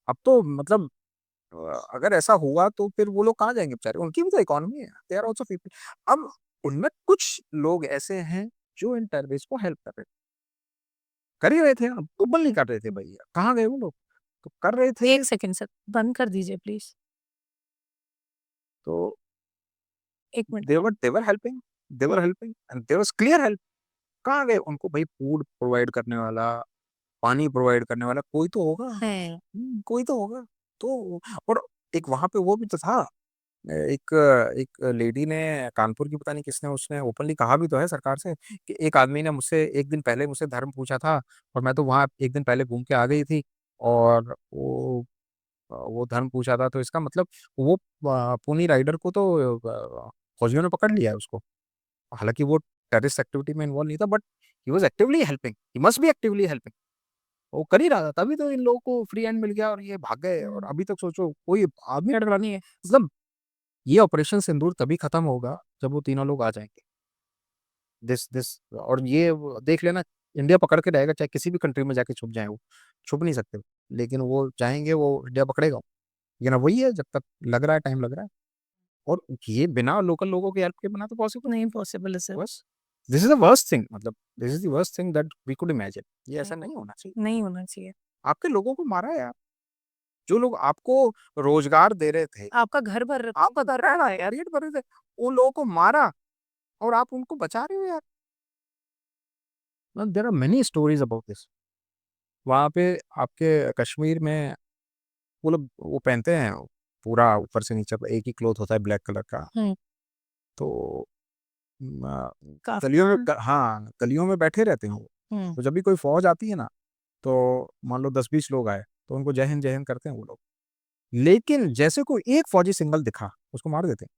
अब तो मतलब अगर ऐसा हुआ तो फिर वो लोग कहाँ जाएंगे बेचारे? उनकी भी तो इकोनॉमी है, दे आर आल्सो पीपल। अब उनमें कुछ लोग ऐसे हैं जो इन टेररिस्ट को हेल्प कर रहे थे, कर ही रहे थे। अब कबल नहीं कर रहे थे भैया, कहाँ गए वो लोग? तो कर रहे थे। 1 सेकंड सर, बंद कर दीजिए प्लीज़। तो 1 minute. they were helping, they were helping and there was clear help। कहाँ गए? उनको भाई फूड प्रोवाइड करने वाला, पानी प्रोवाइड करने वाला कोई तो होगा। है। कोई तो होगा। तो और एक वहां पे वो भी तो था। एक एक लेडी ने, कानपुर की, पता नहीं किसने, उसने ओपनली कहा भी तो है सरकार से कि एक आदमी ने मुझसे एक दिन पहले मुझसे धर्म पूछा था, और मैं तो वहां एक दिन पहले घूम के आ गई थी, और वो धर्म पूछा था, तो इसका मतलब वो पुनी राइडर को तो फौजियों ने पकड़ लिया है उसको। हालांकि वो टेररिस्ट एक्टिविटी में इन्वॉल्व नहीं था, but he was actively helping, he must be actively helping. वो कर ही रहा था, तभी तो इन लोगों को फ्री हैंड मिल गया और ये भाग गए। और अभी तक सोचो कोई आदमी डरा नहीं है। मतलब ये ऑपरेशन सिंदूर तभी खत्म होगा जब वो तीनों लोग आ जाएंगे। दिस दिस और ये देख लेना, इंडिया पकड़ के रहेगा, चाहे किसी भी कंट्री में जाके छुप जाए वो। छुप नहीं सकते, लेकिन वो चाहेंगे, वो इंडिया पकड़ेगा। लेकिन अब वही है, जब तक लग रहा है, टाइम लग रहा है। और ये बिना लोकल लोगों की हेल्प के बिना तो पॉसिबल नहीं पॉसिबल है सर। बस। This is the worst thing, मतलब this is the worst thing that we could imagine. ये ऐसा नहीं होना चाहिए। नहीं होना चाहिए। आपके लोगों को मारा है यार, जो लोग आपको रोजगार दे रहे थे, आपका घर भर आपका घर रह रहा है यार, पेट भर रहे थे, उन लोगों को मारा, और आप उनको बचा रहे हो यार। There are many stories about this. वहाँ पे आपके कश्मीर में वो लोग वो पहनते हैं, पूरा ऊपर से नीचे एक ही क्लोथ होता है ब्लैक कलर का। हुँ। तो काफ़ी। गलियों में, हाँ, गलियों में बैठे रहते हैं वो। हुँ। तो जब भी कोई फौज आती है ना, तो मान लो 10-20 लोग आए, तो उनको जय हिंद करते हैं वो लोग। लेकिन जैसे कोई एक फौजी सिंगल दिखा, उसको मार देते हैं।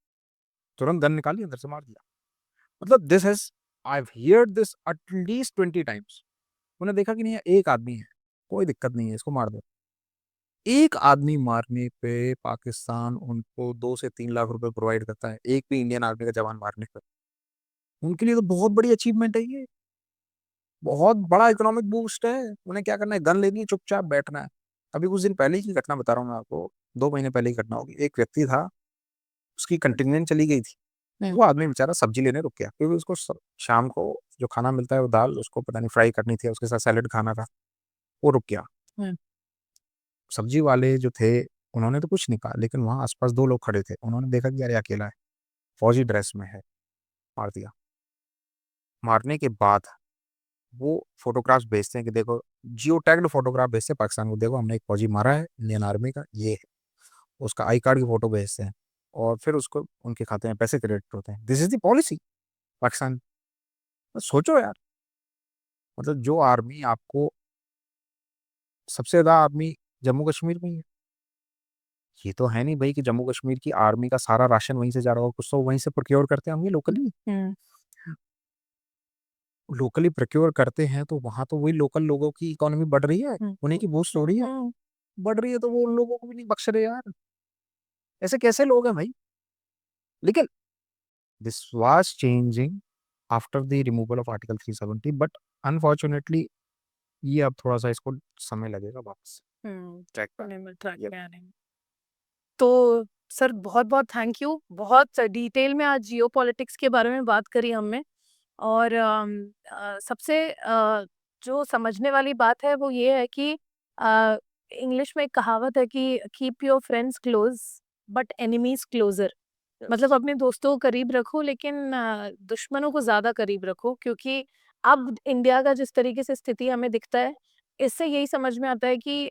तुरंत गन निकाली, अंदर से मार दिया। मतलब this has, I have heard this at least 20 times. उन्हें देखा कि नहीं, ये एक आदमी है, कोई दिक्कत नहीं है, इसको मार दो। एक आदमी मारने पे पाकिस्तान उनको 2 से 3 लाख रुपए प्रोवाइड करता है, एक भी इंडियन आर्मी का जवान मारने पे। उनके लिए तो बहुत बड़ी अचीवमेंट है ये, बहुत बड़ा इकोनॉमिक बूस्ट है। उन्हें क्या करना है? गन लेनी है, चुपचाप बैठना है। अभी कुछ दिन पहले की घटना बता रहा हूँ मैं आपको, 2 महीने पहले की घटना होगी। एक व्यक्ति था, उसकी कंटिनेंट चली गई थी। हुँ। वो आदमी बेचारा सब्जी लेने रुक गया, क्योंकि उसको शाम को जो खाना मिलता है वो दाल, उसको पता नहीं फ्राई करनी थी, उसके साथ सैलेड खाना था। वो रुक गया। हुँ। सब्जी वाले जो थे, उन्होंने तो कुछ नहीं कहा, लेकिन वहां आसपास 2 लोग खड़े थे, उन्होंने देखा कि यार ये अकेला है, फौजी ड्रेस में है, मार दिया। मारने के बाद वो फोटोग्राफ्स भेजते हैं कि देखो, जियो टैग्ड फोटोग्राफ भेजते हैं पाकिस्तान को, देखो हमने एक फौजी मारा है इंडियन आर्मी का, ये है। उसका आई कार्ड की फोटो भेजते हैं और फिर उसको उनके खाते में पैसे क्रेडिट होते हैं। This is the policy Pakistan. तो सोचो यार, मतलब जो आर्मी आपको, सबसे ज्यादा आर्मी जम्मू कश्मीर में ही है। ये तो है नहीं भाई कि जम्मू कश्मीर की आर्मी का सारा राशन वहीं से जा रहा होगा, कुछ तो वहीं से प्रोक्योर करते होंगे लोकली। हम्म लोकली प्रोक्योर करते हैं तो वहां तो वही लोकल लोगों की इकोनॉमी बढ़ रही है, हम्म उन्हीं की बूस्ट हो रही है। हम्म बढ़ रही है तो वो उन लोगों को भी नहीं बख्श रहे यार। ऐसे कैसे लोग हैं भाई? लेकिन this was changing after the removal of article 370, but unfortunately ये अब थोड़ा सा इसको समय लगेगा वापस ट्रैक पर। होने में ट्रैक ये पे आने में। तो सर बहुत बहुत थैंक यू, बहुत डिटेल में आज जियो पॉलिटिक्स के बारे में बात करी हमने। और सबसे जो समझने वाली बात है वो ये है कि इंग्लिश में एक कहावत है कि keep your friends close but enemies closer. मतलब अपने दोस्तों को करीब रखो लेकिन दुश्मनों को ज्यादा करीब रखो, क्योंकि अब इंडिया का जिस तरीके से स्थिति हमें दिखता है, इससे यही समझ में आता है कि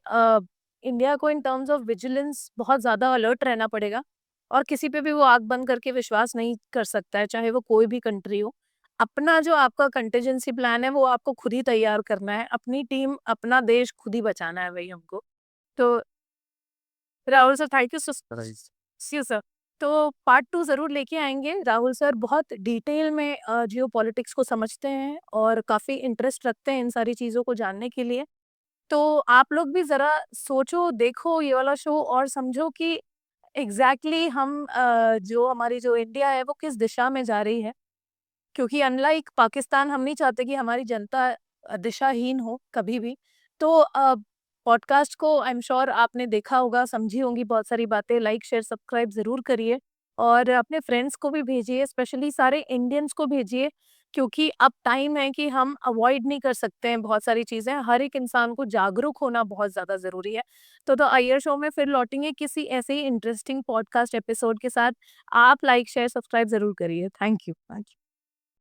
इंडिया को इन टर्म्स ऑफ विजिलेंस बहुत ज्यादा अलर्ट रहना पड़ेगा, और किसी पे भी वो आंख बंद करके विश्वास नहीं कर सकता है, चाहे वो कोई भी कंट्री हो। अपना जो आपका कंटिजेंसी प्लान है वो आपको खुद ही तैयार करना है, अपनी टीम अपना देश खुद ही बचाना है भाई हमको। तो Rahul sir thank you you sir. तो पार्ट 2 जरूर लेके आएंगे। राहुल सर बहुत डिटेल में जियो पॉलिटिक्स को समझते हैं और काफी इंटरेस्ट रखते हैं इन सारी चीजों को जानने के लिए। तो आप लोग भी जरा सोचो, देखो ये वाला शो और समझो कि एग्जैक्टली हम जो हमारी जो इंडिया है वो किस दिशा में जा रही है। क्योंकि अनलाइक पाकिस्तान, हम नहीं चाहते कि हमारी जनता दिशाहीन हो कभी भी। तो पॉडकास्ट को आई एम श्योर आपने देखा होगा, समझी होंगी बहुत सारी बातें। लाइक शेयर सब्सक्राइब जरूर करिए और अपने फ्रेंड्स को भी भेजिए, स्पेशली सारे इंडियंस को भेजिए, क्योंकि अब टाइम है कि हम अवॉइड नहीं कर सकते हैं बहुत सारी चीजें। हर एक इंसान को जागरूक होना बहुत ज्यादा जरूरी है। तो द अय्यर शो में फिर लौटेंगे किसी ऐसे ही इंटरेस्टिंग पॉडकास्ट एपिसोड के साथ। आप लाइक शेयर सब्सक्राइब जरूर करिए। Thank you.